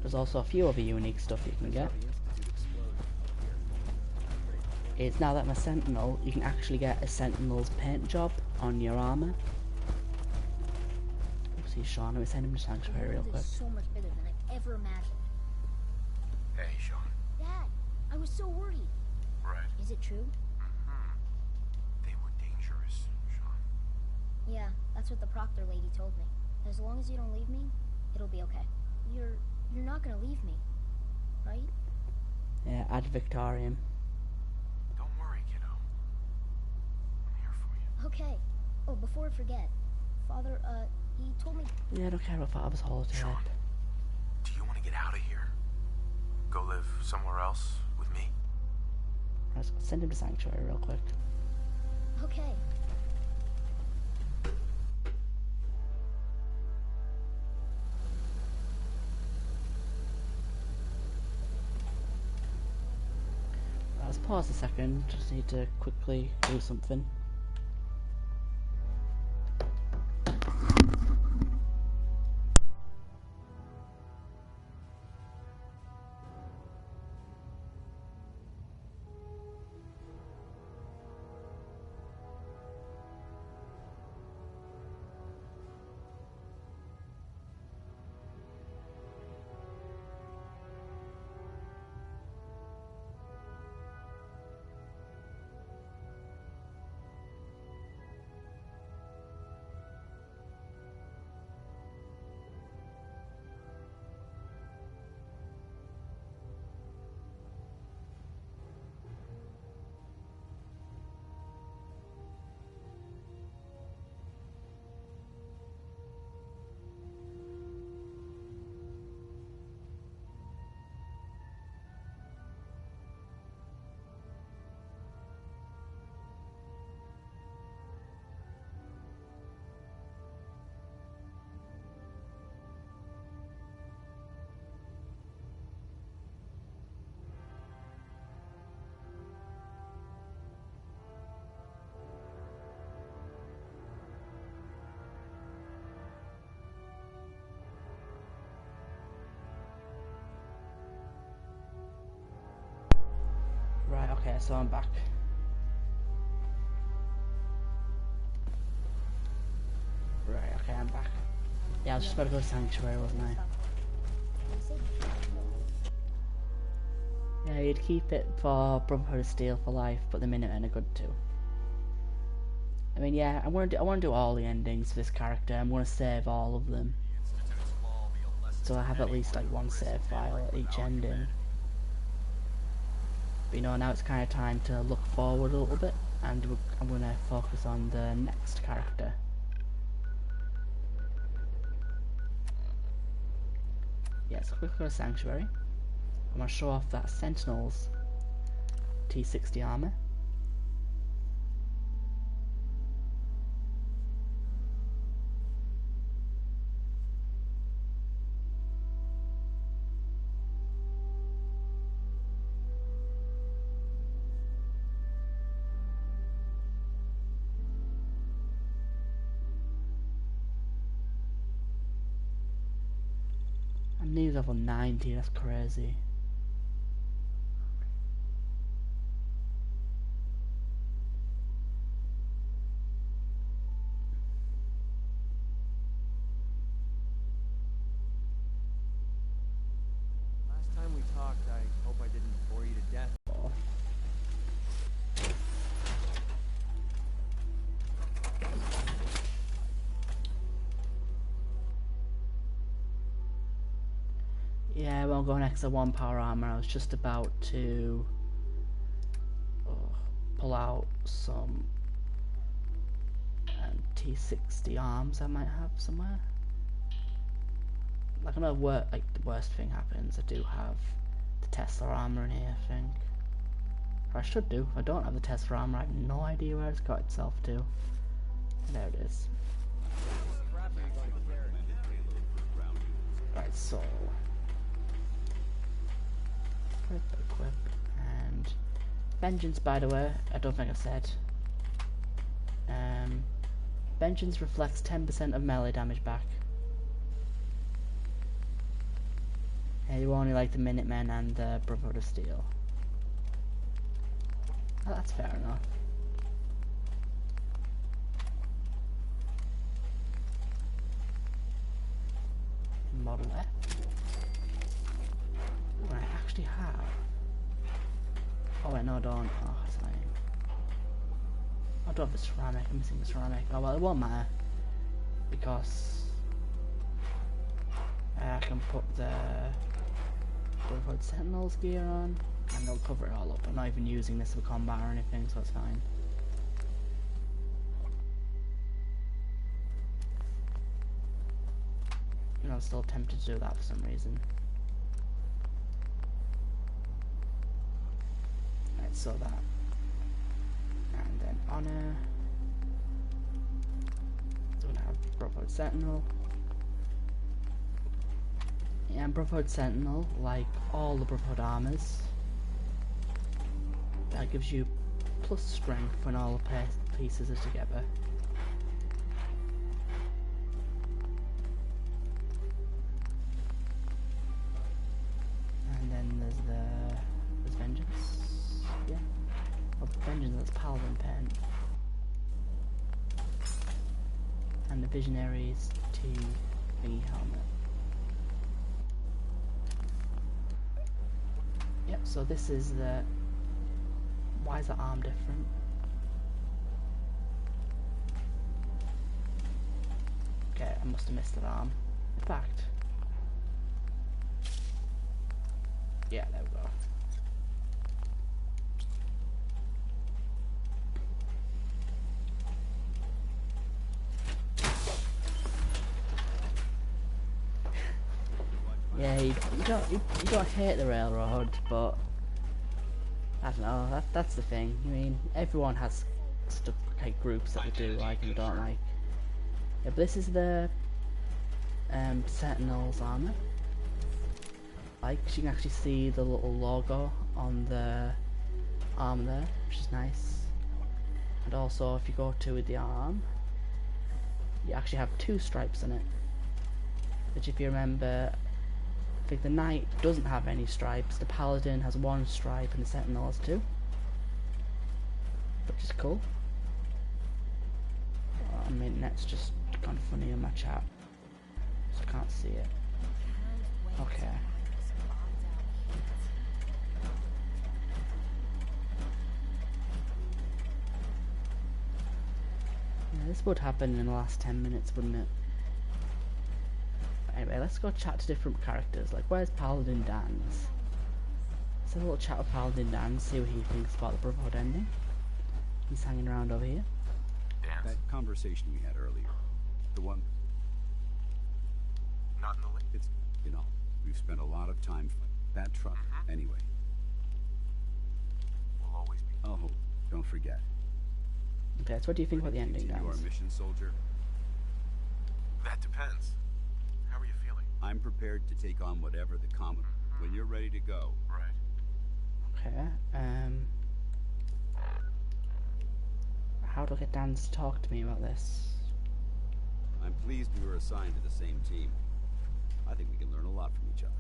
There's also a few other unique stuff you can get. It's now that I'm a Sentinel, you can actually get a Sentinel's paint job on your armor. See Sean, let me send him to Sanctuary real quick. So much bigger than I've ever imagined. Hey, Sean. Dad, I was so worried. Right. Is it true? They were dangerous, Sean. Yeah, that's what the proctor lady told me. As long as you don't leave me, it'll be okay. You're not gonna leave me, right? Yeah, Ad Victorium. Don't worry, kiddo. I'm here for you. Okay. Oh, before I forget, Father, he told me... Yeah, I don't care about Father's holiday. Sean, do you want to get out of here? Go live somewhere else with me? Let's send him to Sanctuary real quick. Okay. Let's pause a second, just need to quickly do something. Right, okay, so I'm back. Right, okay, I'm back. Yeah, I was just about to go to Sanctuary, wasn't I? Yeah, you'd keep it for Brotherhood of Steel for life, but the Minutemen are good too. I mean, yeah, I want to do all the endings for this character. I'm going to save all of them, so I have at least like one save file at each ending. But you know, now it's kind of time to look forward a little bit, and I'm going to focus on the next character. Yeah, so quick go to Sanctuary. I'm going to show off that Sentinel's T60 armor. I'm nearly level 90, that's crazy. Last time we talked, I hope I didn't bore you to death. Yeah, I won't go next to 1 power armor. I was just about to pull out some T60 arms I might have somewhere. Like, I know like the worst thing happens, I do have the Tesla armor in here, I think. Or I should do. If I don't have the Tesla armor, I have no idea where it's got itself to. There it is. Right, so equip, and Vengeance, by the way, I don't think I said. Vengeance reflects 10% of melee damage back. Yeah, you only like the Minutemen and the Brotherhood of Steel. Oh, that's fair enough. Model F. Oh, I actually have. Oh wait, no, I don't. Oh, that's lame. I don't have the ceramic. I'm missing the ceramic. Oh well, it won't matter because I can put the Brotherhood Sentinels gear on, and they'll cover it all up. I'm not even using this for combat or anything, so it's fine. And I'm still tempted to do that for some reason. Right, so that. And then Honor. So we have Brotherhood Sentinel. Yeah, and Brotherhood Sentinel, like all the Brotherhood armors, that gives you plus strength when all the pieces are together. And then there's Vengeance. Yeah. Oh, Vengeance, that's Paladin Pen. And the Visionaries TV helmet. Yep, so this is the... Why is the arm different? Okay, I must have missed that arm. In fact... Yeah, there we go. Yeah, you don't hate the railroad, but I don't know. That's the thing. I mean, everyone has stuff like groups that they do like and don't like. Yeah, but this is the Sentinel's armor. Like, you can actually see the little logo on the arm there, which is nice. And also, if you go to the arm, you actually have 2 stripes on it. Which, if you remember, I think the Knight doesn't have any stripes. The Paladin has 1 stripe, and the Sentinel has 2, which is cool. Oh, I mean, that's just gone funny in my chat, so I can't see it. Okay. Yeah, this would happen in the last 10 minutes, wouldn't it? But anyway, let's go chat to different characters. Like, where's Paladin Dan's? Let's have a little chat with Paladin Dan, see what he thinks about the Brotherhood ending. He's hanging around over here. That conversation we had earlier, the one... Not in the link. It's, you know, We've spent a lot of time that truck. Anyway. We'll always be. Oh, don't forget. Okay, so what do you think about the ending, Continue our guys? mission, soldier. That depends. How are you feeling? I'm prepared to take on whatever the common. When you're ready to go. Right. Okay, how do I get Dan to talk to me about this? I'm pleased we were assigned to the same team. I think we can learn a lot from each other.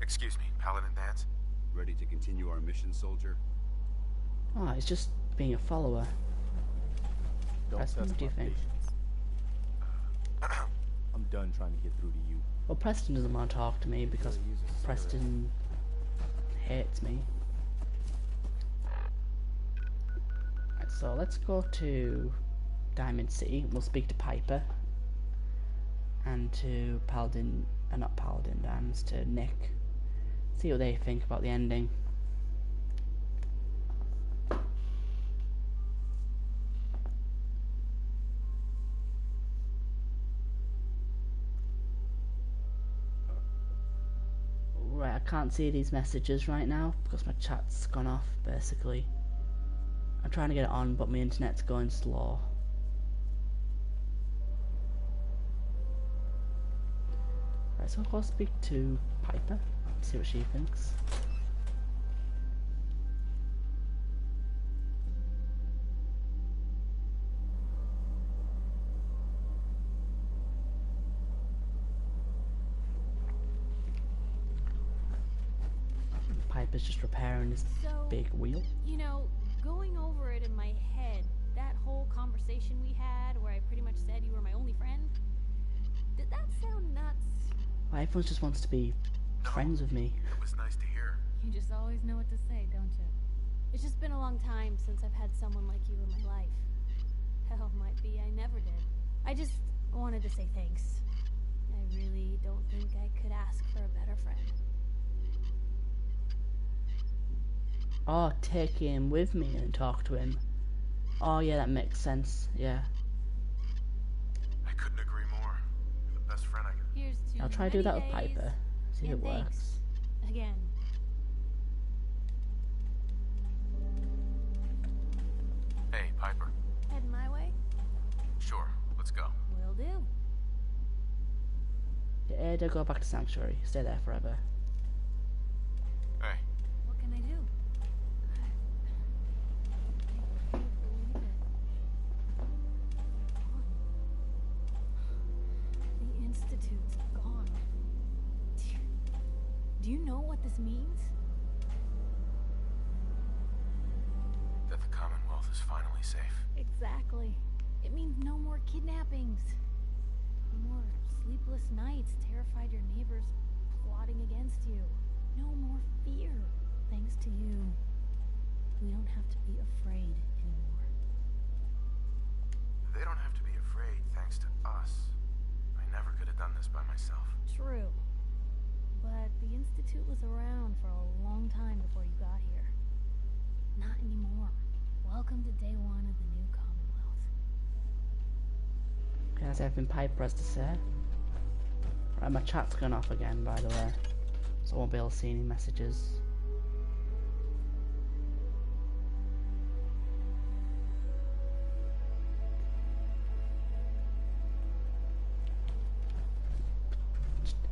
Excuse me, Paladin Danse? Ready to continue our mission, soldier? Oh, he's just being a follower. Preston, what do you think? I'm done trying to get through to you. Well, Preston doesn't want to talk to me because Preston hates me. Right, so let's go to Diamond City. We'll speak to Piper and to Paladin, not Paladin Danse, to Nick. See what they think about the ending. Right, I can't see these messages right now because my chat's gone off, basically. I'm trying to get it on, but my internet's going slow. Right, so I'll go speak to Piper, see what she thinks. Piper's just repairing his big wheel. You know, going over it in my head, that whole conversation we had where I pretty much said you were my only friend, did that sound nuts? Well, everyone just wants to be friends with me. It was nice to hear. You just always know what to say, don't you? It's just been a long time since I've had someone like you in my life. Hell, might be I never did. I just wanted to say thanks. I really don't think I could ask for a better friend. Oh, take him with me and talk to him. Oh yeah, that makes sense, yeah. I couldn't agree more. You're the best friend I can. Here's to I'll try to do that with Piper. See if it and works. thanks. Again. Hey, Piper. Heading my way? Sure, let's go. Will do. Yeah, don't go back to Sanctuary. Stay there forever. Hey. What can I do? The Institute's gone. Do you know what this means? That the Commonwealth is finally safe. Exactly. It means no more kidnappings. No more sleepless nights, terrified your neighbors plotting against you. No more fear. Thanks to you, we don't have to be afraid anymore. They don't have to be afraid thanks to us. I never could have done this by myself. True. But the Institute was around for a long time before you got here. Not anymore. Welcome to day one of the new Commonwealth. Okay, that's everything Piper has to say. Right, my chat's gone off again, by the way. So I won't be able to see any messages.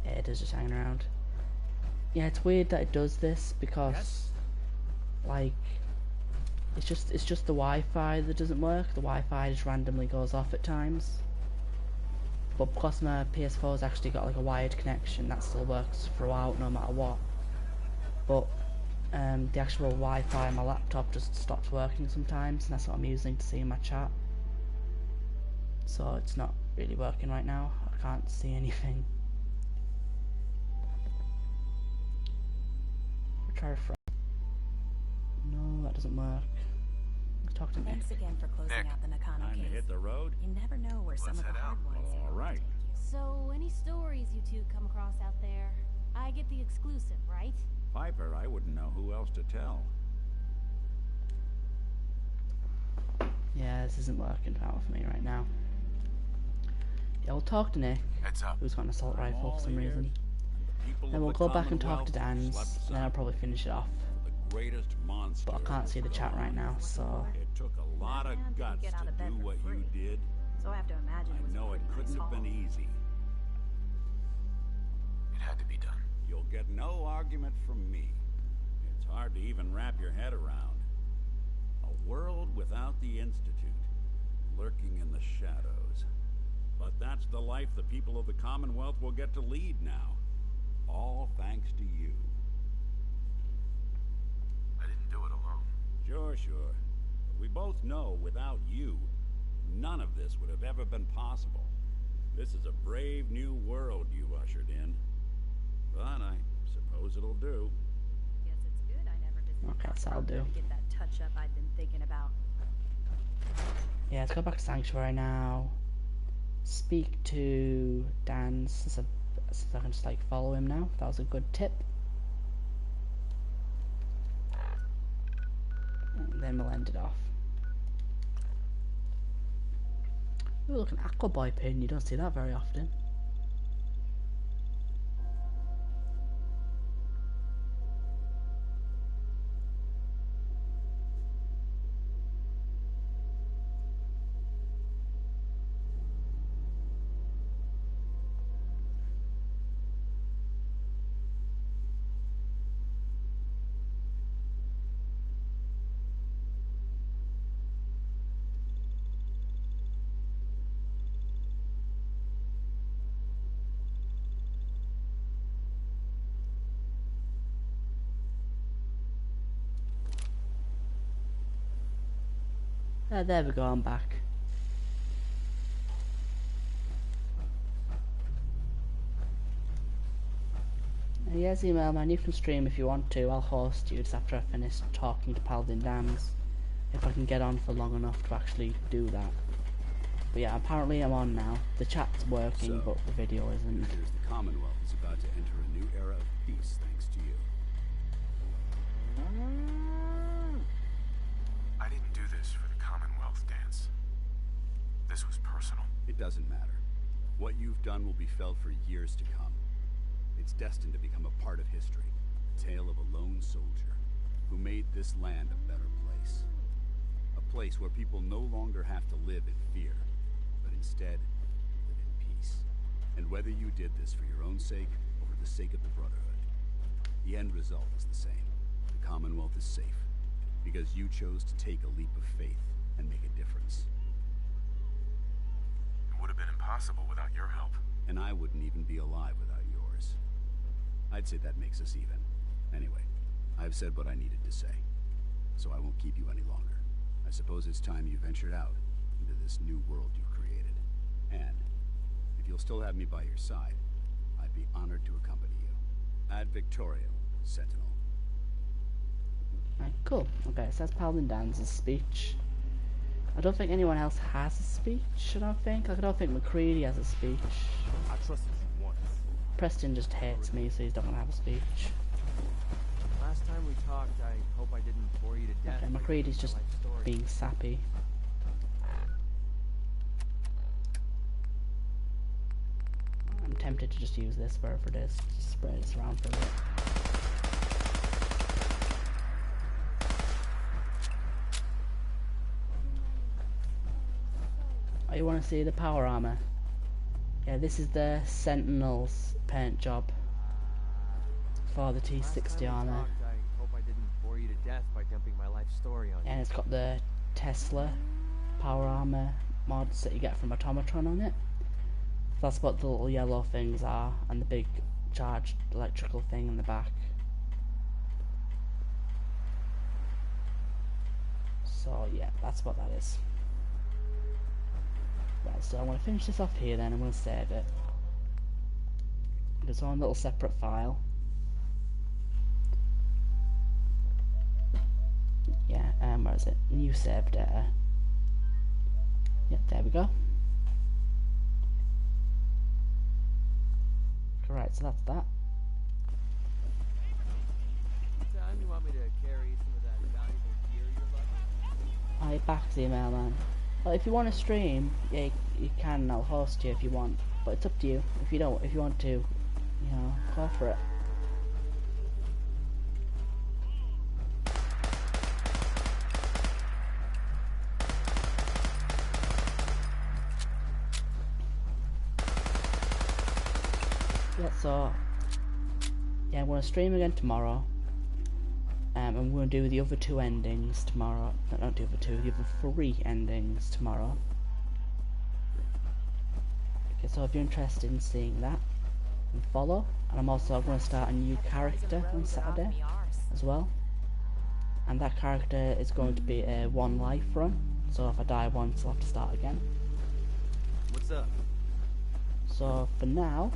Ada's just hanging around. Yeah, it's weird that it does this because, like, it's just the Wi-Fi that doesn't work. The Wi-Fi just randomly goes off at times. But because my PS4's actually got like a wired connection, that still works throughout no matter what. But the actual Wi-Fi on my laptop just stops working sometimes, and that's what I'm using to see my chat. So it's not really working right now. I can't see anything. Try refresh. No, that doesn't work. Let's talk to Nick. Thanks again for closing out the Nakano Time case. to hit the road. You never know where some of the hard ones are. All right. So, any stories you two come across out there? I get the exclusive, right? Piper, I wouldn't know who else to tell. Yeah, this isn't working out for me right now. Yeah, we'll talk to Nick, Heads up. who's got an assault rifle for some reason. Then we'll go back and talk to Dan's, and then I'll probably finish it off. Greatest monster. But I can't see the chat right now, so... It took a lot of guts to do what you did. So I have to imagine I know it couldn't have been easy. It had to be done. You'll get no argument from me. It's hard to even wrap your head around. A world without the Institute, lurking in the shadows. But that's the life the people of the Commonwealth will get to lead now. All thanks to you. I didn't do it alone. Sure. But we both know without you, none of this would have ever been possible. This is a brave new world you've ushered in. But I suppose it'll do. Guess it's good I never did. Okay, so I'll do. To get that touch up I'd been thinking about. Yeah, let's go back to Sanctuary now. Speak to Dan, so I can just like follow him now. That was a good tip. And then we'll end it off. Ooh, look, an Aqua Boy pin. You don't see that very often. There we go, I'm back. Yes, email man, you can stream if you want to. I'll host you just after I finish talking to Paladin Dams, if I can get on for long enough to actually do that. But yeah, apparently I'm on now. The chat's working, but the video isn't. The Commonwealth is about to enter a new era of peace thanks to you. I didn't do this for the Commonwealth, Dance. This was personal. It doesn't matter. What you've done will be felt for years to come. It's destined to become a part of history. A tale of a lone soldier who made this land a better place. A place where people no longer have to live in fear, but instead live in peace. And whether you did this for your own sake or for the sake of the Brotherhood, the end result is the same. The Commonwealth is safe because you chose to take a leap of faith and make a difference. It would have been impossible without your help. And I wouldn't even be alive without yours. I'd say that makes us even. Anyway, I've said what I needed to say, so I won't keep you any longer. I suppose it's time you ventured out into this new world you've created. And if you'll still have me by your side, I'd be honored to accompany you. Ad Victoriam, Sentinel. Right, cool. Okay, so that's Paladin Dan's speech. I don't think anyone else has a speech, I don't think. Like, I don't think McCready has a speech. I trusted you once. Preston just hates me, so he's not gonna have a speech. Last time we talked, I hope I didn't bore you to death. Okay, McCready's just being sappy. I'm tempted to just use this wherever it is. Just spread this around for a bit. Oh, you want to see the power armor? Yeah, this is the Sentinel's paint job for the T60 armor. I hope I didn't bore you to death by dumping my life story on you. And it's got the Tesla power armor mods that you get from Automatron on it. That's what the little yellow things are, and the big charged electrical thing in the back. So yeah, that's what that is. Right, so I'm going to finish this off here then, I'm going to save it. It's on a little separate file. Yeah, where is it? New save data. Yep, there we go. Right, so that's that. Time you want me to carry some of that valuable gear you're lucky? I back the email man. Well, if you want to stream, yeah, you can. I'll host you if you want, but it's up to you. If you don't, if you want to, you know, go for it. Yeah, so yeah, I'm gonna stream again tomorrow. I'm going to do the other 2 endings tomorrow. No, not the other 2, the other 3 endings tomorrow. Okay, so if you're interested in seeing that, then follow. And I'm also going to start a new character on Saturday as well. And that character is going to be a 1 life run. So if I die once, I'll have to start again. What's up? So for now,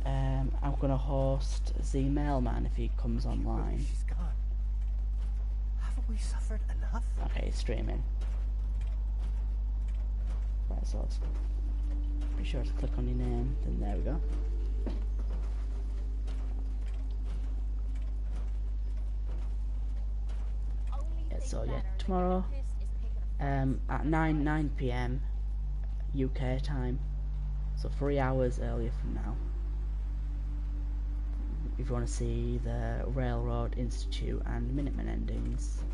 I'm going to host Z Mailman if he comes online. She's gone. Haven't we suffered enough? Okay, he's streaming. Right, so let's be sure to click on your name, then there we go. Yeah, so yeah, tomorrow at 9 PM UK time, so 3 hours earlier from now. If you want to see the Railroad Institute and Minutemen endings.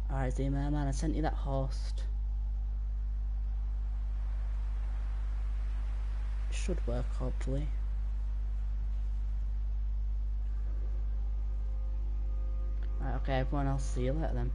Alright, Z-Man, I sent you that host. Should work, hopefully. Right, okay, everyone else, see you later then.